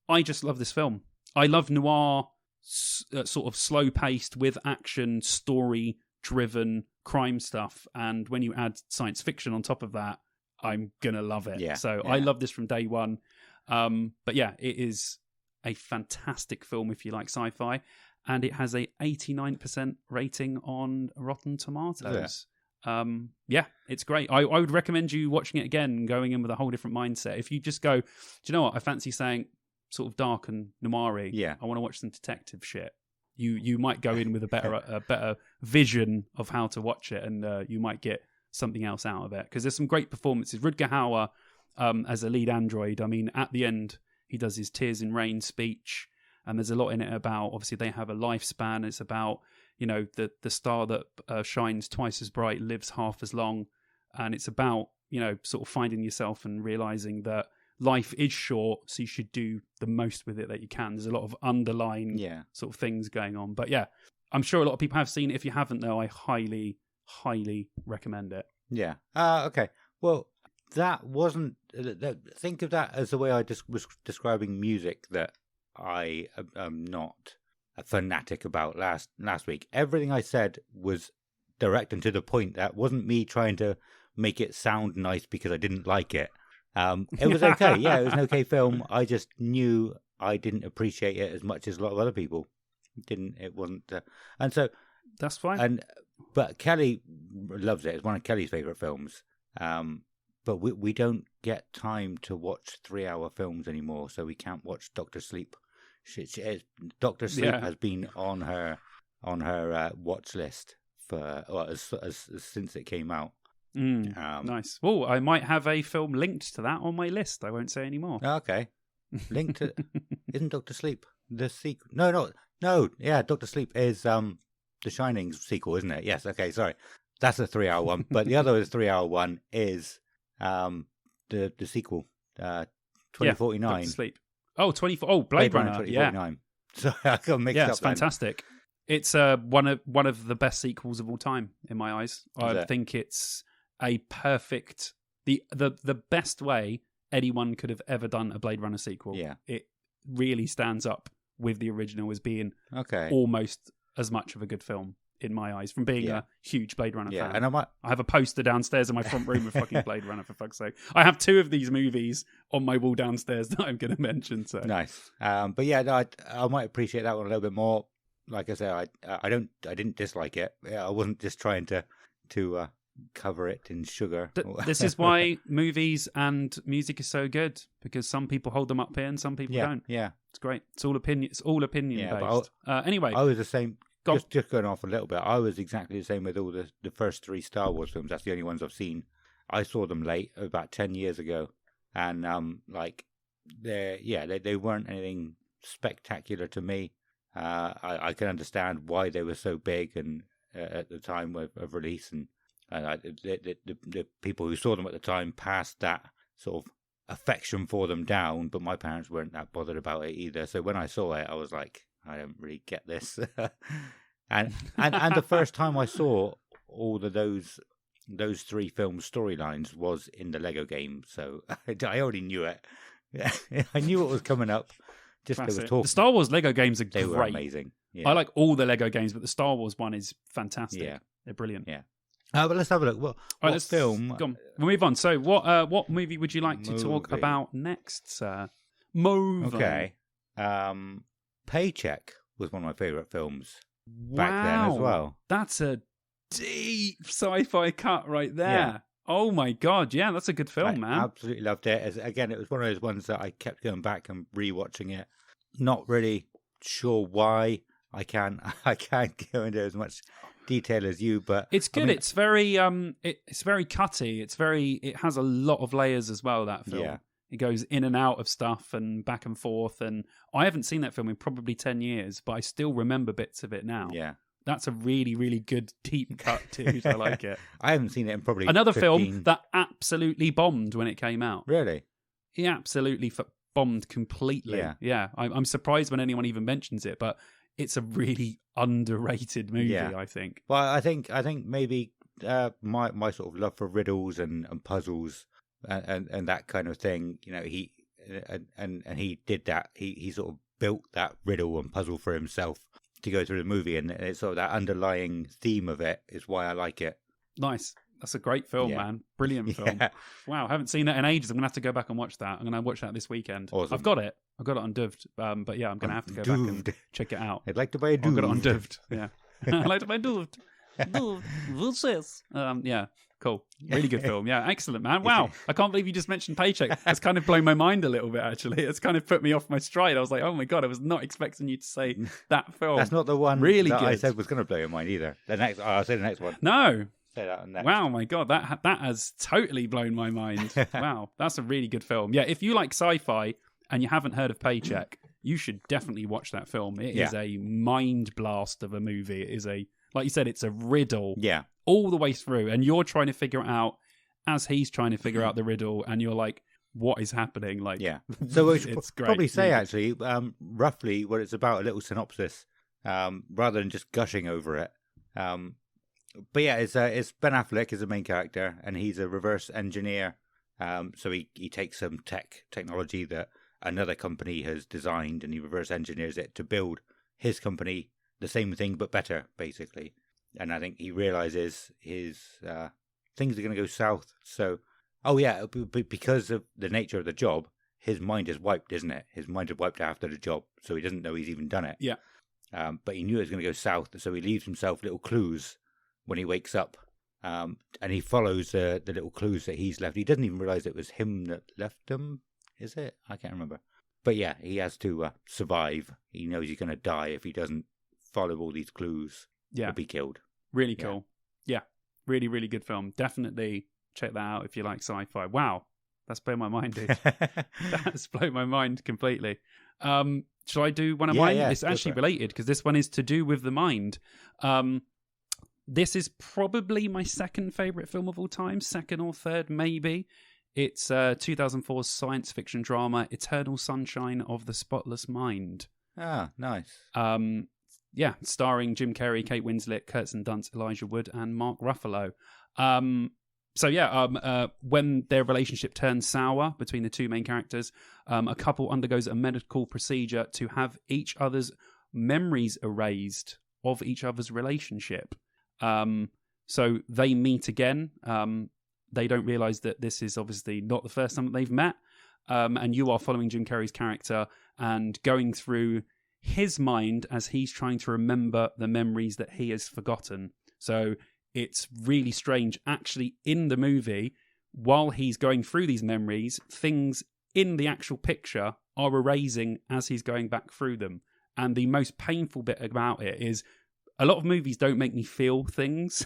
I just love this film. I love noir, sort of slow-paced with action, story-driven crime stuff. And when you add science fiction on top of that, I'm going to love it. Yeah, I love this from day one. But yeah, it is a fantastic film if you like sci-fi. And it has a 89% rating on Rotten Tomatoes. Yeah, it's great. I would recommend you watching it again, going in with a whole different mindset. If you just go, do you know what? I fancy saying sort of dark and noir-y. Yeah. I want to watch some detective shit. You might go in with a better vision of how to watch it, and you might get something else out of it. Because there's some great performances. Rutger Hauer as a lead android. I mean, at the end, he does his Tears in Rain speech, and there's a lot in it about, obviously, they have a lifespan. It's about, the star that shines twice as bright lives half as long. And it's about, sort of finding yourself and realizing that life is short, so you should do the most with it that you can. There's a lot of underlying sort of things going on. But yeah, I'm sure a lot of people have seen it. If you haven't, though, I highly, highly recommend it. Yeah. Okay. Well, that wasn't... think of that as the way I was describing music that I am not a fanatic about last week. Everything I said was direct and to the point. That wasn't me trying to make it sound nice because I didn't like it. It was okay. Yeah, it was an okay film. I just knew I didn't appreciate it as much as a lot of other people didn't. It wasn't, and so that's fine. But Kelly loves it. It's one of Kelly's favorite films. But we don't get time to watch 3-hour films anymore, so we can't watch Dr. Sleep. Dr. Sleep has been on her watch list for since it came out. Nice. Oh, I might have a film linked to that on my list. I won't say any more. Okay. Linked to... Isn't Dr. Sleep the sequel? No. Yeah, Dr. Sleep is The Shining sequel, isn't it? Yes, okay, sorry. That's a 3-hour one. But the other 3-hour one is the sequel, 2049. Dr. Sleep. Oh, 24. Oh, Blade Runner. 2049. So I got mixed up. Yeah, it's fantastic. It's one of the best sequels of all time in my eyes. I think it's a perfect, the best way anyone could have ever done a Blade Runner sequel. Yeah, it really stands up with the original as being almost as much of a good film in my eyes, from being a huge Blade Runner fan. And I have a poster downstairs in my front room of fucking Blade Runner, for fuck's sake. I have 2 of these movies on my wall downstairs that I'm going to mention. So nice. But yeah, no, I might appreciate that one a little bit more. Like I said, I didn't dislike it. I wasn't just trying to cover it in sugar. This is why movies and music is so good, because some people hold them up here and some people don't. Yeah, it's great. It's all opinion. It's all opinion based. Anyway, I was the same. Just going off a little bit, I was exactly the same with all the first 3 Star Wars films. That's the only ones I've seen. I saw them late, about 10 years ago, and they weren't anything spectacular to me. I can understand why they were so big and at the time of release, and the people who saw them at the time passed that sort of affection for them down. But my parents weren't that bothered about it either. So when I saw it, I was like, I don't really get this. And the first time I saw all of those 3 film storylines was in the Lego game, so I already knew it. I knew what was coming up. Just there was talk. The Star Wars Lego games are they great. were amazing. Yeah. I like all the Lego games, but the Star Wars one is fantastic. Yeah. They're brilliant. Yeah. But let's have a look. What film? Go on. We'll move on. So, what movie would you like to talk about next, sir? Move. Okay. Paycheck was one of my favourite films back then as well. That's a deep sci-fi cut right there. Yeah. Oh my god, yeah, that's a good film, man. Absolutely loved it. Again, it was one of those ones that I kept going back and rewatching it. Not really sure why. I can't go into as much detail as you, but it's good. I mean, it's very it's very cutty. It has a lot of layers as well, that film. Yeah. It goes in and out of stuff and back and forth, and I haven't seen that film in probably 10 years, but I still remember bits of it now. Yeah. That's a really, really good deep cut, dude. I like it. I haven't seen it in probably another 15... film that absolutely bombed when it came out. Really? He absolutely bombed completely. Yeah. I'm surprised when anyone even mentions it, but it's a really underrated movie, I think. Well, I think maybe my sort of love for riddles and puzzles and that kind of thing, you know, he did that. He sort of built that riddle and puzzle for himself to go through the movie, and it's sort of that underlying theme of it is why I like it. Nice. That's a great film, man. Brilliant film. Yeah. Wow, I haven't seen that in ages. I'm going to have to go back and watch that. I'm going to watch that this weekend. Awesome. I've got it on Dubbed. But yeah, I'm going to have to go back and check it out. I'd like to buy a Dubbed. I've got it on Dubbed. Yeah. I'd like to buy Dubbed. Yeah, cool. Really good film. Yeah, excellent, man. Wow. I can't believe you just mentioned Paycheck. It's kind of blown my mind a little bit, actually. It's kind of put me off my stride. I was like, oh my God, I was not expecting you to say that film. That's not the one really that good. I said was going to blow your mind either. I'll say the next one. No. Say that next. Wow, my God, that has totally blown my mind. Wow, that's a really good film. Yeah, if you like sci-fi and you haven't heard of Paycheck, you should definitely watch that film. It is a mind blast of a movie. It is like you said, it's a riddle all the way through, and you're trying to figure it out as he's trying to figure out the riddle, and you're like, what is happening? Like, so we should it's great. Probably say actually roughly what it's about, a little synopsis, rather than just gushing over it. But yeah, it's Ben Affleck is the main character, and he's a reverse engineer. So he takes some technology that another company has designed, and he reverse engineers it to build his company, the same thing but better, basically. And I think he realizes his things are going to go south. So, because of the nature of the job, his mind is wiped, isn't it? His mind is wiped after the job, so he doesn't know he's even done it. Yeah. But he knew it was going to go south, so he leaves himself little clues when he wakes up, and he follows the little clues that he's left. He doesn't even realize it was him that left them, is it? I can't remember. But yeah, he has to survive. He knows he's going to die if he doesn't follow all these clues. He'll be killed. Really cool. Yeah, really, really good film. Definitely check that out if you like sci-fi. Wow, that's blown my mind, dude. That's blown my mind completely. Shall I do one of mine? Yeah, it's actually related because this one is to do with the mind. This is probably my second favourite film of all time, second or third maybe. It's 2004's science fiction drama Eternal Sunshine of the Spotless Mind. Ah, nice. Starring Jim Carrey, Kate Winslet, Kirsten Dunst, Elijah Wood, and Mark Ruffalo. When their relationship turns sour between the two main characters, a couple undergoes a medical procedure to have each other's memories erased of each other's relationship. So they meet again. They don't realise that this is obviously not the first time that they've met. And you are following Jim Carrey's character and going through his mind as he's trying to remember the memories that he has forgotten. So it's really strange. Actually, in the movie, while he's going through these memories, things in the actual picture are erasing as he's going back through them. And the most painful bit about it is a lot of movies don't make me feel things.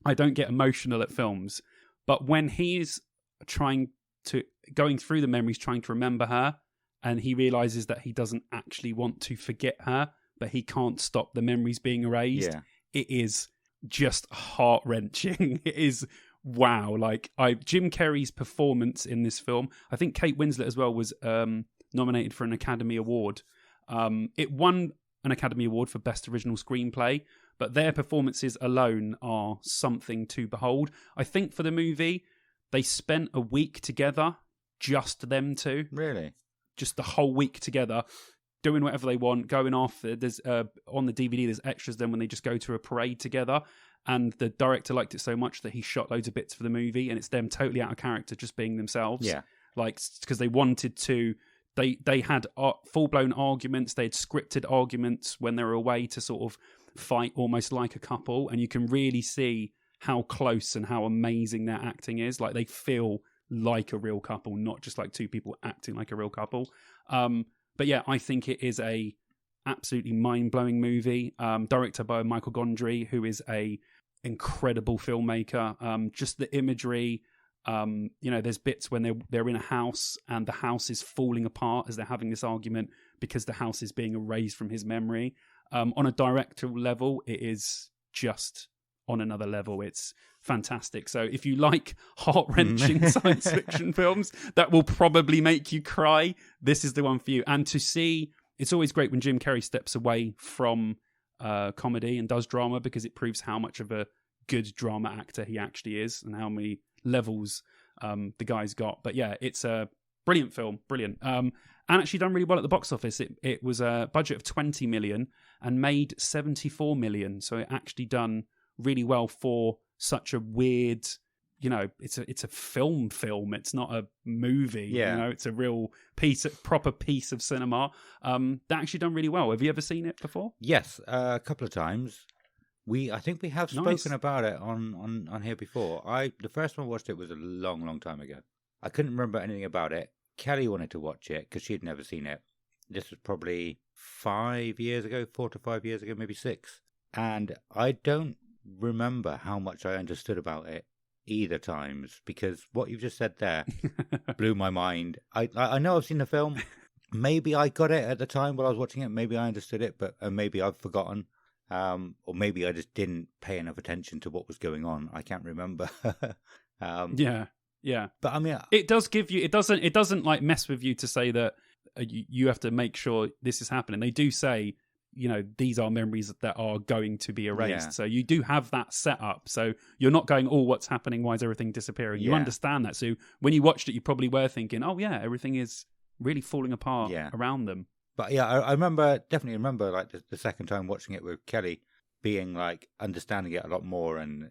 I don't get emotional at films. But when he's going through the memories, trying to remember her, and he realizes that he doesn't actually want to forget her, but he can't stop the memories being erased. Yeah. It is just heart-wrenching. It is wow. Like Jim Carrey's performance in this film, I think Kate Winslet as well was nominated for an Academy Award. It won an Academy Award for Best Original Screenplay, but their performances alone are something to behold. I think for the movie, they spent a week together, just them two. Really? Just the whole week together, doing whatever they want, going off. There's on the DVD, there's extras then when they just go to a parade together. And the director liked it so much that he shot loads of bits for the movie, and it's them totally out of character, just being themselves. Yeah. Like, because they wanted to... They had full-blown arguments. They had scripted arguments when they were away to sort of fight almost like a couple. And you can really see how close and how amazing their acting is. Like, they feel like a real couple, not just like two people acting like a real couple. But yeah, I think it is a absolutely mind-blowing movie. Directed by Michael Gondry, who is a incredible filmmaker. Just the imagery... there's bits when they're in a house and the house is falling apart as they're having this argument because the house is being erased from his memory. On a directorial level, it is just on another level. It's fantastic. So if you like heart-wrenching science fiction films that will probably make you cry, this is the one for you. And to see, it's always great when Jim Carrey steps away from comedy and does drama, because it proves how much of a good drama actor he actually is and how many levels the guy's got. But yeah, it's a brilliant film, brilliant, and actually done really well at the box office. It was a budget of 20 million and made 74 million, so it actually done really well for such a weird, it's a film. It's not a movie. It's a real proper piece of cinema that actually done really well. Have you ever seen it before? Yes, a couple of times. I think we have spoken about it on here before. The first time I watched it was a long, long time ago. I couldn't remember anything about it. Kelly wanted to watch it because she had never seen it. This was probably 5 years ago, 4 to 5 years ago, maybe 6. And I don't remember how much I understood about it either times, because what you've just said there blew my mind. I know I've seen the film. Maybe I got it at the time while I was watching it. Maybe I understood it, but maybe I've forgotten. Or maybe I just didn't pay enough attention to what was going on. I can't remember. Yeah. But I mean, it does give you. It doesn't like mess with you to say that you have to make sure this is happening. They do say, these are memories that are going to be erased. Yeah. So you do have that set up. So you're not going, oh, what's happening? Why is everything disappearing? You understand that. So when you watched it, you probably were thinking, oh yeah, everything is really falling apart around them. But yeah, I definitely remember like the second time watching it with Kelly, being like understanding it a lot more and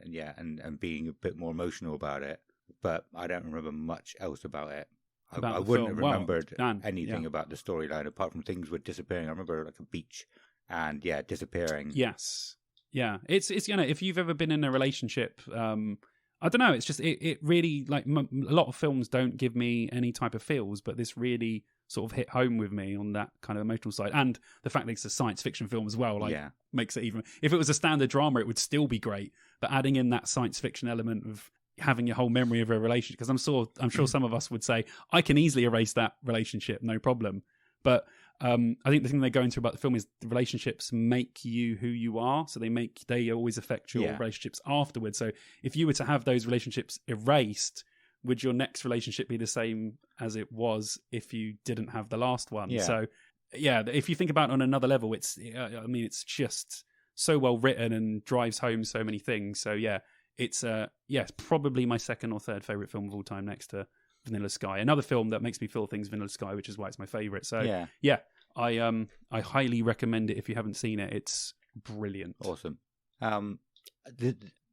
being a bit more emotional about it. But I don't remember much else about it. I wouldn't have remembered anything about the storyline apart from things were disappearing. I remember like a beach and disappearing. Yes. Yeah. It's if you've ever been in a relationship, I don't know, it's just it really, like, a lot of films don't give me any type of feels, but this really sort of hit home with me on that kind of emotional side. And the fact that it's a science fiction film as well, makes it even... If it was a standard drama, it would still be great, but adding in that science fiction element of having your whole memory of a relationship, because I'm sure some of us would say, I can easily erase that relationship, no problem. But I think the thing they go into about the film is the relationships make you who you are. So they always affect your relationships afterwards. So if you were to have those relationships erased, would your next relationship be the same as it was if you didn't have the last one? Yeah. So if you think about it on another level, it's just so well written and drives home so many things. So it's probably my second or third favorite film of all time, next to Vanilla Sky. Another film that makes me feel things, Vanilla Sky, which is why it's my favorite. So I highly recommend it if you haven't seen it. It's brilliant. Awesome.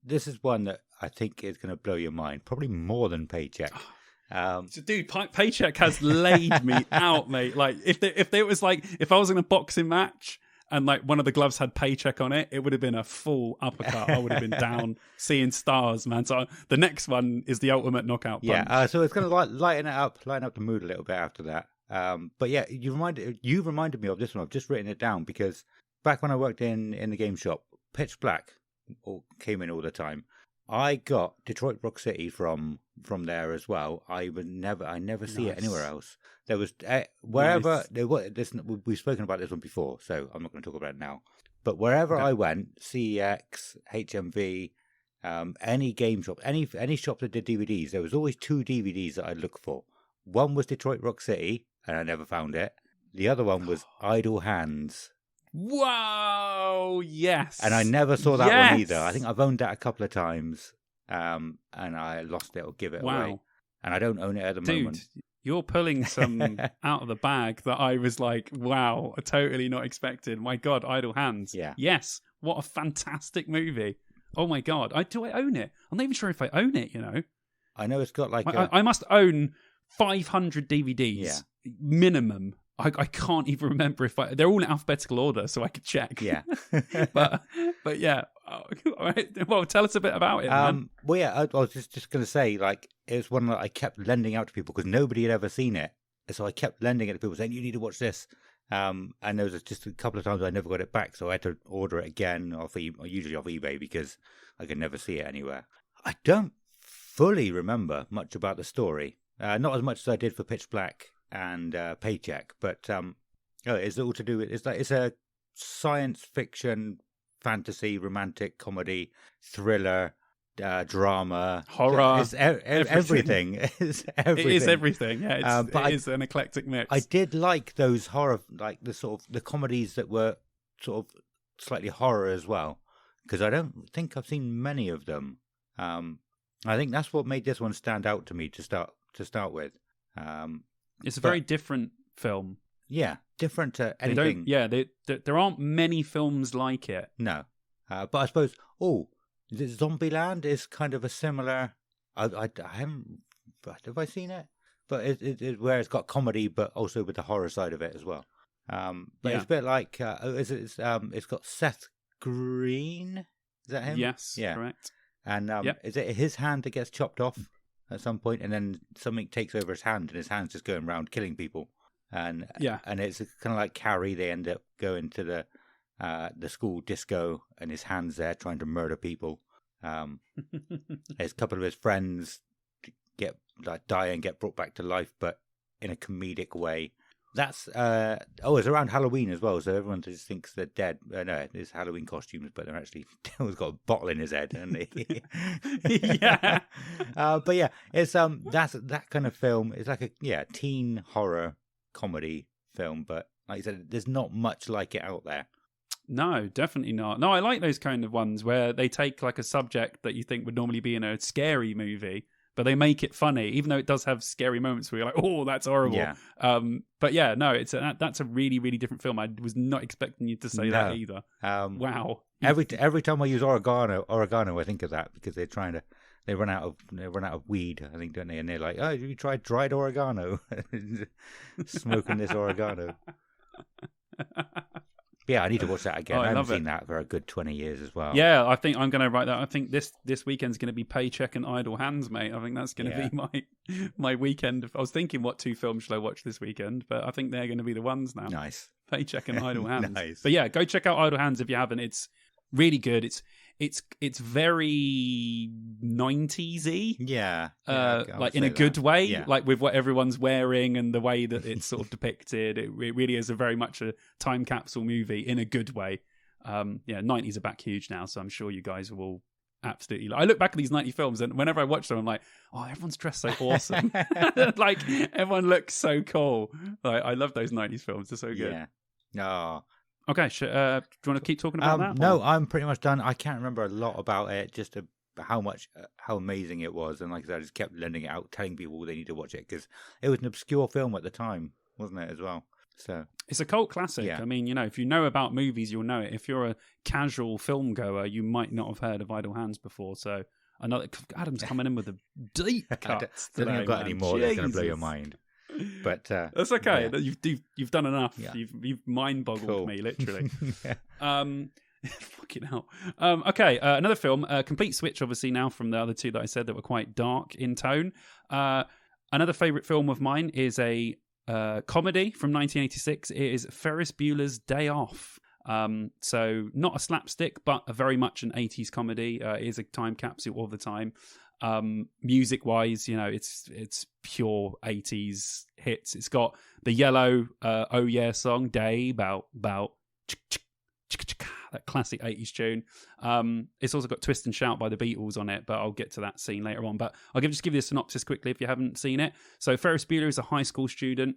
This is one that I think is going to blow your mind, probably more than Paycheck. So dude, Paycheck has laid me out, mate. Like if I was in a boxing match and like one of the gloves had Paycheck on it, it would have been a full uppercut. I would have been down seeing stars, man. So the next one is the ultimate knockout punch. Yeah, so it's going to lighten up the mood a little bit after that. But yeah, you reminded me of this one. I've just written it down because back when I worked in the game shop, Pitch Black came in all the time. I got Detroit Rock City from there as well. I never see it anywhere else. There was wherever there was. We've spoken about this one before, so I'm not going to talk about it now. But wherever I went, CEX, HMV, any game shop, any shop that did DVDs, there was always 2 DVDs that I'd look for. One was Detroit Rock City, and I never found it. The other one was Idle Hands. Whoa! Yes. And I never saw that one either. I think I've owned that a couple of times, and I lost it or give it away. And I don't own it at the moment. You're pulling some out of the bag that I was like, wow, totally not expected. My God, Idle Hands. Yeah. Yes. What a fantastic movie. Oh my God. Do I own it? I'm not even sure if I own it, I know it's got like... I must own 500 DVDs minimum. I can't even remember if they're all in alphabetical order, so I could check. Yeah. but yeah. All right. Well, tell us a bit about it, man. Well, yeah, I was just going to say, like, it was one that I kept lending out to people because nobody had ever seen it. So I kept lending it to people saying, you need to watch this. And there was just a couple of times I never got it back, so I had to order it again, usually off eBay, because I could never see it anywhere. I don't fully remember much about the story. Not as much as I did for Pitch Black and Paycheck, but it's all to do with... It's a science fiction, fantasy, romantic, comedy, thriller, drama, horror. It's everything. It's everything. It is everything. Yeah, it is an eclectic mix. I did like those horror, like the sort of the comedies that were sort of slightly horror as well, because I don't think I've seen many of them. I think that's what made this one stand out to me to start with. It's a very different film. Yeah, different to anything. There aren't many films like it. No, but I suppose Zombieland is kind of a similar. I haven't. Have I seen it? But it where it's got comedy, but also with the horror side of it as well. But it's a bit like it's got Seth Green. Is that him? Yes, correct. And is it his hand that gets chopped off at some point, and then something takes over his hand, and his hand's just going around killing people. And it's kind of like Carrie. They end up going to the school disco, and his hand's there trying to murder people. His couple of his friends die and get brought back to life, but in a comedic way. That's it's around Halloween as well, so everyone just thinks they're dead. No, it's Halloween costumes, but they're actually he's got a bottle in his head, and yeah. But yeah, it's that's that kind of film. It's like a teen horror comedy film, but like I said, there's not much like it out there. No, definitely not. No, I like those kind of ones where they take like a subject that you think would normally be in a scary movie, but they make it funny, even though it does have scary moments where you're like, oh, that's horrible. Yeah. But yeah, no, that's a really, really different film. I was not expecting you to say that either. Wow. Every time I use oregano, I think of that because they run out of weed, I think, don't they? And they're like, oh, have you tried dried oregano? Smoking this oregano. Yeah, I need to watch that again. I haven't seen that for a good 20 years as well. Yeah, I think I'm going to write that. I think this weekend's going to be Paycheck and Idle Hands, mate. I think that's going to be my weekend. I was thinking, what 2 films should I watch this weekend? But I think they're going to be the ones now. Nice. Paycheck and Idle Hands. Nice. But yeah, go check out Idle Hands if you haven't. It's really good. It's very 90s-y. Yeah. Like in a good way, like with what everyone's wearing and the way that it's sort of depicted. It really is very much a time capsule movie in a good way. 90s are back huge now, so I'm sure you guys will absolutely... I look back at these 90 films and whenever I watch them, I'm like, oh, everyone's dressed so awesome. Like, everyone looks so cool. Like, I love those 90s films. They're so good. Yeah. No. Okay, do you want to keep talking about that? No, I'm pretty much done. I can't remember a lot about it, just how amazing it was. And like I said, I just kept lending it out, telling people they need to watch it because it was an obscure film at the time, wasn't it, as well? So it's a cult classic. Yeah. I mean, if you know about movies, you'll know it. If you're a casual film goer, you might not have heard of Idle Hands before. So Adam's coming in with a deep cut. I don't think I've got any more that's going to blow your mind. But that's okay. Yeah. You've done enough. Yeah. You've mind boggled me literally. Fucking hell. Okay, another film. Complete switch, obviously now from the other 2 that I said that were quite dark in tone. Another favorite film of mine is a comedy from 1986. It is Ferris Bueller's Day Off. So not a slapstick, but very much an 80s comedy. It is a time capsule of the time. Music wise, it's pure 80s hits. It's got the Yellow Oh Yeah song, Day, about that classic 80s tune. It's also got Twist and Shout by the Beatles on it, but I'll get to that scene later on. But I'll just give you a synopsis quickly if you haven't seen it. So Ferris Bueller is a high school student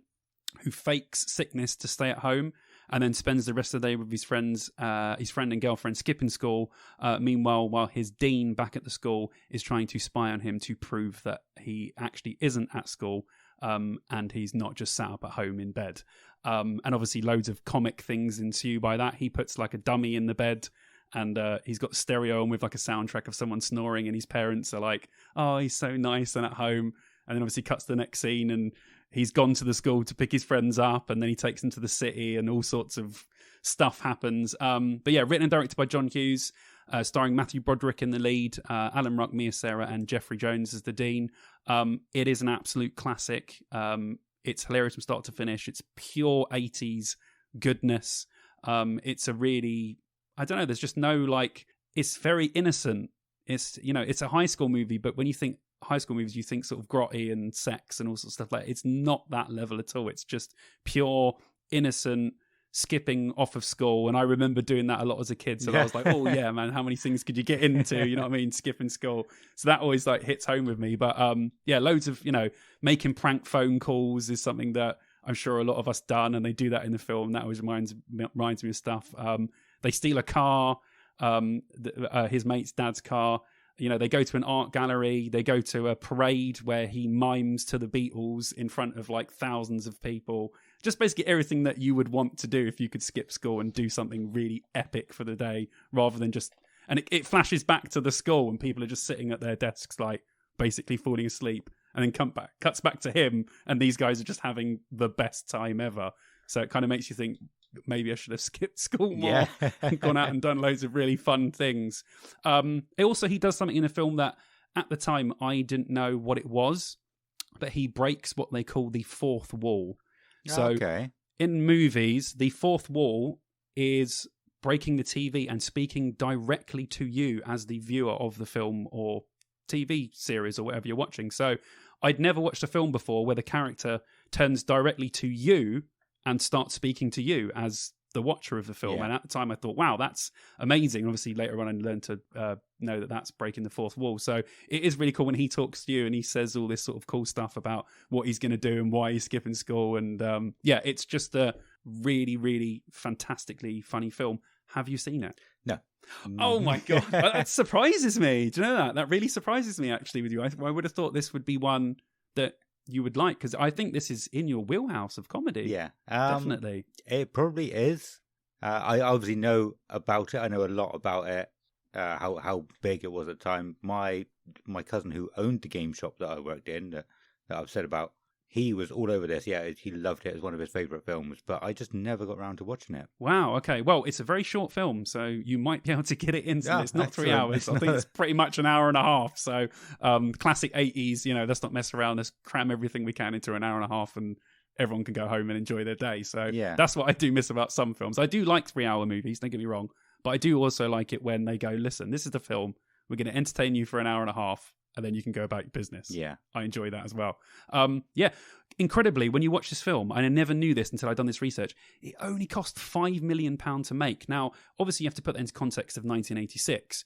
who fakes sickness to stay at home, and then spends the rest of the day with his friend and girlfriend skipping school. Meanwhile, while his dean back at the school is trying to spy on him to prove that he actually isn't at school, and he's not just sat up at home in bed. And obviously loads of comic things ensue by that. He puts like a dummy in the bed, and he's got stereo on with like a soundtrack of someone snoring, and his parents are like, oh, he's so nice and at home. And then obviously cuts to the next scene, and he's gone to the school to pick his friends up, and then he takes them to the city, and all sorts of stuff happens. But yeah, written and directed by John Hughes, starring Matthew Broderick in the lead, Alan Ruck, Mia Sara, and Jeffrey Jones as the dean. It is an absolute classic. It's hilarious from start to finish. It's pure 80s goodness. It's a really, I don't know, there's just no like, it's very innocent. It's, you know, it's a high school movie, but when you think high school movies, you think sort of grotty and sex and all sorts of stuff like that. It's not that level at all. It's just pure, innocent, skipping off of school. And I remember doing that a lot as a kid. So I was like, oh yeah, man, how many things could you get into? You know what I mean? Skipping school. So that always like hits home with me. But yeah, loads of, you know, making prank phone calls is something that I'm sure a lot of us done, and they do that in the film. That always reminds me of stuff. They steal a car, his mate's dad's car. You know, they go to an art gallery, they go to a parade where he mimes to the Beatles in front of like thousands of people. Just basically everything that you would want to do if you could skip school and do something really epic for the day, rather than just... And it flashes back to the school and people are just sitting at their desks like basically falling asleep, and then cuts back to him, and these guys are just having the best time ever. So it kind of makes you think, maybe I should have skipped school more and gone out and done loads of really fun things. He does something in a film that at the time I didn't know what it was, but he breaks what they call the fourth wall. So in movies, the fourth wall is breaking the TV and speaking directly to you as the viewer of the film or TV series or whatever you're watching. So I'd never watched a film before where the character turns directly to you and start speaking to you as the watcher of the film. Yeah. And at the time I thought, wow, that's amazing. Obviously later on I learned to know that that's breaking the fourth wall. So it is really cool when he talks to you and he says all this sort of cool stuff about what he's going to do and why he's skipping school. And yeah, it's just a really, really fantastically funny film. Have you seen it? No. Oh my God. That surprises me. Do you know that? That really surprises me actually with you. I would have thought this would be one that you would like, because I think this is in your wheelhouse of comedy. Yeah, definitely. It probably is. I obviously know about it. I know a lot about it. How big it was at the time. My cousin who owned the game shop that I worked in, that I've said about, he was all over this. Yeah, he loved it. It was one of his favourite films, but I just never got around to watching it. Wow, okay. Well, it's a very short film, so you might be able to get it into It's not 3 hours. I think it's pretty much an hour and a half. So classic 80s, you know, let's not mess around. Let's cram everything we can into an hour and a half and everyone can go home and enjoy their day. So that's what I do miss about some films. I do like 3 hour movies, don't get me wrong, but I do also like it when they go, listen, this is the film. We're going to entertain you for an hour and a half, and then you can go about your business. Yeah. I enjoy that as well. Yeah, incredibly, when you watch this film, and I never knew this until I'd done this research, it only cost £5 million to make. Now, obviously you have to put that into context of 1986,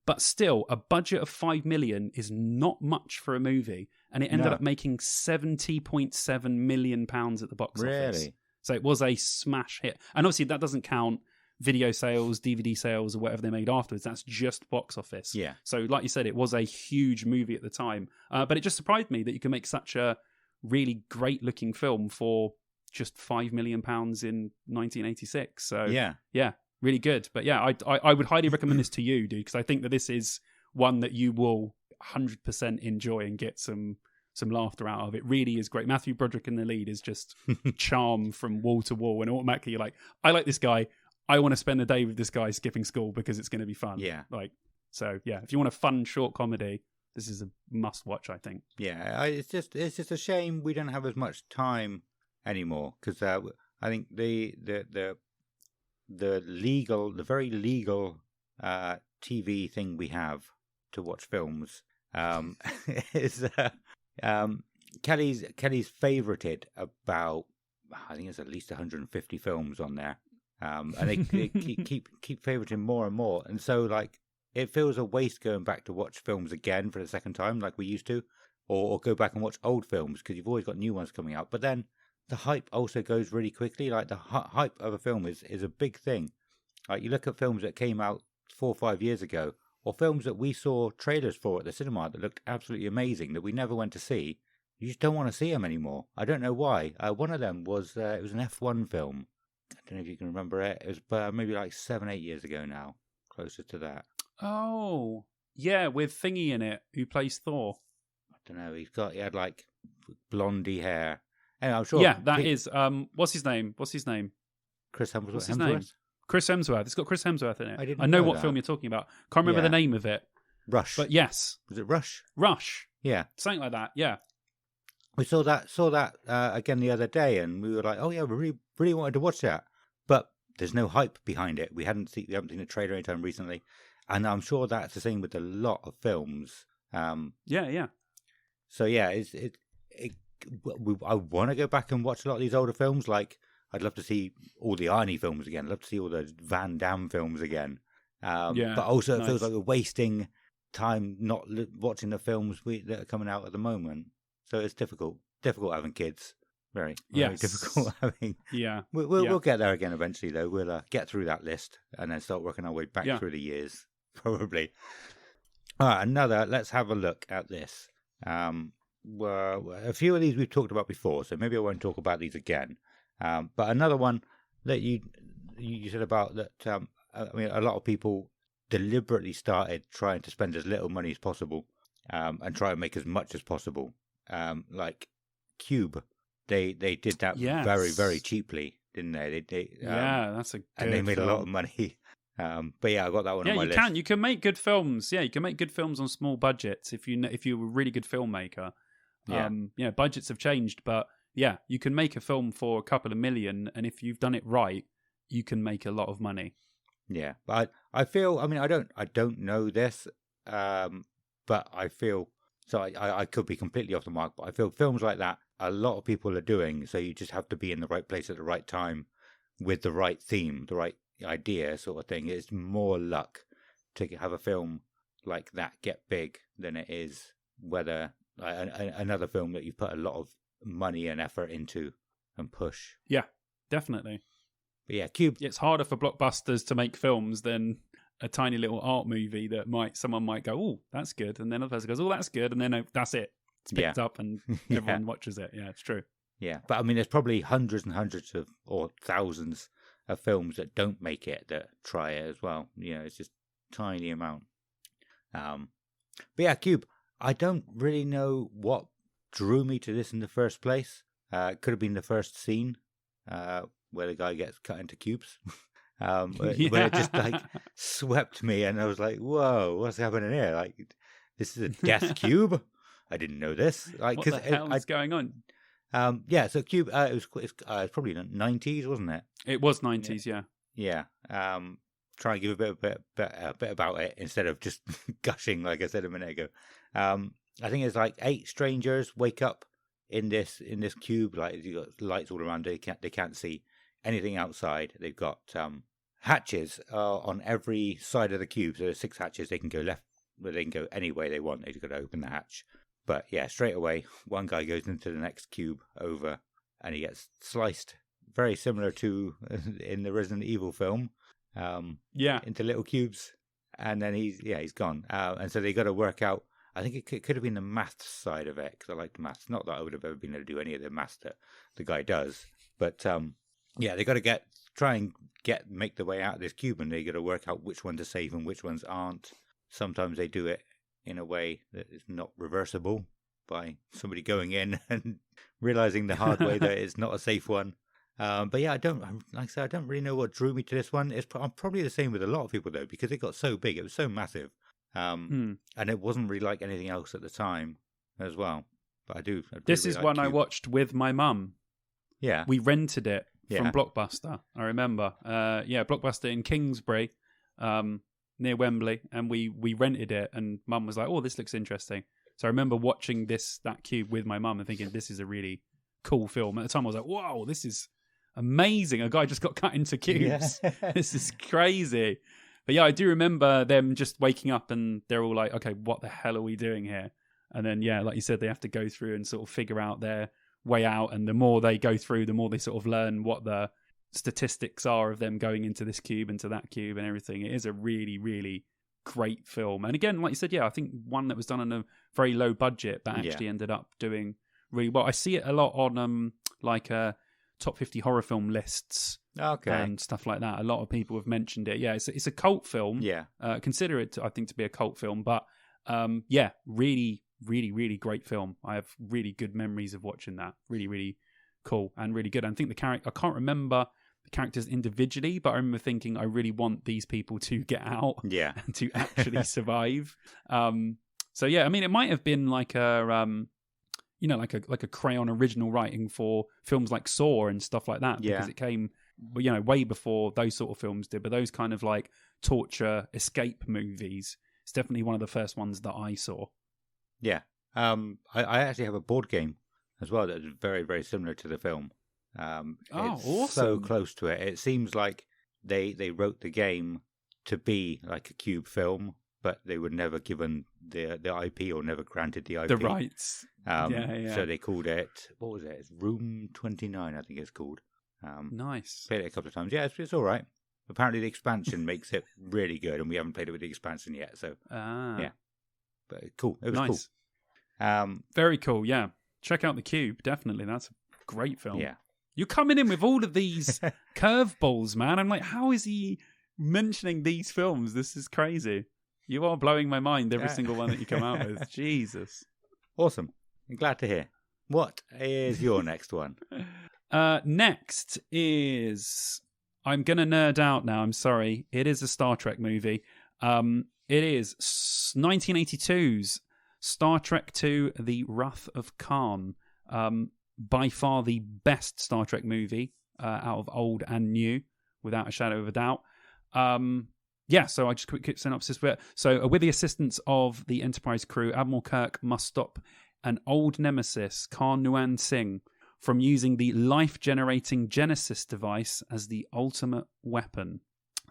but still, a budget of £5 million is not much for a movie, and it ended up making £70.7 million at the box office. Really? So it was a smash hit. And obviously that doesn't count video sales, DVD sales, or whatever they made afterwards. That's just box office. Yeah. So like you said, it was a huge movie at the time. But it just surprised me that you can make such a really great looking film for just £5 million in 1986. So yeah, really good. But yeah, I would highly recommend this to you, dude, because I think that this is one that you will 100% enjoy and get some laughter out of. It really is great. Matthew Broderick in the lead is just charm from wall to wall, and automatically you're like, I like this guy. I want to spend the day with this guy skipping school because it's going to be fun. Yeah. So yeah, if you want a fun short comedy, this is a must watch, I think. Yeah, it's just a shame we don't have as much time anymore, because I think the very legal TV thing we have to watch films is Kelly's favorited about, I think it's at least 150 films on there. And they keep favoriting more and more, and so like it feels a waste going back to watch films again for the second time like we used to, or go back and watch old films because you've always got new ones coming out. But then the hype also goes really quickly. Like the hype of a film is a big thing. Like you look at films that came out 4 or 5 years ago, or films that we saw trailers for at the cinema that looked absolutely amazing that we never went to see. You just don't want to see them anymore. I don't know why. One of them was it was an F1 film. I don't know if you can remember it. It was maybe like 7, 8 years ago now, closer to that. Oh, yeah, with Thingy in it, who plays Thor. I don't know. He had like blondie hair. Anyway, I'm sure. Yeah, that is. What's his name? Chris Hemsworth. What's his name? Chris Hemsworth. It's got Chris Hemsworth in it. I know what film you're talking about. Can't remember the name of it. Rush. But yes. Was it Rush? Rush. Yeah. Something like that, yeah. We saw that again the other day, and we were like, "Oh yeah, we really wanted to watch that," but there's no hype behind it. We haven't seen the trailer anytime recently, and I'm sure that's the same with a lot of films. Yeah. So yeah, I want to go back and watch a lot of these older films. Like I'd love to see all the Arnie films again. I'd love to see all the Van Damme films again. But also it feels like we're wasting time not watching the films that are coming out at the moment. So it's difficult having kids. Very difficult having. Yeah. We'll get there again eventually, though. We'll get through that list and then start working our way back through the years, probably. All right, let's have a look at this. Well, a few of these we've talked about before, so maybe I won't talk about these again. But another one that you said about that, I mean, a lot of people deliberately started trying to spend as little money as possible and try and make as much as possible. Like Cube, they did that very, very cheaply, didn't they? That's a good and they made film. a lot of money. But yeah, I got that one on my list. You can make good films. Yeah, you can make good films on small budgets if you're a really good filmmaker. Budgets have changed, but yeah, you can make a film for a couple of million, and if you've done it right, you can make a lot of money. Yeah, but I feel. I mean, I don't know this, but I feel. So I could be completely off the mark, but I feel films like that a lot of people are doing. So you just have to be in the right place at the right time, with the right theme, the right idea, sort of thing. It's more luck to have a film like that get big than it is whether another film that you put a lot of money and effort into and push. Yeah, definitely. But yeah, Cube. It's harder for blockbusters to make films than a tiny little art movie that someone might go, oh, that's good, and then another person goes, oh, that's good, and then that's it. It's picked up and everyone watches it. Yeah, it's true. Yeah, but I mean, there's probably hundreds and hundreds or thousands of films that don't make it that try it as well. You know, it's just a tiny amount. But yeah, Cube. I don't really know what drew me to this in the first place. It could have been the first scene where the guy gets cut into cubes. Where it just like swept me, and I was like, "Whoa, what's happening here? Like, this is a death cube? I didn't know this. Like, what the hell is going on?" So Cube, it's probably the 90s, wasn't it? It was 90s, yeah. Yeah. Try and give a bit about it instead of just gushing, like I said a minute ago. I think it's like 8 strangers wake up in this cube. Like, you got lights all around. They can't see anything outside. They've got hatches on every side of the cube. So there's 6 hatches. They can go left, but they can go any way they want. They've got to open the hatch. But yeah, straight away, one guy goes into the next cube over, and he gets sliced. Very similar to in the Resident Evil film. Into little cubes, and then he's gone. And so they got to work out. I think it could have been the maths side of it, because I liked maths. Not that I would have ever been able to do any of the maths that the guy does, but they got to make the way out of this cube, and they got to work out which ones are safe and which ones aren't. Sometimes they do it in a way that is not reversible by somebody going in and realizing the hard way that it's not a safe one. But yeah, I don't really know what drew me to this one. I'm probably the same with a lot of people though, because it got so big, it was so massive, and it wasn't really like anything else at the time as well. But I do. This is one I watched with my mum. Yeah, we rented it from Blockbuster. I remember. Blockbuster in Kingsbury, near Wembley, and we rented it. And Mum was like, "Oh, this looks interesting." So I remember watching that cube with my mum and thinking, "This is a really cool film." At the time, I was like, "Whoa, this is amazing! A guy just got cut into cubes. Yeah. This is crazy." But yeah, I do remember them just waking up and they're all like, "Okay, what the hell are we doing here?" And then like you said, they have to go through and sort of figure out their way out, and the more they go through, the more they sort of learn what the statistics are of them going into this cube, into that cube, and everything. It is a really, really great film. And again, like you said, I think one that was done on a very low budget, but actually ended up doing really well. I see it a lot on top 50 horror film lists. Okay. And stuff like that. A lot of people have mentioned it. Yeah, it's a cult film. Yeah. Consider it, I think, to be a cult film. But really, really, really great film. I have really good memories of watching that. Really, really cool and really good. And I think I can't remember the characters individually, but I remember thinking I really want these people to get out and to actually survive. So yeah, I mean, it might have been like a like a crayon original writing for films like Saw and stuff like that, because it came way before those sort of films did. But those kind of like torture escape movies, it's definitely one of the first ones that I saw. Yeah. I actually have a board game as well that's very, very similar to the film. It's awesome. So close to it. It seems like they wrote the game to be like a cube film, but they were never given the IP or never granted the IP. The rights. So they called it, what was it? It's Room 29, I think it's called. Nice. Played it a couple of times. Yeah, it's all right. Apparently the expansion makes it really good, and we haven't played it with the expansion yet. So, yeah. But cool. It was nice. Cool. Very cool, yeah. Check out The Cube, definitely. That's a great film. Yeah. You're coming in with all of these curveballs, man. I'm like, how is he mentioning these films? This is crazy. You are blowing my mind every single one that you come out with. Jesus. Awesome. I'm glad to hear. What is your next one? Next is... I'm going to nerd out now, I'm sorry. It is a Star Trek movie. It is 1982's Star Trek II, The Wrath of Khan. By far the best Star Trek movie out of old and new, without a shadow of a doubt. So I just quick synopsis. So with the assistance of the Enterprise crew, Admiral Kirk must stop an old nemesis, Khan Nuan Singh, from using the life-generating Genesis device as the ultimate weapon.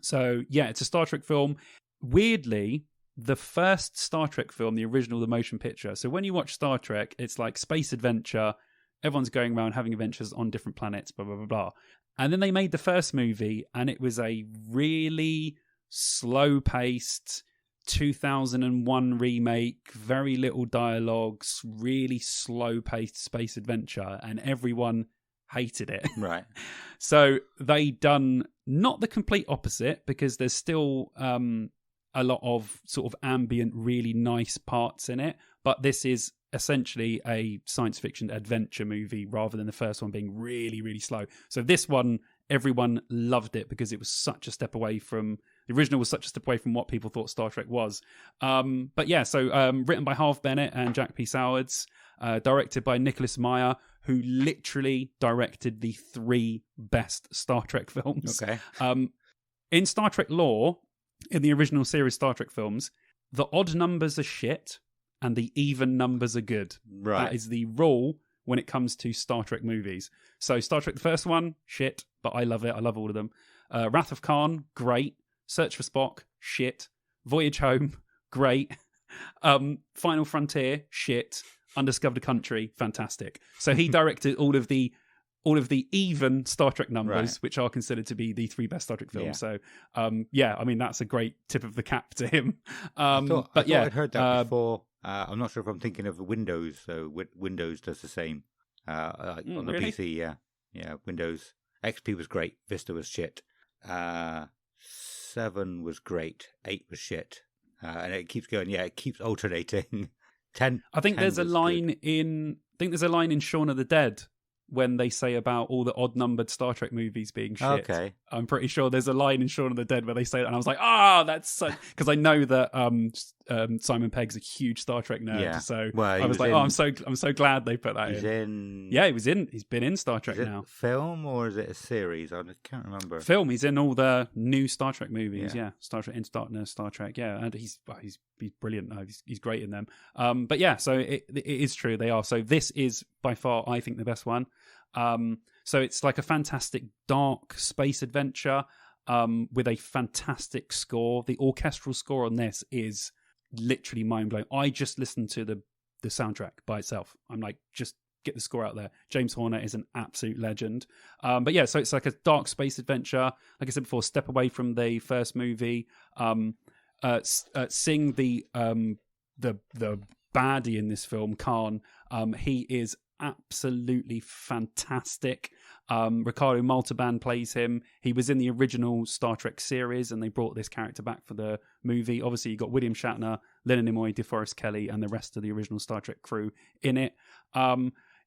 So, yeah, it's a Star Trek film. Weirdly, the first Star Trek film, the original, the motion picture. So when you watch Star Trek, it's like space adventure. Everyone's going around having adventures on different planets, blah, blah, blah, blah. And then they made the first movie, and it was a really slow-paced 2001 remake, very little dialogues, really slow-paced space adventure, and everyone hated it. Right. So they done not the complete opposite, because there's still a lot of sort of ambient, really nice parts in it, but this is essentially a science fiction adventure movie rather than the first one being really, really slow. So this one, everyone loved it because it was such a step away from... The original was such a step away from what people thought Star Trek was. But yeah, so written by Harve Bennett and Jack P. Sowards, directed by Nicholas Meyer, who literally directed the 3 best Star Trek films. Okay. In Star Trek lore, in the original series Star Trek films, the odd numbers are shit and the even numbers are good. Right. That is the rule when it comes to Star Trek movies. So Star Trek, the first one, shit, but I love it. I love all of them. Wrath of Khan, great. Search for Spock, shit. Voyage Home, great. Final Frontier, shit. Undiscovered Country, fantastic. So he directed all of the even Star Trek numbers, which are considered to be the 3 best Star Trek films. Yeah. So, I mean, that's a great tip of the cap to him. I thought I'd heard that before. I'm not sure if I'm thinking of Windows. So Windows does the same on the really? PC. Yeah. Windows XP was great. Vista was shit. 7 was great. 8 was shit. And it keeps going. Yeah, it keeps alternating. 10. I think there's a line good. in Shaun of the Dead when they say about all the odd-numbered Star Trek movies being shit. Okay. I'm pretty sure there's a line in Shaun of the Dead where they say that, and I was like, that's so... Because I know that Simon Pegg's a huge Star Trek nerd, so I was like, I'm so glad they put that in. Yeah, he's been in Star Trek now. Film or is it a series? I can't remember. Film. He's in all the new Star Trek movies. Yeah, Star Trek Into Darkness, Star Trek. Yeah, and he's brilliant. He's great in them. But yeah, so it is true they are. So this is by far, I think, the best one. So it's like a fantastic dark space adventure with a fantastic score. The orchestral score on this is literally mind-blowing. I just listened to the soundtrack by itself. I'm like, just get the score out there. James Horner is an absolute legend. But yeah, so it's like a dark space adventure. Like I said before, step away from the first movie. Sing the baddie in this film, Khan. He is absolutely fantastic. Ricardo Montalban plays him. He was in the original Star Trek series, and they brought this character back for the movie. Obviously, you got William Shatner, Leonard Nimoy, DeForest Kelley, and the rest of the original Star Trek crew in it.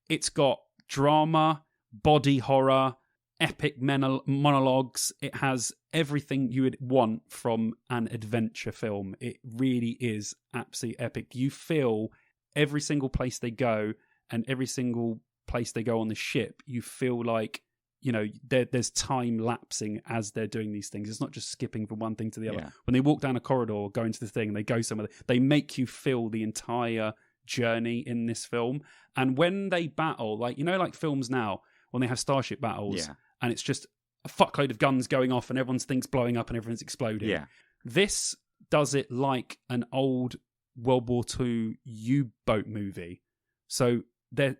It's got drama, body horror, epic monologues. It has everything you would want from an adventure film. It really is absolutely epic. You feel every single place they go, and every single place they go on the ship, you feel like, you know, there's time lapsing as they're doing these things. It's not just skipping from one thing to the other. Yeah. When they walk down a corridor, go into the thing, and they go somewhere, they make you feel the entire journey in this film. And when they battle, like, you know, like films now, when they have starship battles, and it's just a fuckload of guns going off and everyone's things blowing up and everyone's exploding. Yeah. This does it like an old World War II U-boat movie. So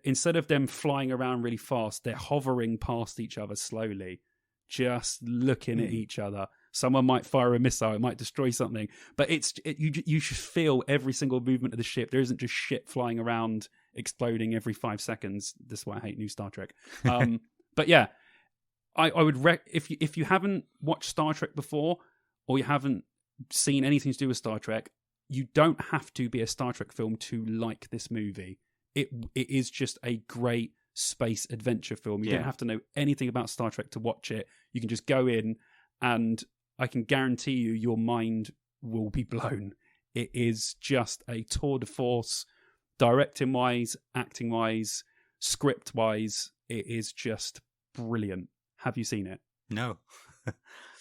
instead of them flying around really fast, they're hovering past each other slowly, just looking at each other. Someone might fire a missile, it might destroy something, but you should feel every single movement of the ship. There isn't just shit flying around exploding every 5 seconds. That's why I hate new Star Trek. But yeah, I would if you haven't watched Star Trek before, or you haven't seen anything to do with Star Trek, you don't have to be a Star Trek film to like this movie. It is just a great space adventure film. You don't have to know anything about Star Trek to watch it. You can just go in, and I can guarantee you your mind will be blown. It is just a tour de force, directing wise, acting wise, script wise. It is just brilliant. Have you seen it? No.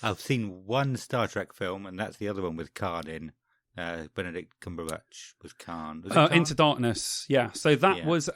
I've seen one Star Trek film, and that's the other one with Khan in. Benedict Cumberbatch was Khan. Was it Khan? Into Darkness, yeah. So that was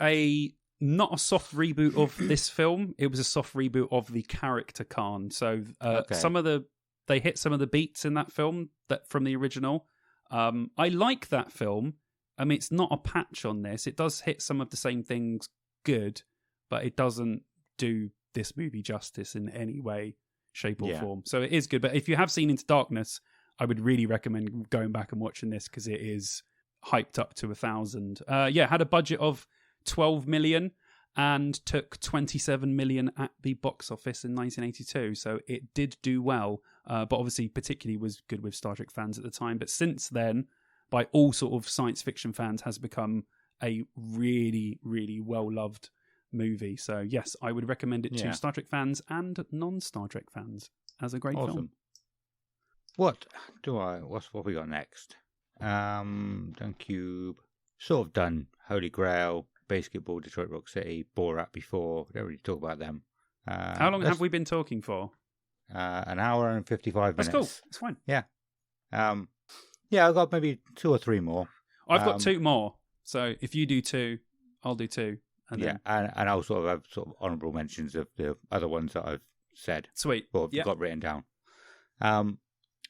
not a soft reboot of this film. It was a soft reboot of the character Khan. So they hit some of the beats in that film that from the original. I like that film. I mean, it's not a patch on this. It does hit some of the same things good, but it doesn't do this movie justice in any way, shape, or form. So it is good. But if you have seen Into Darkness, I would really recommend going back and watching this, because it is hyped up to 1,000. Had a budget of 12 million and took 27 million at the box office in 1982. So it did do well, but obviously particularly was good with Star Trek fans at the time. But since then, by all sort of science fiction fans, has become a really, really well-loved movie. So yes, I would recommend it to Star Trek fans and non-Star Trek fans as a great film. What have we got next? Duncube. Sort of done Holy Grail, Basketball, Detroit Rock City, Borat before. We don't really talk about them. How long have we been talking for? An hour and 55 minutes. That's cool. It's fine. Yeah. I've got maybe 2 or 3 more. I've got 2 more. So if you do 2, I'll do 2. And then... and I'll sort of have sort of honourable mentions of the other ones that I've said. Sweet. Or got written down.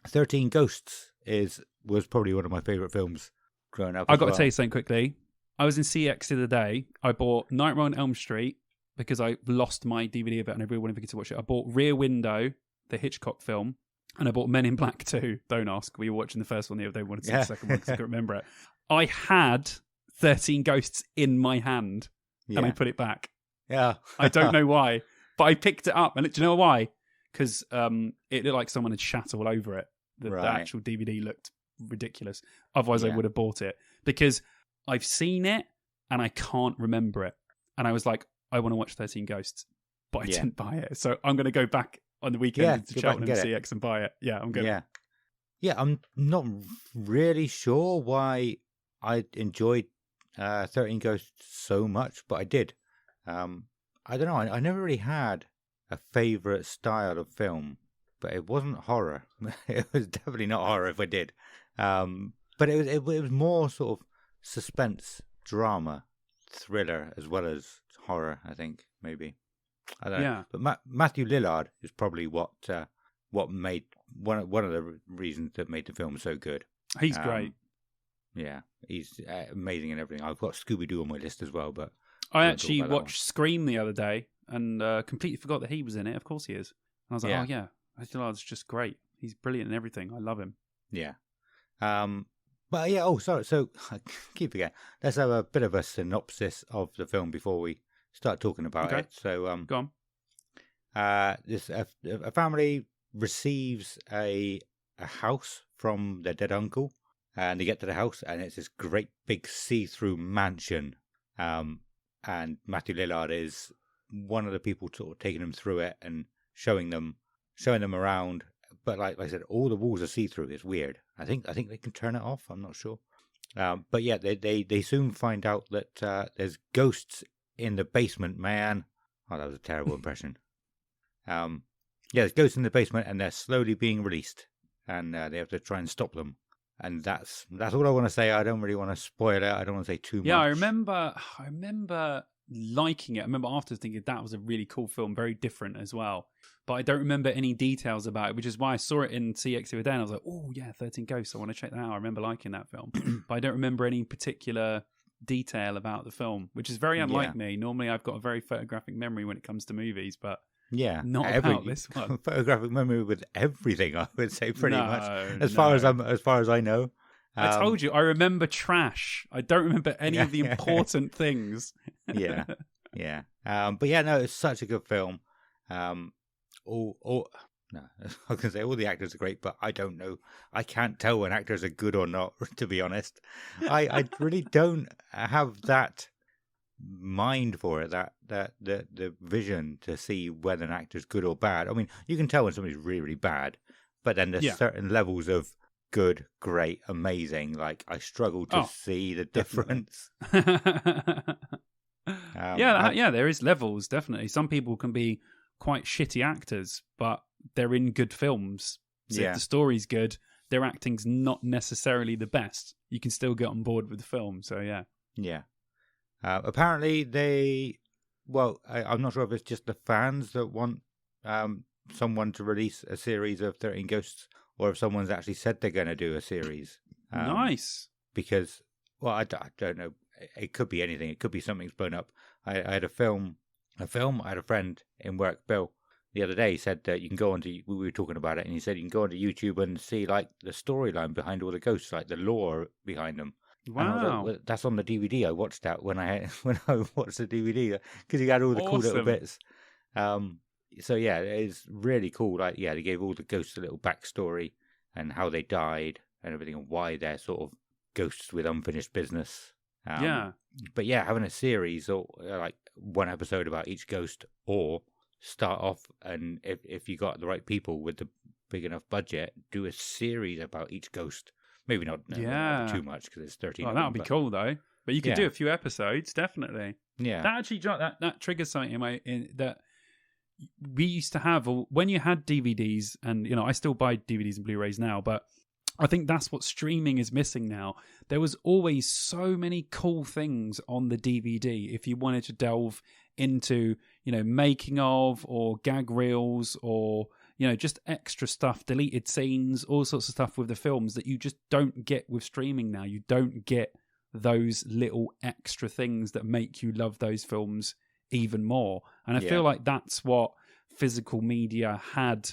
13 Ghosts was probably one of my favourite films growing up. I've got to tell you something quickly. I was in CX the other day. I bought Nightmare on Elm Street because I lost my DVD of it and I really wanted to watch it. I bought Rear Window, the Hitchcock film, and I bought Men in Black 2. Don't ask. We were watching the first one the other day. We wanted to see the second one because I couldn't remember it. I had 13 Ghosts in my hand and I put it back. Yeah. I don't know why, but I picked it up. And do you know why? Because it looked like someone had shat all over it. The actual DVD looked ridiculous. Otherwise, I would have bought it. Because I've seen it and I can't remember it. And I was like, I want to watch 13 Ghosts, but I didn't buy it. So I'm going to go back on the weekend to Cheltenham CX and buy it. Yeah, I'm good. Yeah, I'm not really sure why I enjoyed 13 Ghosts so much, but I did. I don't know. I never really had a favourite style of film, but it wasn't horror. It was definitely not horror if I did. But it was more sort of suspense, drama, thriller, as well as horror, I think, maybe. I don't know. But Matthew Lillard is probably what made one of the reasons that made the film so good. He's great. Yeah, he's amazing in everything. I've got Scooby-Doo on my list as well, but I actually watched Scream the other day and completely forgot that he was in it. Of course he is. And I was like, oh yeah, I feel like it's just great. He's brilliant in everything. I love him. Yeah. But yeah, sorry. So I keep forgetting. Let's have a bit of a synopsis of the film before we start talking about it. So go on. This a family receives a house from their dead uncle, and they get to the house, and it's this great big see-through mansion. And Matthew Lillard is one of the people sort of taking them through it and showing them around. But like I said, all the walls are see-through. It's weird. I think they can turn it off. I'm not sure. But yeah, they soon find out that there's ghosts in the basement, man. Oh, that was a terrible impression. Yeah, there's ghosts in the basement, and they're slowly being released, and they have to try and stop them. And that's all I want to say. I don't really want to spoil it. I don't want to say too much. Yeah, I remember liking it. I remember after thinking that was a really cool film, very different as well. But I don't remember any details about it, which is why I saw it in CX the other day, and I was like, oh yeah, 13 Ghosts. I want to check that out. I remember liking that film. But I don't remember any particular detail about the film, which is very unlike me. Normally I've got a very photographic memory when it comes to movies, but not about this one. Photographic memory with everything, I would say, pretty much. As far as I know. I told you, I remember trash. I don't remember any of the important things. Yeah. But yeah, no, it's such a good film. No, I was going to say all the actors are great, but I don't know. I can't tell when actors are good or not, to be honest. I really don't have that mind for it, that the vision to see whether an actor's good or bad. I mean, you can tell when somebody's really, really bad, but then there's certain levels of good, great, amazing. Like, I struggle to see the difference. There is levels, definitely. Some people can be quite shitty actors, but they're in good films. So if the story's good, their acting's not necessarily the best. You can still get on board with the film. So yeah. Apparently I'm not sure if it's just the fans that want someone to release a series of 13 Ghosts, or if someone's actually said they're going to do a series. Nice. Because, I don't know. It could be anything. It could be something's blown up. I had a film. I had a friend in work, Bill, the other day. He said that you can go onto. We were talking about it, and he said you can go onto YouTube and see like the storyline behind all the ghosts, like the lore behind them. Wow, and I was like, well, that's on the DVD. I watched that when I watched the DVD because you had all the cool little bits. So yeah, it's really cool. Like, yeah, they gave all the ghosts a little backstory and how they died and everything, and why they're sort of ghosts with unfinished business. But yeah, having a series or like one episode about each ghost, or start off, and if you got the right people with the big enough budget, do a series about each ghost. Maybe not too much because it's 13. Oh, that would be cool though. But you could do a few episodes, definitely. Yeah, that actually that triggers something that we used to have when you had DVDs, and I still buy DVDs and Blu-rays now, but I think that's what streaming is missing now. There was always so many cool things on the DVD if you wanted to delve into, making of or gag reels or, just extra stuff, deleted scenes, all sorts of stuff with the films that you just don't get with streaming now. You don't get those little extra things that make you love those films even more. And I feel like that's what physical media had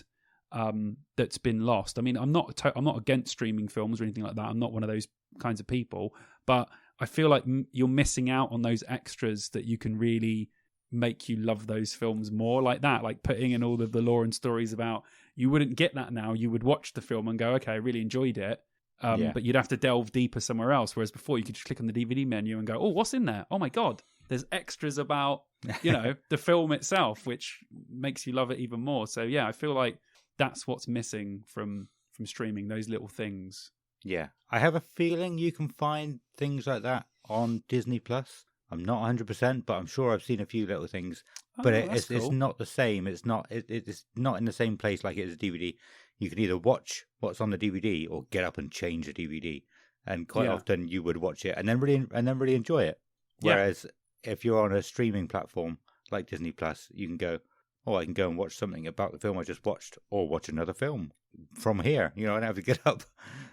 that's been lost. I mean, I'm not against streaming films or anything like that. I'm not one of those kinds of people, but I feel like you're missing out on those extras that you can really make you love those films more, like that, like putting in all of the lore and stories about. You wouldn't get that now. You would watch the film and go, okay, I really enjoyed it, but you'd have to delve deeper somewhere else, whereas before you could just click on the DVD menu and go, oh, what's in there? Oh my god, there's extras about the film itself, which makes you love it even more. So yeah, I feel like that's what's missing from streaming, those little things. Yeah, I have a feeling you can find things like that on Disney Plus. I'm not 100%, but I'm sure I've seen a few little things. But it's not the same. It's not in the same place like it is a DVD. You can either watch what's on the DVD or get up and change the DVD. And quite often you would watch it and then really enjoy it. Whereas if you're on a streaming platform like Disney Plus, you can go, I can go and watch something about the film I just watched, or watch another film from here. I don't have to get up.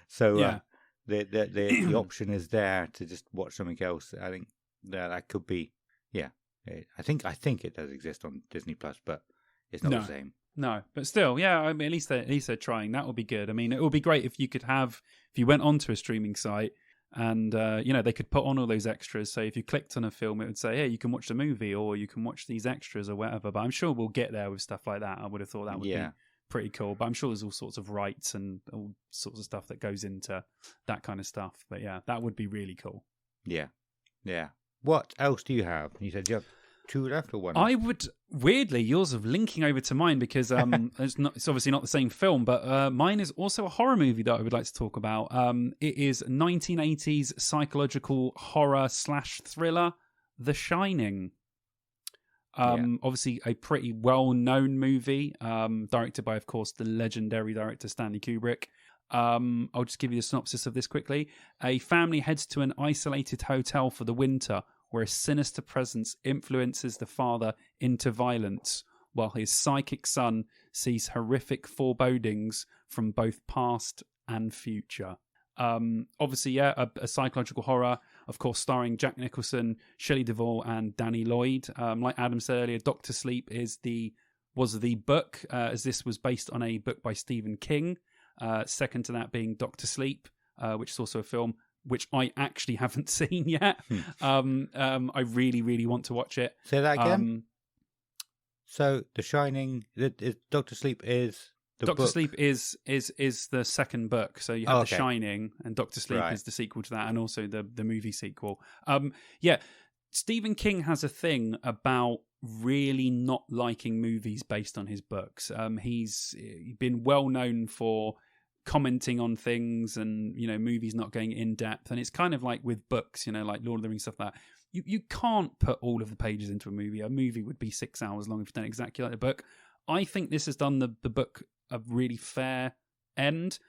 So the option is there to just watch something else. I think that could be Yeah. I think it does exist on Disney Plus, but it's not the same. No, but still, yeah. I mean, at least they're trying. That would be good. I mean, it would be great if you went onto a streaming site and they could put on all those extras. So if you clicked on a film, it would say, "Hey, you can watch the movie, or you can watch these extras, or whatever." But I'm sure we'll get there with stuff like that. I would have thought that would be pretty cool. But I'm sure there's all sorts of rights and all sorts of stuff that goes into that kind of stuff. But yeah, that would be really cool. Yeah, yeah. What else do you have? You said you have 2 left or 1? I would, weirdly, yours are linking over to mine because it's obviously not the same film, but mine is also a horror movie that I would like to talk about. It is 1980s psychological horror / thriller, The Shining. Obviously a pretty well-known movie, directed by, of course, the legendary director Stanley Kubrick. I'll just give you the synopsis of this quickly. A family heads to an isolated hotel for the winter, where a sinister presence influences the father into violence, while his psychic son sees horrific forebodings from both past and future. Obviously, a psychological horror, of course, starring Jack Nicholson, Shelley Duvall, and Danny Lloyd. Like Adam said earlier, Dr. Sleep was the book, as this was based on a book by Stephen King. Second to that being Dr. Sleep, which is also a film which I actually haven't seen yet. I really, really want to watch it. Say that again. So, The Shining, Dr. Sleep is the Dr. book. Sleep is the second book. So you have The Shining, and Dr. Sleep is the sequel to that, and also the movie sequel. Stephen King has a thing about really not liking movies based on his books. He's been well known for commenting on things and movies not going in depth, and it's kind of like with books, like Lord of the Rings, stuff like that. You can't put all of the pages into a movie would be 6 hours long if you done exactly like the book. I think this has done the book a really fair end.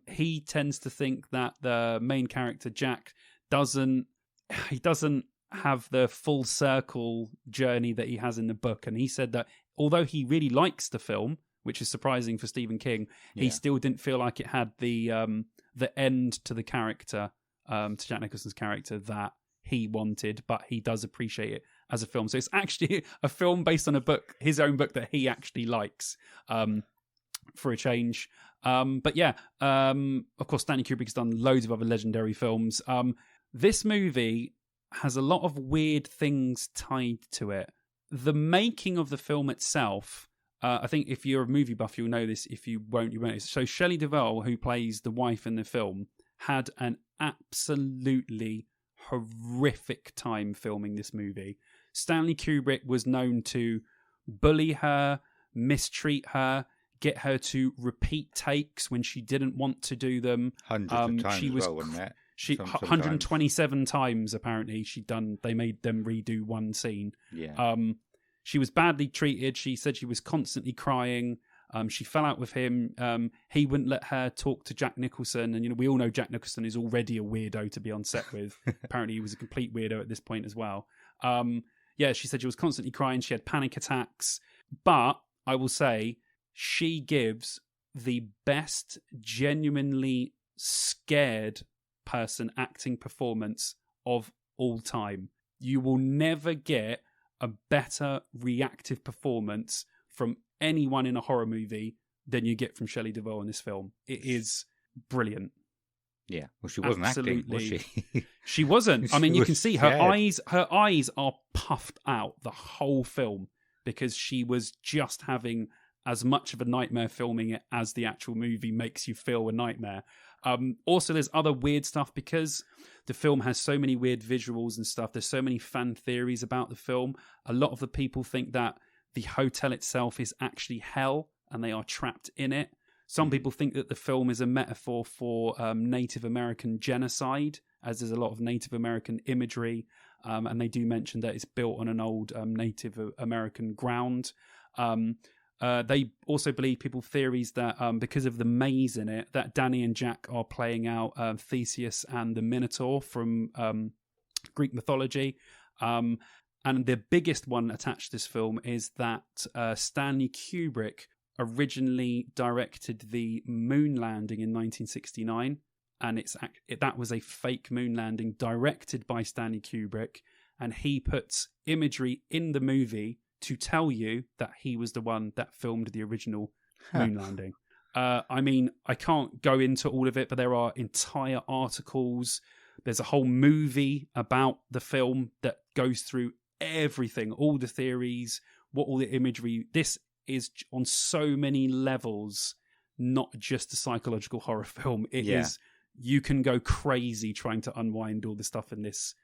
He tends to think that the main character Jack doesn't have the full circle journey that he has in the book, and he said that although he really likes the film, which is surprising for Stephen King, he still didn't feel like it had the end to the character, to Jack Nicholson's character, that he wanted, but he does appreciate it as a film. So it's actually a film based on a book, his own book, that he actually likes, for a change. Of course, Stanley Kubrick has done loads of other legendary films. This movie has a lot of weird things tied to it. The making of the film itself, I think if you're a movie buff, you'll know this. If you won't, you won't. So Shelley Duvall, who plays the wife in the film, had an absolutely horrific time filming this movie. Stanley Kubrick was known to bully her, mistreat her, get her to repeat takes when she didn't want to do them. Hundreds of times wasn't it? She 127 times apparently they made them redo one scene. Yeah. She was badly treated. She said she was constantly crying. She fell out with him. He wouldn't let her talk to Jack Nicholson. And, we all know Jack Nicholson is already a weirdo to be on set with. Apparently he was a complete weirdo at this point as well. She said she was constantly crying. She had panic attacks. But I will say she gives the best genuinely scared person acting performance of all time. You will never get a better reactive performance from anyone in a horror movie than you get from Shelley Duvall in this film. It is brilliant. Yeah, well, she wasn't acting, was she? She wasn't. I mean, you can see her scared. Her eyes are puffed out the whole film because she was just having as much of a nightmare filming it as the actual movie makes you feel a nightmare. Also, there's other weird stuff because the film has so many weird visuals and stuff. There's so many fan theories about the film. A lot of the people think that the hotel itself is actually hell and they are trapped in it. Some people think that the film is a metaphor for Native American genocide, as there's a lot of Native American imagery. And they do mention that it's built on an old Native American ground. They also believe theories that because of the maze in it, that Danny and Jack are playing out Theseus and the Minotaur from Greek mythology. And the biggest one attached to this film is that Stanley Kubrick originally directed the moon landing in 1969, and that was a fake moon landing directed by Stanley Kubrick. and he puts imagery in the movie to tell you that he was the one that filmed the original moon landing. I mean, I can't go into all of it, but there are entire articles. There's a whole movie about the film that goes through everything, all the theories, what all the imagery. This is on so many levels, not just a psychological horror film. It is, you can go crazy trying to unwind all the stuff in this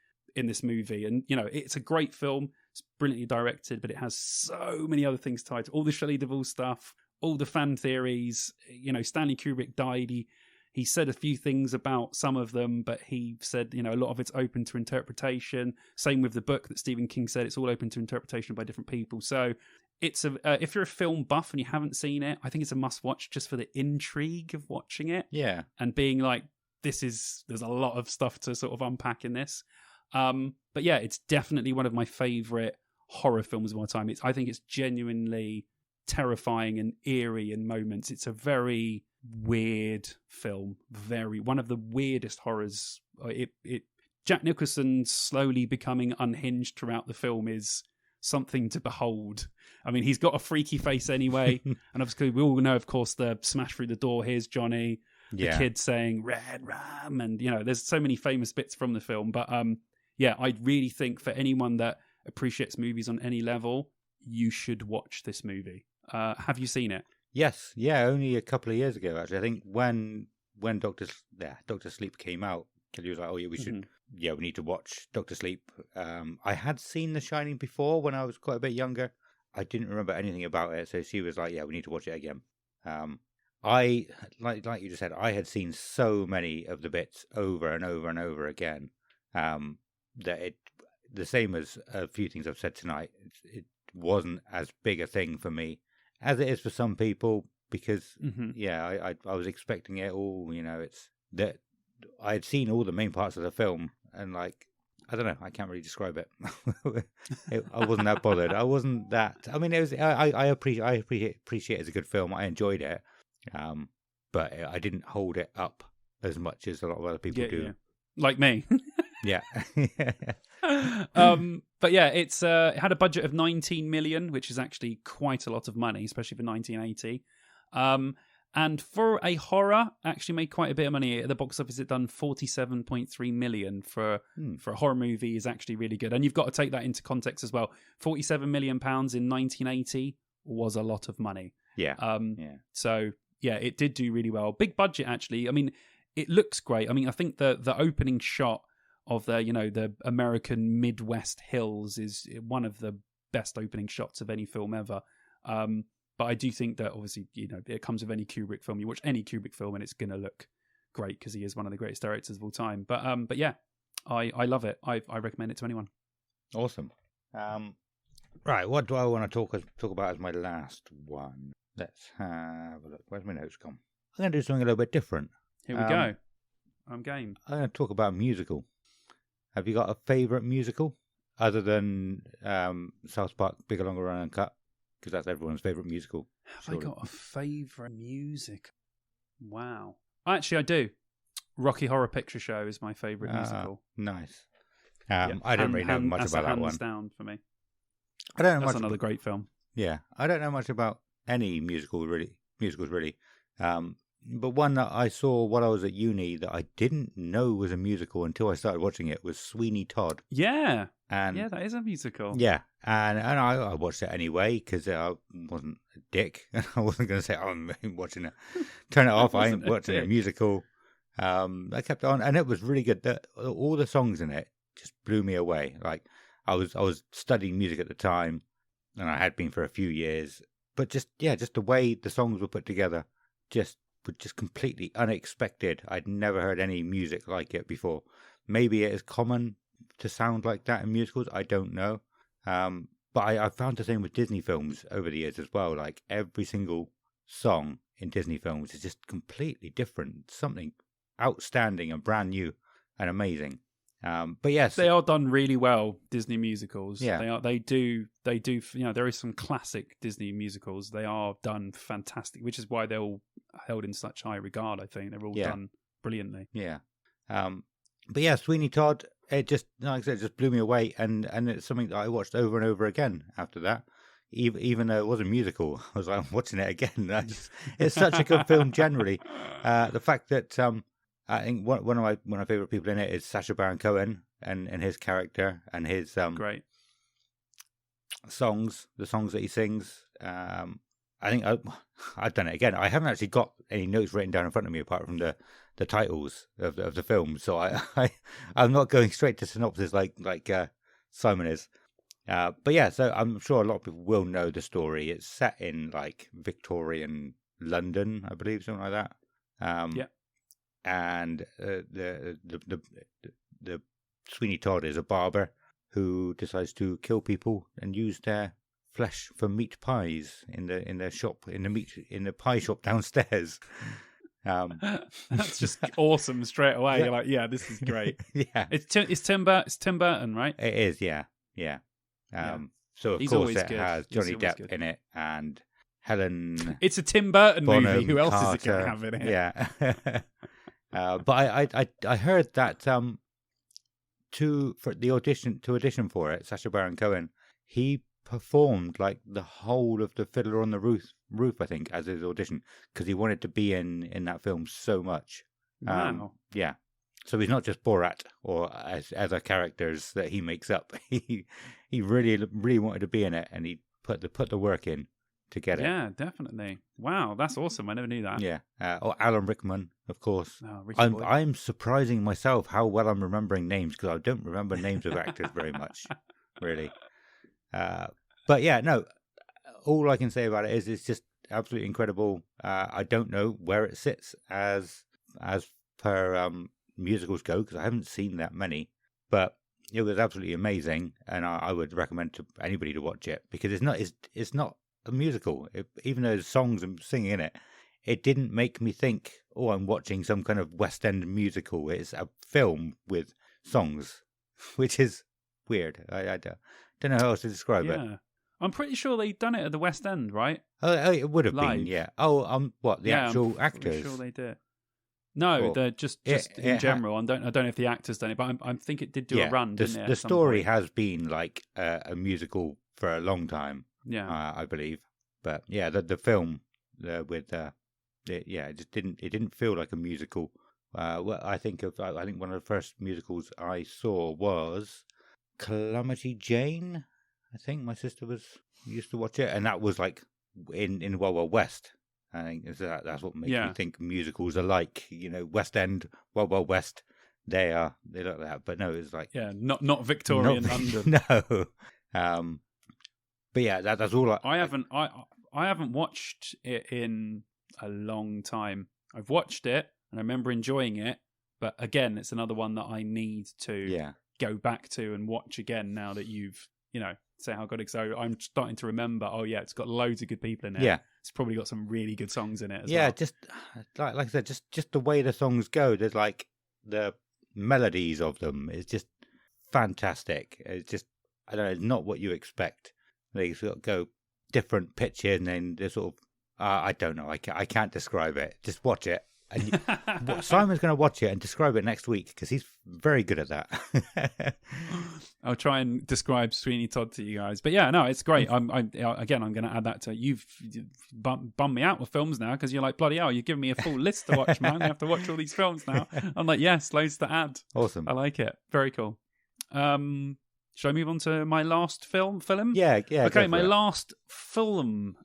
movie. And, you know, it's a great film. It's brilliantly directed, but it has so many other things tied to all the Shelley Duvall stuff, all the fan theories. You know, Stanley Kubrick died. He said a few things about some of them, but he said, you know, a lot of it's open to interpretation. Same with the book that Stephen King said, it's all open to interpretation by different people. So it's if you're a film buff and you haven't seen it, I think it's a must watch just for the intrigue of watching it. Yeah. And being like, there's a lot of stuff to sort of unpack in this. But yeah, it's definitely one of my favorite horror films of all time. I think it's genuinely terrifying and eerie in moments. It's a very weird film, one of the weirdest horrors. Jack Nicholson slowly becoming unhinged throughout the film is something to behold. I mean, he's got a freaky face anyway, and obviously we all know, of course, the smash through the door, here's Johnny, the kid saying red ram, and you know, there's so many famous bits from the film. But yeah, I really think for anyone that appreciates movies on any level, you should watch this movie. Have you seen it? Yes, yeah, only a couple of years ago, actually. I think when Doctor Sleep came out, Kelly was like, "Oh yeah, we should, we need to watch Doctor Sleep." I had seen The Shining before when I was quite a bit younger. I didn't remember anything about it, so she was like, "Yeah, we need to watch it again." I like you just said, I had seen so many of the bits over and over and over again that it, the same as a few things I've said tonight, it wasn't as big a thing for me as it is for some people, because I was expecting it all. You know, it's that I had seen all the main parts of the film, and like, I don't know, I can't really describe it. I wasn't that bothered. I wasn't that. I mean, it was. I appreciate it as a good film. I enjoyed it, but I didn't hold it up as much as a lot of other people do. Yeah. Like me. Yeah. But yeah, it had a budget of 19 million, which is actually quite a lot of money, especially for 1980. And for a horror, actually made quite a bit of money. At the box office, it done 47.3 million for a horror movie is actually really good. And you've got to take that into context as well. 47 million pounds in 1980 was a lot of money. Yeah. So yeah, it did do really well. Big budget, actually. I mean, it looks great. I mean, I think the opening shot of the American Midwest hills is one of the best opening shots of any film ever. But I do think that obviously, it comes with any Kubrick film. You watch any Kubrick film and it's going to look great because he is one of the greatest directors of all time. But yeah, I love it. I recommend it to anyone. Awesome. Right, what do I want to talk about as my last one? Let's have a look. Where's my notes gone? I'm going to do something a little bit different. Here we go. I'm game. I'm going to talk about a musical. Have you got a favourite musical other than South Park, Bigger, Longer, and Uncut? Because that's everyone's favourite musical. Have I got a favourite music? Wow. Actually, I do. Rocky Horror Picture Show is my favourite musical. Nice. I don't really know much about that one. Hands down for me. I don't know That's much another great film. Yeah, I don't know much about any musicals really. But one that I saw while I was at uni that I didn't know was a musical until I started watching it was Sweeney Todd. Yeah. And yeah, that is a musical. Yeah, and I watched it anyway because I wasn't a dick. I wasn't going to say, I'm watching it. Turn it off. I ain't watching a musical. I kept on, and it was really good. All the songs in it just blew me away. Like I was studying music at the time, and I had been for a few years. But just the way the songs were put together, were just completely unexpected. I'd never heard any music like it before. Maybe it is common to sound like that in musicals. I don't know. But I found the same with Disney films over the years as well. Like every single song in Disney films is just completely different. Something outstanding and brand new and amazing. But yes, they are done really well. Disney musicals. Yeah, they do. There is some classic Disney musicals. They are done fantastic, which is why they're all held in such high regard. I think they're all done brilliantly. Yeah. But yeah, Sweeney Todd. it just, like I said, it just blew me away, and it's something that I watched over and over again after that. Even though it was a musical, I was like, I'm watching it again. It's such a good film generally. The fact that I think one of my favorite people in it is Sacha Baron Cohen and his character and his great songs, the songs that he sings. I think I've done it again. I haven't actually got any notes written down in front of me apart from the titles of the film, so I'm not going straight to synopsis like Simon is. But yeah, so I'm sure a lot of people will know the story. It's set in like Victorian London, I believe, something like that. Yeah. And the Sweeney Todd is a barber who decides to kill people and use their flesh for meat pies in the shop, in the pie shop downstairs. That's just awesome straight away. You're like, yeah, this is great. Yeah, it's Tim Burton, right? It is, yeah. So of He's course it good. has Johnny Depp in it and Helen. It's a Tim Burton Bonham movie. Who else Carter. is it going to have in it? Yeah. But I heard that to audition for it, Sacha Baron Cohen, he performed like the whole of the Fiddler on the Roof, I think, as his audition because he wanted to be in that film so much. Wow. Yeah. So he's not just Borat or as other characters that he makes up. He really wanted to be in it, and he put the work in to get it. Yeah, definitely. Wow, that's awesome. I never knew that. Yeah. Or Alan Rickman, of course. Oh, I'm surprising myself how well I'm remembering names because I don't remember names of actors very much, really. But yeah, no. All I can say about it is it's just absolutely incredible. I don't know where it sits as per musicals go because I haven't seen that many, but it was absolutely amazing, and I would recommend to anybody to watch it because it's not a musical. Even though there's songs and singing in it, it didn't make me think, oh, I'm watching some kind of West End musical. It's a film with songs, which is weird. I don't know how else to describe it. Yeah. I'm pretty sure they'd done it at the West End, right? Oh, it would have Live. been, yeah. Oh, what, the actual actors? I'm sure they did. No, Well, they're just in general. I don't know if the actors done it, but I think it did do a run. Didn't it, the story has been like a musical for a long time. Yeah, I believe. But yeah, the film with it just didn't feel like a musical. Well, I think one of the first musicals I saw was Calamity Jane. I think my sister used to watch it, and that was like in Wild Wild West. I think that's what makes me think musicals are like. You know, West End, Wild Wild West. They look like that, but no, it's like not Victorian London. No. But yeah, that's all. I haven't watched it in a long time. I've watched it and I remember enjoying it, but again, it's another one that I need to go back to and watch again now that you've say how good it is. So I'm starting to remember. Oh yeah, it's got loads of good people in it. Yeah, it's probably got some really good songs in it as well. Yeah, just like I said, just the way the songs go. There's like the melodies of them is just fantastic. It's just I don't know, it's not what you expect. They sort of go different pitches and then they're sort of I don't know. I can't describe it. Just watch it. And Simon's going to watch it and describe it next week because he's very good at that. I'll try and describe Sweeney Todd to you guys. But yeah, no, it's great. I'm going to add that to you've bummed me out with films now because you're like, bloody hell, you're giving me a full list to watch, man. I have to watch all these films now. I'm like, yes, loads to add. Awesome. I like it. Very cool. Shall I move on to my last film? Yeah. Okay, my last film,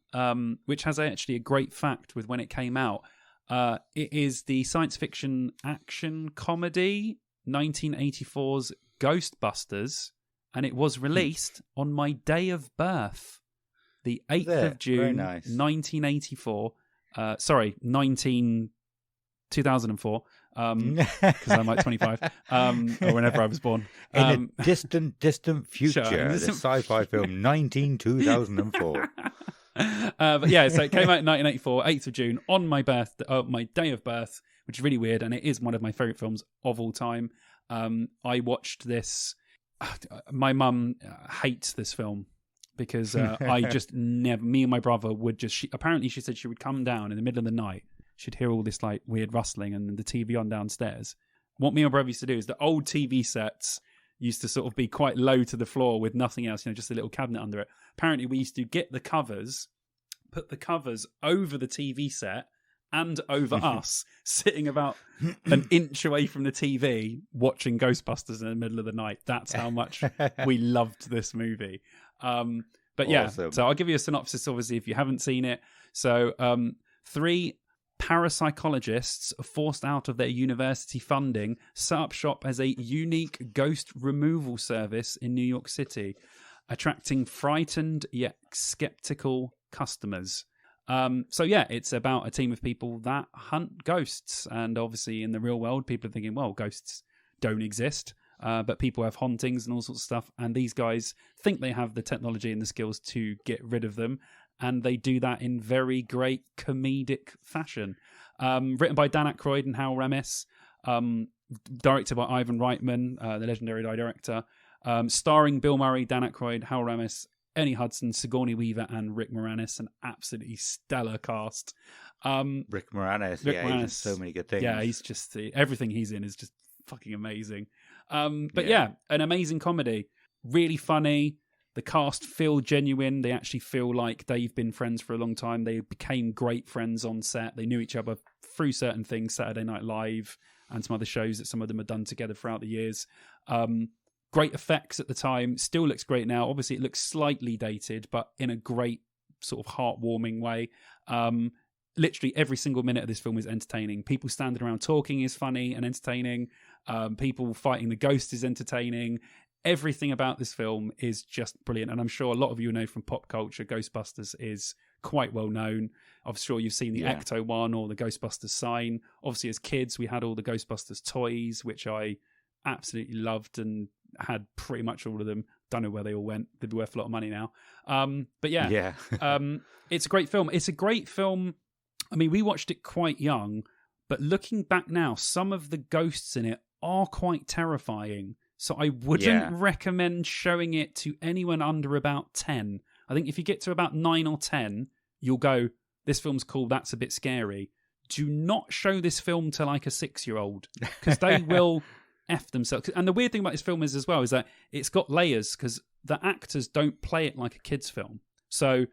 which has actually a great fact with when it came out. It is the science fiction action comedy 1984's Ghostbusters, and it was released on my day of birth, the 8th of June, 1984. 2004, because I'm like 25, or whenever I was born. In a distant future, the sci-fi film 2004. But yeah, so it came out in 1984, 8th of June, on my day of birth, which is really weird, and it is one of my favourite films of all time. I watched this. My mum hates this film because I just never. Me and my brother would just. Apparently, she said she would come down in the middle of the night. She'd hear all this like weird rustling and the TV on downstairs. What me and my brother used to do is the old TV sets. used to sort of be quite low to the floor with nothing else, just a little cabinet under it. Apparently, we used to get the covers, put the covers over the TV set and over us, sitting about an inch away from the TV, watching Ghostbusters in the middle of the night. That's how much we loved this movie. But yeah, awesome. So I'll give you a synopsis, obviously, if you haven't seen it. So 3 parapsychologists forced out of their university funding set up shop as a unique ghost removal service in New York City, attracting frightened yet skeptical customers. So yeah, it's about a team of people that hunt ghosts. And obviously in the real world, people are thinking, well, ghosts don't exist. But people have hauntings and all sorts of stuff. And these guys think they have the technology and the skills to get rid of them. And they do that in very great comedic fashion. Written by Dan Aykroyd and Hal Ramis. Directed by Ivan Reitman, the legendary director. Starring Bill Murray, Dan Aykroyd, Hal Ramis, Ernie Hudson, Sigourney Weaver, and Rick Moranis. An absolutely stellar cast. Rick Moranis, Rick Moranis, he's in so many good things. Yeah, he's just... everything he's in is just fucking amazing. But yeah, an amazing comedy. Really funny. The cast feel genuine. They actually feel like they've been friends for a long time. They became great friends on set. They knew each other through certain things, Saturday Night Live and some other shows that some of them have done together throughout the years. Great effects at the time. Still looks great now. Obviously, it looks slightly dated, but in a great sort of heartwarming way. Literally every single minute of this film is entertaining. People standing around talking is funny and entertaining. People fighting the ghost is entertaining. Everything about this film is just brilliant. And I'm sure a lot of you know from pop culture, Ghostbusters is quite well known. I'm sure you've seen the Ecto one or the Ghostbusters sign. Obviously, as kids, we had all the Ghostbusters toys, which I absolutely loved and had pretty much all of them. Don't know where they all went. They'd be worth a lot of money now. But yeah. It's a great film. It's a great film. I mean, we watched it quite young, but looking back now, some of the ghosts in it are quite terrifying. So I wouldn't recommend showing it to anyone under about 10. I think if you get to about 9 or 10, you'll go, this film's cool, that's a bit scary. Do not show this film to like a 6-year-old, because they will F themselves. And the weird thing about this film is as well is that it's got layers, because the actors don't play it like a kid's film. So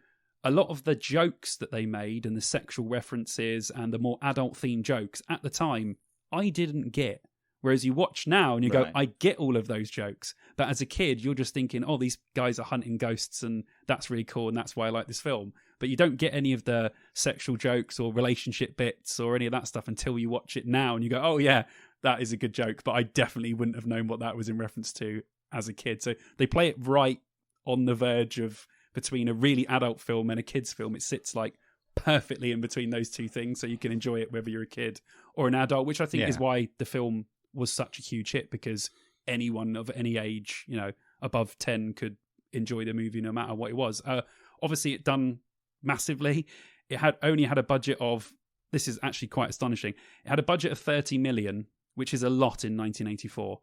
a lot of the jokes that they made and the sexual references and the more adult-themed jokes at the time, I didn't get. Whereas you watch now and you go, I get all of those jokes. But as a kid, you're just thinking, oh, these guys are hunting ghosts and that's really cool and that's why I like this film. But you don't get any of the sexual jokes or relationship bits or any of that stuff until you watch it now and you go, oh, yeah, that is a good joke. But I definitely wouldn't have known what that was in reference to as a kid. So they play it right on the verge of between a really adult film and a kid's film. It sits like perfectly in between those two things. So you can enjoy it whether you're a kid or an adult, which I think is why the film was such a huge hit, because anyone of any age, above 10 could enjoy the movie no matter what it was. Obviously, it done massively. It only had a budget of, this is actually quite astonishing, it had a budget of 30 million, which is a lot in 1984.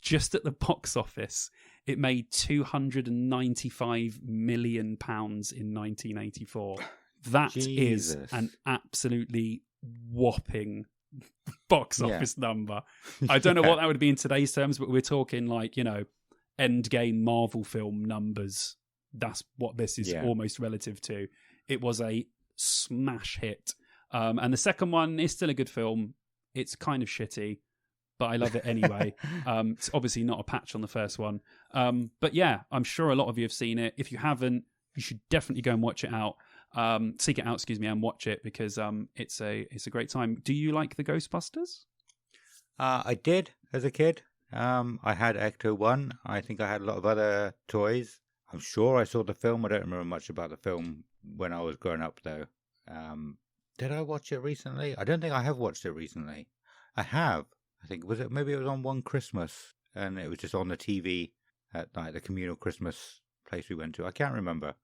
Just at the box office, it made £295 million in 1984. That is an absolutely whopping box office number. I don't know what that would be in today's terms, but we're talking like, Endgame Marvel film numbers. That's what this is almost relative to. It was a smash hit. And the second one is still a good film. It's kind of shitty, but I love it anyway. It's obviously not a patch on the first one. But yeah, I'm sure a lot of you have seen it. If you haven't, you should definitely go and watch it out. Seek it out, and watch it, because it's a great time. Do you like the Ghostbusters? I did as a kid. I had Ecto 1. I think I had a lot of other toys. I'm sure I saw the film. I don't remember much about the film when I was growing up, though. Did I watch it recently? I don't think I have watched it recently. I have. I think maybe it was on one Christmas, and it was just on the TV at like the communal Christmas place we went to. I can't remember.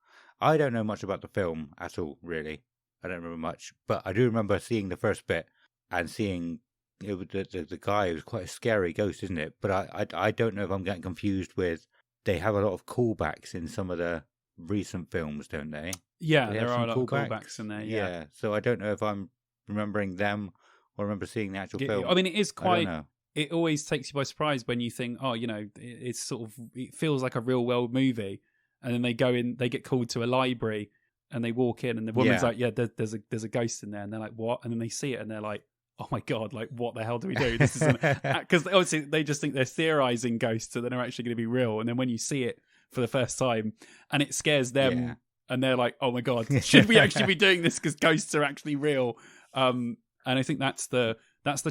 I don't know much about the film at all, really. I don't remember much, but I do remember seeing the first bit and seeing the guy who's quite a scary ghost, isn't it? But I don't know if I'm getting confused with, they have a lot of callbacks in some of the recent films, don't they? Yeah, there are a lot of callbacks in there. Yeah, so I don't know if I'm remembering them or remember seeing the actual film. I mean, it it always takes you by surprise when you think, oh, it's sort of, it feels like a real world movie, and then they go in, they get called to a library, and they walk in, and the woman's like, yeah, there's a ghost in there, and they're like, what? And then they see it, and they're like, oh my god, like what the hell do we do? This isn't, because obviously they just think they're theorizing ghosts, and they're actually going to be real, and then when you see it for the first time, and it scares them, and they're like, oh my god, should we actually be doing this because ghosts are actually real? And I think that's the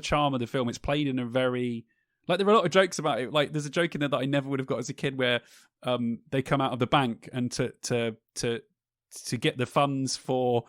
charm of the film. It's played in a very, like, there are a lot of jokes about it. Like, there's a joke in there that I never would have got as a kid where they come out of the bank, and to get the funds for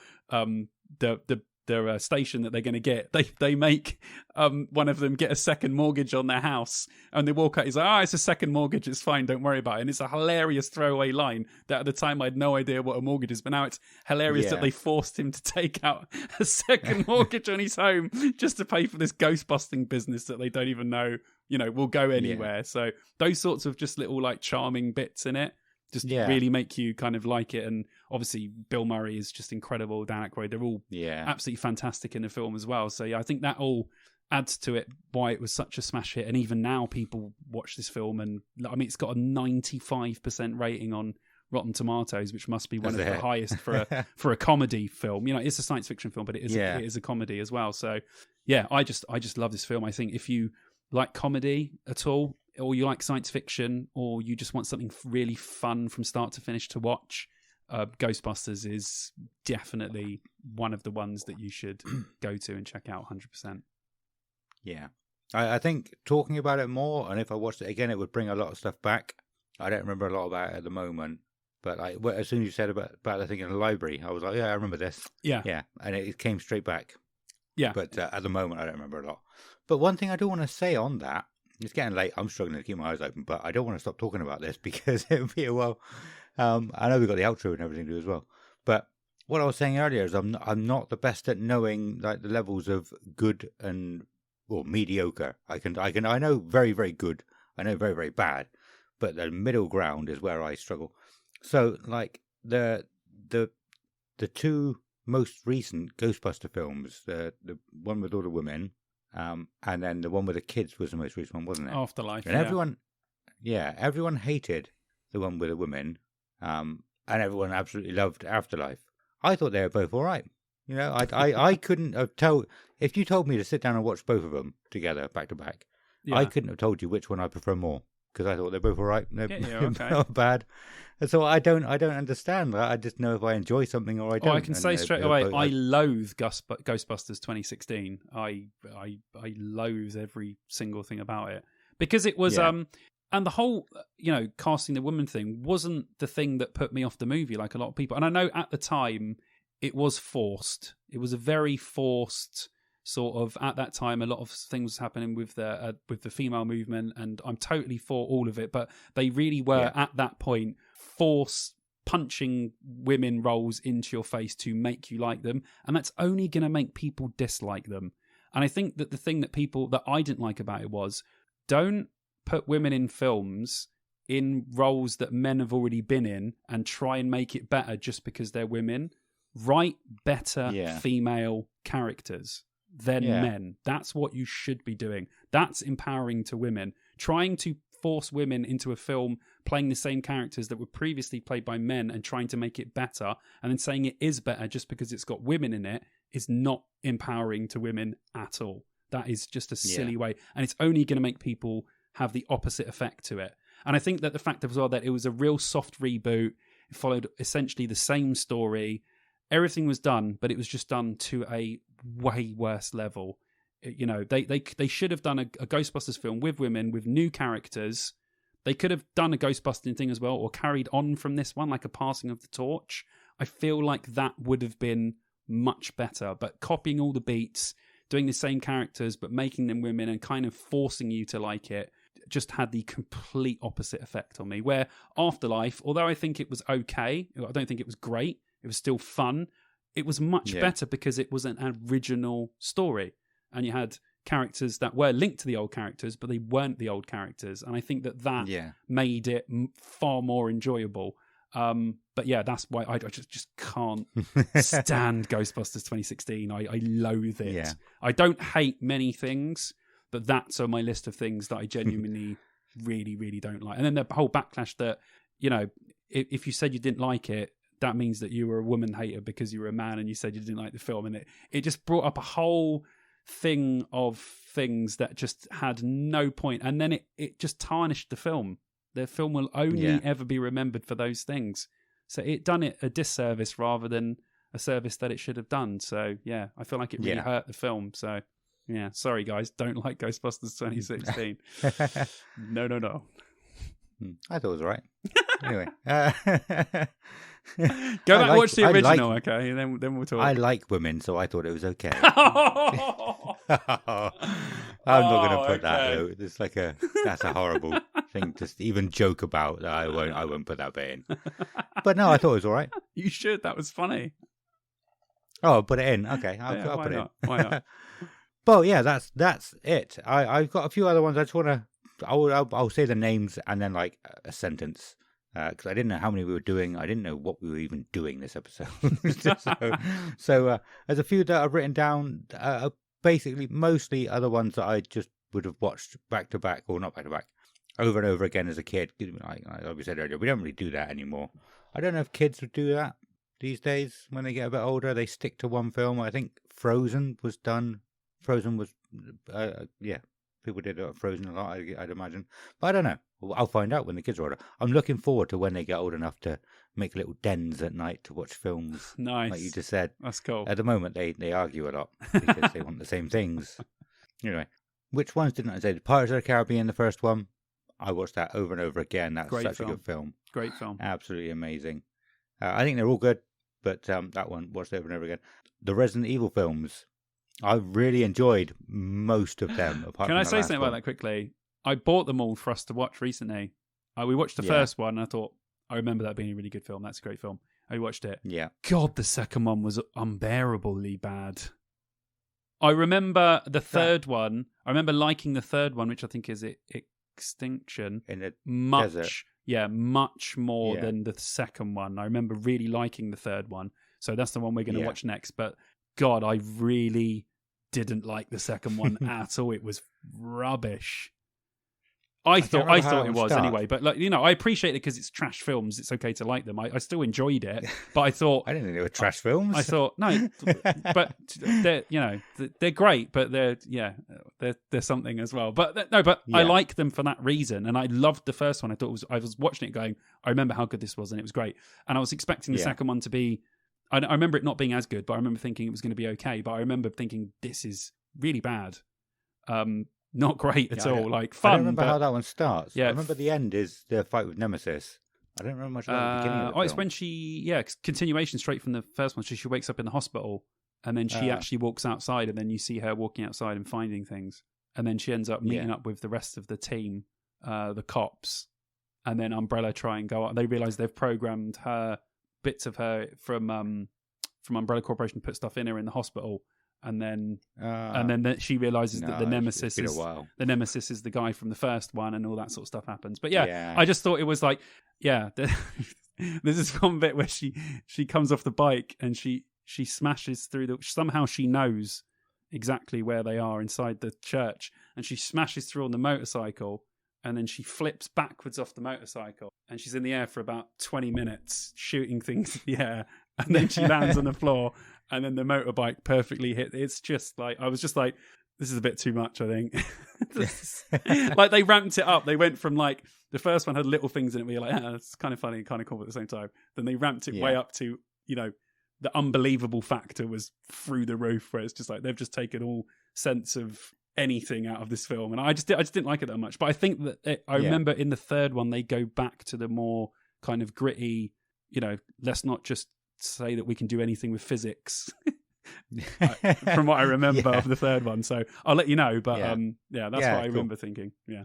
their station that they're going to get, they make one of them get a second mortgage on their house, and they walk out, he's like, it's a second mortgage, it's fine, don't worry about it. And it's a hilarious throwaway line that at the time I had no idea what a mortgage is, but now it's hilarious that they forced him to take out a second mortgage on his home just to pay for this ghost busting business that they don't even know will go anywhere. So those sorts of just little like charming bits in it just really make you kind of like it. And obviously Bill Murray is just incredible, Dan Aykroyd, they're all absolutely fantastic in the film as well. So I think that all adds to it why it was such a smash hit. And even now people watch this film, and I mean, it's got a 95% rating on Rotten Tomatoes, which must be one of the highest for a comedy film. It's a science fiction film, but it is a comedy as well. So I just love this film. I think if you like comedy at all, or you like science fiction, or you just want something really fun from start to finish to watch, Ghostbusters is definitely one of the ones that you should go to and check out 100%. Yeah. I think talking about it more, and if I watched it again, it would bring a lot of stuff back. I don't remember a lot about it at the moment, but as soon as you said about the thing in the library, I was like, I remember this. Yeah. Yeah. And it came straight back. Yeah. But at the moment, I don't remember a lot. But one thing I do want to say on that, it's getting late. I'm struggling to keep my eyes open, but I don't want to stop talking about this because it would be a while. I know we've got the outro and everything to do as well. But what I was saying earlier is I'm not the best at knowing like the levels of good or mediocre. I know very, very good. I know very, very bad. But the middle ground is where I struggle. So like the two most recent Ghostbuster films, the one with all the women, and then the one with the kids was the most recent one, wasn't it? Afterlife. And everyone hated the one with the women, and everyone absolutely loved Afterlife. I thought they were both all right. I couldn't have told, if you told me to sit down and watch both of them together back to back, I couldn't have told you which one I prefer more, because I thought they're both all right. They're not bad. And so I don't understand. I just know if I enjoy something or I don't. I can say straight away, I loathe Ghostbusters 2016. I loathe every single thing about it, because it was and the whole casting the woman thing wasn't the thing that put me off the movie, like a lot of people. And I know at the time it was forced. It was a very forced sort of, at that time, a lot of things was happening with the female movement, and I'm totally for all of it, but they really were at that point force punching women roles into your face to make you like them, and that's only going to make people dislike them. And I think that the thing that I didn't like about it was, don't put women in films in roles that men have already been in and try and make it better just because they're women. Write better female characters than men. That's what you should be doing. That's empowering to women. Trying to force women into a film playing the same characters that were previously played by men and trying to make it better, and then saying it is better just because it's got women in it, is not empowering to women at all. That is just a silly way, and it's only going to make people have the opposite effect to it. And I think that the fact as well that it was a real soft reboot, it followed essentially the same story, everything was done, but it was just done to a way worse level. They should have done a Ghostbusters film with women, with new characters. They could have done a Ghostbusting thing as well, or carried on from this one, like a passing of the torch. I feel like that would have been much better. But copying all the beats, doing the same characters, but making them women and kind of forcing you to like it, just had the complete opposite effect on me. Where Afterlife, although I think it was okay, I don't think it was great, it was still fun. It was much better because it was an original story. And you had characters that were linked to the old characters, but they weren't the old characters. And I think that made it far more enjoyable. But yeah, that's why I just can't stand Ghostbusters 2016. I loathe it. Yeah. I don't hate many things, But that's on my list of things that I genuinely really, really don't like. And then the whole backlash that, you know, if you said you didn't like it, that means that you were a woman hater because you were a man and you said you didn't like the film. And it just brought up a whole thing of things that just had no point. And then it just tarnished the film. The film will only ever be remembered for those things. So it done it a disservice rather than a service that it should have done. So, yeah, I feel like it really hurt the film. So, yeah, sorry, guys. Don't like Ghostbusters 2016. No. I thought it was all right. Anyway. Go back and watch the original, okay? And then we'll talk. I like women, so I thought it was okay. I'm not going to put that, though. It's like that's a horrible thing to even joke about. I won't put that bit in. But no, I thought it was all right. You should. That was funny. Oh, I'll put it in. Okay, I'll put it in. Why not? But yeah, that's it. I've got a few other ones. I just want to. I'll say the names and then like a sentence because I didn't know how many we were doing. I didn't know what we were even doing this episode. so there's a few that I've written down. Basically, mostly other ones that I just would have watched back to back, or not back to back, over and over again as a kid. Like we said earlier, we don't really do that anymore. I don't know if kids would do that these days when they get a bit older. They stick to one film. I think Frozen was done. Frozen was, people did Frozen a lot, I'd imagine. But I don't know. I'll find out when the kids are older. I'm looking forward to when they get old enough to make little dens at night to watch films. Nice. Like you just said. That's cool. At the moment, they argue a lot because they want the same things. Anyway, which ones didn't I say? Pirates of the Caribbean, the first one. I watched that over and over again. That's such a good film. Great film. Absolutely amazing. I think they're all good, but that one, watched over and over again. The Resident Evil films. I really enjoyed most of them. Can I say something about that quickly? I bought them all for us to watch recently. We watched the first one and I thought, I remember that being a really good film. That's a great film. I watched it. Yeah. God, the second one was unbearably bad. I remember the third one. I remember liking the third one, which I think is Extinction. In the desert. Yeah, much more than the second one. I remember really liking the third one. So that's the one we're going to watch next. But God, I really didn't like the second one at all. It was rubbish. I thought it was anyway, but like I appreciate it because it's trash films. It's okay to like them. I still enjoyed it, but I thought I didn't think they were trash films. I thought no, but they're they're great, but they're something as well. But I like them for that reason, and I loved the first one. I was watching it going, I remember how good this was, and it was great. And I was expecting the second one to be. I remember it not being as good, but I remember thinking it was going to be okay. But I remember thinking this is really bad. Not great at all. Like fun. I don't remember how that one starts. Yeah, I remember the end is the fight with Nemesis. I don't remember much about the beginning of the film. It's when she, continuation straight from the first one. So she wakes up in the hospital, and then she actually walks outside, and then you see her walking outside and finding things, and then she ends up meeting up with the rest of the team, the cops, and then Umbrella try and go out. They realize they've programmed her bits of her from Umbrella Corporation, put stuff in her in the hospital. And then she realizes that the Nemesis is the guy from the first one, and all that sort of stuff happens. But I just thought it was like, there's this one bit where she comes off the bike and she smashes through somehow she knows exactly where they are inside the church, and she smashes through on the motorcycle, and then she flips backwards off the motorcycle, and she's in the air for about 20 minutes shooting things in the air, and then she lands on the floor. And then the motorbike perfectly hit. It's just like, I was just like, this is a bit too much, I think. Like they ramped it up. They went from like, the first one had little things in it where you're like, it's kind of funny and kind of cool at the same time. Then they ramped it way up to, the unbelievable factor was through the roof, where it's just like, they've just taken all sense of anything out of this film. And I just didn't like it that much. But I think that I remember in the third one, they go back to the more kind of gritty, let's not just say that we can do anything with physics from what I remember of the third one. So I'll let you know, but that's what I remember thinking. Yeah.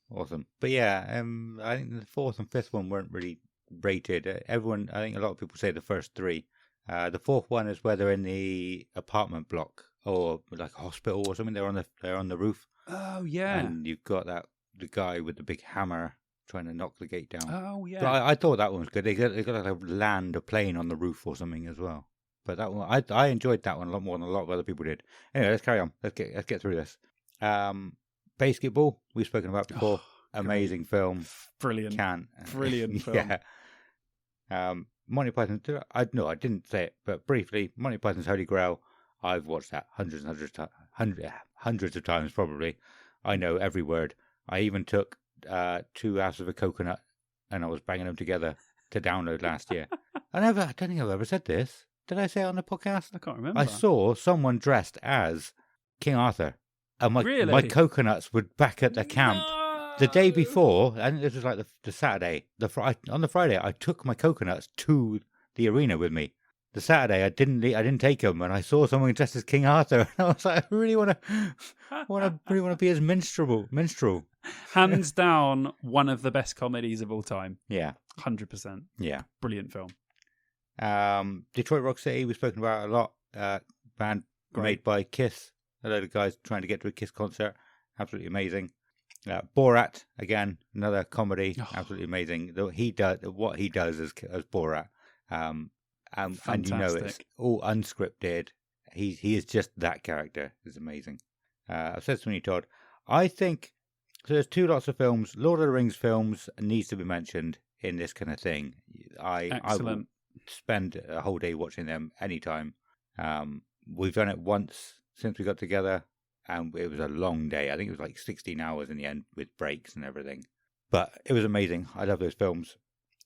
Awesome. But I think the fourth and fifth one weren't really rated. I think a lot of people say the first three. The fourth one is where they're in the apartment block or like a hospital or something. They're on the roof. Oh yeah. And you've got the guy with the big hammer trying to knock the gate down. Oh yeah. But I thought that one was good. They got to land a plane on the roof or something as well. But that one, I enjoyed that one a lot more than a lot of other people did. Anyway, let's carry on. Let's get through this. Basketball, we've spoken about before. Amazing film. Brilliant. Brilliant film. Yeah. Monty Python, I didn't say it, but briefly, Monty Python's Holy Grail, I've watched that hundreds of times probably. I know every word. I even took 2 halves of a coconut and I was banging them together to download last year. I don't think I've ever said this. Did I say it on the podcast? I can't remember. I saw someone dressed as King Arthur. And my coconuts were back at the camp. No! The day before, and this was like the Saturday, on the Friday, I took my coconuts to the arena with me. The Saturday, I didn't take them, and I saw someone dressed as King Arthur, and I was like, I really want to be his minstrel. Hands down, one of the best comedies of all time. Yeah, 100%. Yeah, brilliant film. Detroit Rock City, we've spoken about a lot. Band made by Kiss. A load of guys trying to get to a Kiss concert. Absolutely amazing. Borat, again, another comedy. Absolutely amazing. What he does as Borat. And you know it's all unscripted. He is just that character. It's amazing. I've said Sweeney Todd. I think so. There's 2 lots of films. Lord of the Rings films needs to be mentioned in this kind of thing. I will spend a whole day watching them anytime. We've done it once since we got together, and it was a long day. I think it was like 16 hours in the end with breaks and everything. But it was amazing. I love those films.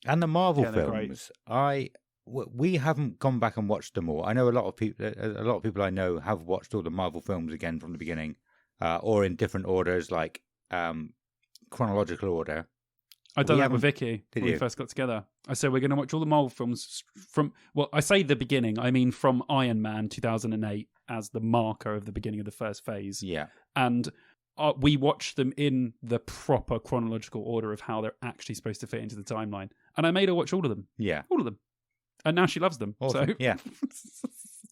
And the Marvel films, we haven't gone back and watched them all. I know a lot of people I know have watched all the Marvel films again from the beginning, or in different orders, like chronological order. I've done that with Vicky when we first got together. I said we're going to watch all the Marvel films from, well, I say the beginning, I mean from Iron Man 2008 as the marker of the beginning of the first phase. Yeah. And we watched them in the proper chronological order of how they're actually supposed to fit into the timeline. And I made her watch all of them. Yeah. All of them. And now she loves them. Awesome. So. Yeah.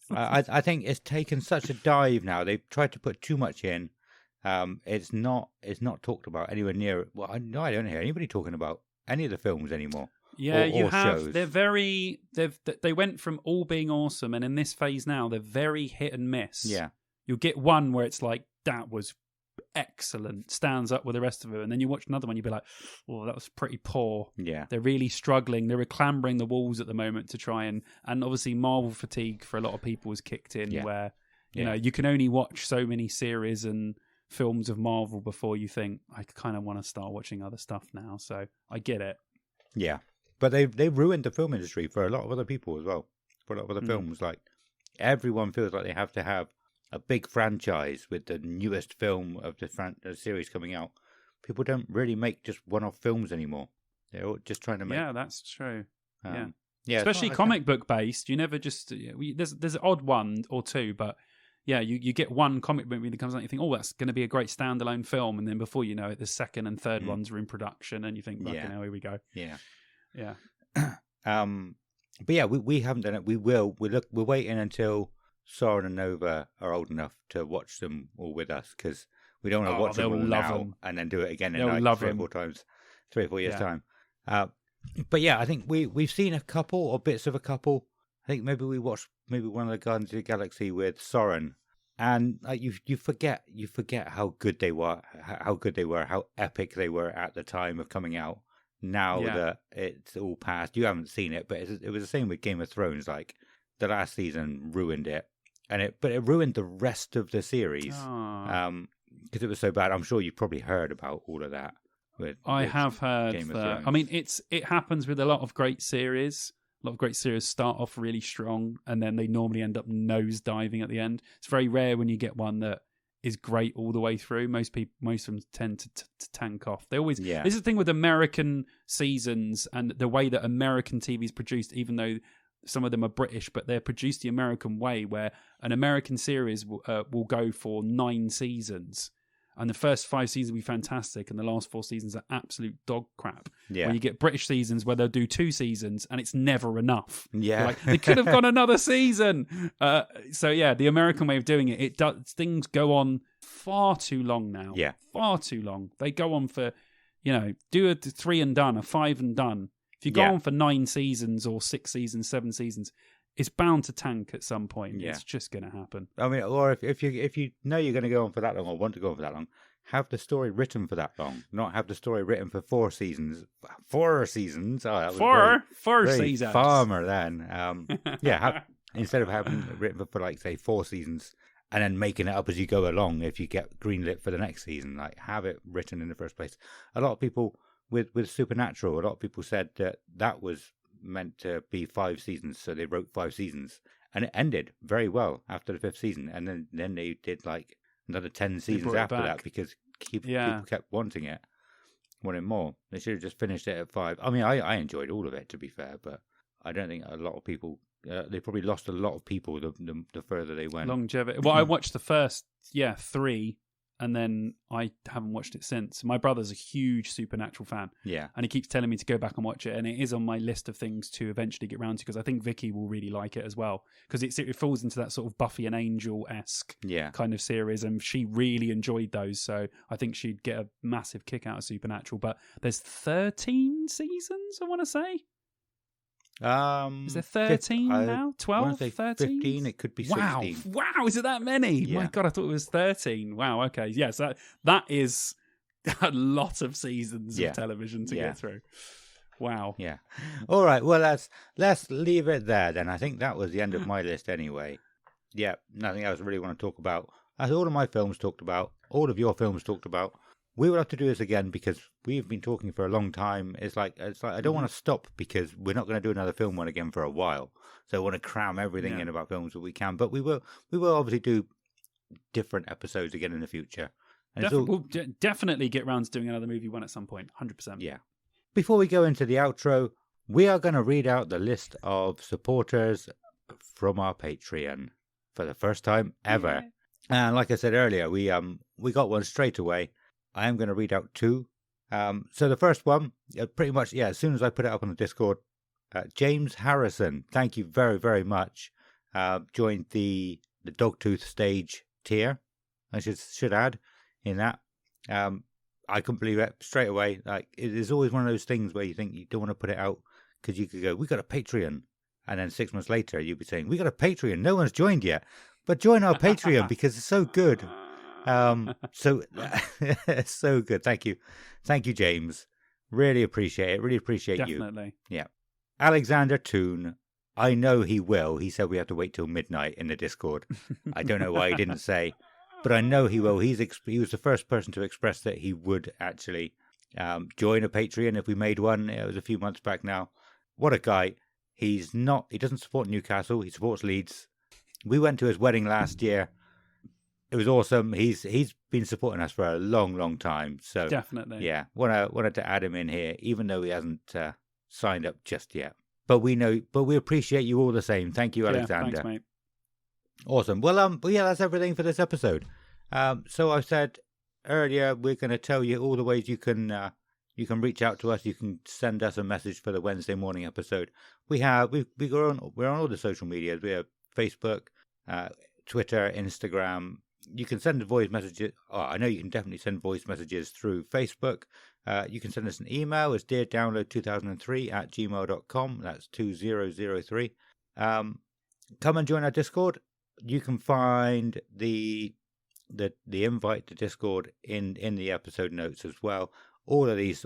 I think it's taken such a dive now. They've tried to put too much in. It's not talked about anywhere near. Well, I don't hear anybody talking about any of the films anymore. Yeah, or have. Shows. They went from all being awesome, and in this phase now, they're very hit and miss. Yeah, you'll get one where it's like that was excellent, stands up with the rest of them, and then you watch another one, you'll be like, oh, that was pretty poor. Yeah, they're really struggling. They're clambering the walls at the moment to try and obviously Marvel fatigue for a lot of people has kicked in, where you know you can only watch so many series and films of Marvel before you think I kind of want to start watching other stuff now. So I get it. Yeah, but they've ruined the film industry for a lot of other people as well. For a lot of other films, like everyone feels like they have to have a big franchise with the newest film of the series coming out. People don't really make just one-off films anymore. They're all just trying to make. Yeah, that's true. Yeah, especially comic book based. You never just there's an odd one or two, but. Yeah, you get one comic movie that comes out and you think, oh, that's going to be a great standalone film. And then before you know it, the second and third ones are in production and you think, fucking hell, here we go. Yeah. Yeah. But yeah, we haven't done it. We will. We're waiting until Soren and Nova are old enough to watch them all with us because we don't want to watch them all now and then do it again in like 3 or 4 years' time. But yeah, I think we've seen a couple or bits of a couple. I think maybe we watched one of the Guardians of the Galaxy with Soren, and you forget how good they were, how epic they were at the time of coming out. Now that it's all past, you haven't seen it, but it was the same with Game of Thrones. Like the last season ruined it, but it ruined the rest of the series because it was so bad. I'm sure you've probably heard about all of that. I have heard that. I mean, it happens with a lot of great series. A lot of great series start off really strong and then they normally end up nosediving at the end. It's very rare when you get one that is great all the way through. Most of them tend to tank off. They always. This is the thing with American seasons and the way that American TV is produced, even though some of them are British, but they're produced the American way, where an American series will go for 9 seasons. And the first 5 seasons will be fantastic, and the last 4 seasons are absolute dog crap. Yeah. Where you get British seasons where they'll do 2 seasons, and it's never enough. Yeah, like, they could have gone another season. So yeah, the American way of doing it does. Things go on far too long now. Yeah, far too long. They go on for, do a 3 and done, a 5 and done. If you go on for 9 seasons or 6 seasons, 7 seasons, it's bound to tank at some point. Yeah. It's just going to happen. I mean, or if you know you're going to go on for that long or want to go on for that long, have the story written for that long. Not have the story written for 4 seasons. 4 seasons. Oh, that was four very seasons. Farmer then. Instead of having it written for like say 4 seasons and then making it up as you go along, if you get greenlit for the next season, like have it written in the first place. A lot of people with Supernatural, a lot of people said that was meant to be 5 seasons, so they wrote 5 seasons, and it ended very well after the 5th season, and then they did like another 10 seasons after that because people kept wanting more. They should have just finished it at 5. I mean, I enjoyed all of it, to be fair, but I don't think a lot of people they probably lost a lot of people the further they went. Longevity. Well, I watched the first 3, and then I haven't watched it since. My brother's a huge Supernatural fan. Yeah. And he keeps telling me to go back and watch it. And it is on my list of things to eventually get round to, because I think Vicky will really like it as well. Because it falls into that sort of Buffy and Angel-esque kind of series. And she really enjoyed those. So I think she'd get a massive kick out of Supernatural. But there's 13 seasons, I want to say. Is there 13 now? 12? 13? 15, it could be 16. Wow, is it that many? Yeah. My God, I thought it was 13. Wow, okay. Yes, that is a lot of seasons of television to get through. Wow. Yeah. All right, well, let's leave it there then. I think that was the end of my list anyway. Yeah, nothing else I really want to talk about. As all of my films talked about, all of your films talked about, we will have to do this again because we've been talking for a long time. It's like I don't want to stop because we're not going to do another film one again for a while. So I want to cram everything in about films that we can. But we will obviously do different episodes again in the future. And we'll definitely get round to doing another movie one at some point. 100%. Yeah. Before we go into the outro, we are going to read out the list of supporters from our Patreon for the first time ever. Yeah. And like I said earlier, we got one straight away. I am going to read out 2. So the first one, pretty much, as soon as I put it up on the Discord, James Harrison, thank you very, very much, joined the Dogtooth stage tier. I should add in that. I couldn't believe it straight away. Like, it is always one of those things where you think you don't want to put it out because you could go, we got a Patreon. And then 6 months later, you'd be saying, we got a Patreon. No one's joined yet. But join our Patreon because it's so good. So so good. Thank you, James. Really appreciate it. Really appreciate you. Definitely. Yeah. Alexander Toon. I know he will. He said we have to wait till midnight in the Discord. I don't know why he didn't say, but I know he will. He was the first person to express that he would actually join a Patreon if we made one. It was a few months back now. What a guy. He doesn't support Newcastle. He supports Leeds. We went to his wedding last year. It was awesome. He's been supporting us for a long, long time. So definitely, wanted to add him in here, even though he hasn't signed up just yet. But we appreciate you all the same. Thank you, Alexander. Thanks, mate. Awesome. Well, that's everything for this episode. So I said earlier we're going to tell you all the ways you can reach out to us. You can send us a message for the Wednesday morning episode. We're on all the social medias. We have Facebook, Twitter, Instagram. You can send voice messages. I know you can definitely send voice messages through Facebook. You can send us an email. It's deardownload2003@gmail.com. That's 2003. Come and join our Discord. You can find the invite to Discord in the episode notes as well. All of these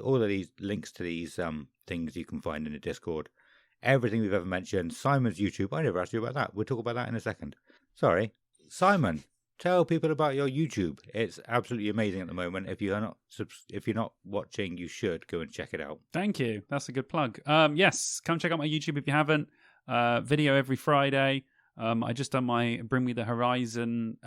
links to these things you can find in the Discord. Everything we've ever mentioned. Simon's YouTube. I never asked you about that. We'll talk about that in a second. Sorry, Simon. Tell people about your YouTube. It's absolutely amazing at the moment. If you're not watching, you should go and check it out. Thank you. That's a good plug. Yes, come check out my YouTube if you haven't. Video every Friday. I just done my Bring Me the Horizon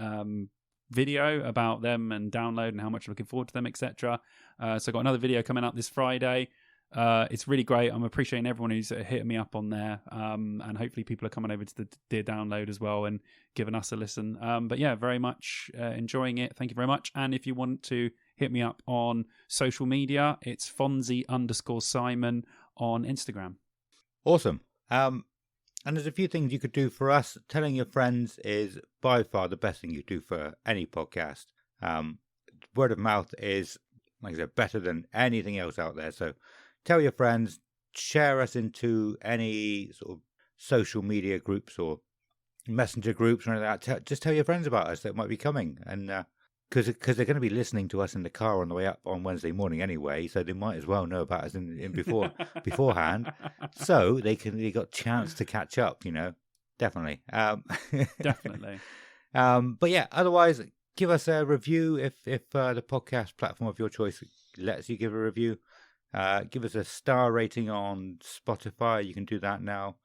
video about them and Download and how much I'm looking forward to them, etc. So I got another video coming out this Friday. It's really great. I'm appreciating everyone who's hitting me up on there, and hopefully people are coming over to the Dear Download as well and giving us a listen. But yeah, very much enjoying it. Thank you very much. And if you want to hit me up on social media, it's Fonzie_Simon on Instagram. Awesome. And there's a few things you could do for us. Telling your friends is by far the best thing you do for any podcast. Word of mouth is, like I said, better than anything else out there. So tell your friends, share us into any sort of social media groups or messenger groups or anything like that, just tell your friends about us that might be coming. And because they're going to be listening to us in the car on the way up on Wednesday morning anyway, so they might as well know about us in beforehand, so they got chance to catch up. Definitely. Definitely. But yeah, otherwise, give us a review if the podcast platform of your choice lets you give a review. Give us a star rating on Spotify. You can do that now.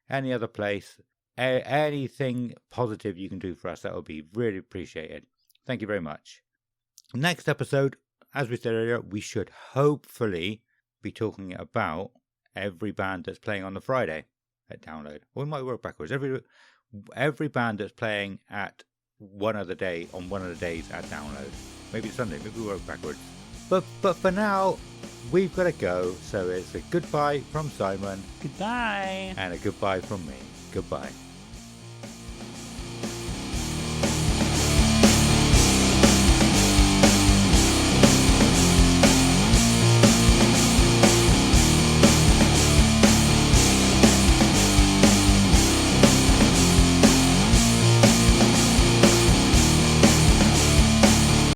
Any other place, anything positive you can do for us, that would be really appreciated. Thank you very much. Next episode, as we said earlier, we should hopefully be talking about every band that's playing on the Friday at Download. Or we might work backwards. Every band that's playing at one of the days at Download. Maybe Sunday, maybe we work backwards. But for now, we've got to go. So it's a goodbye from Simon. Goodbye. And a goodbye from me. Goodbye.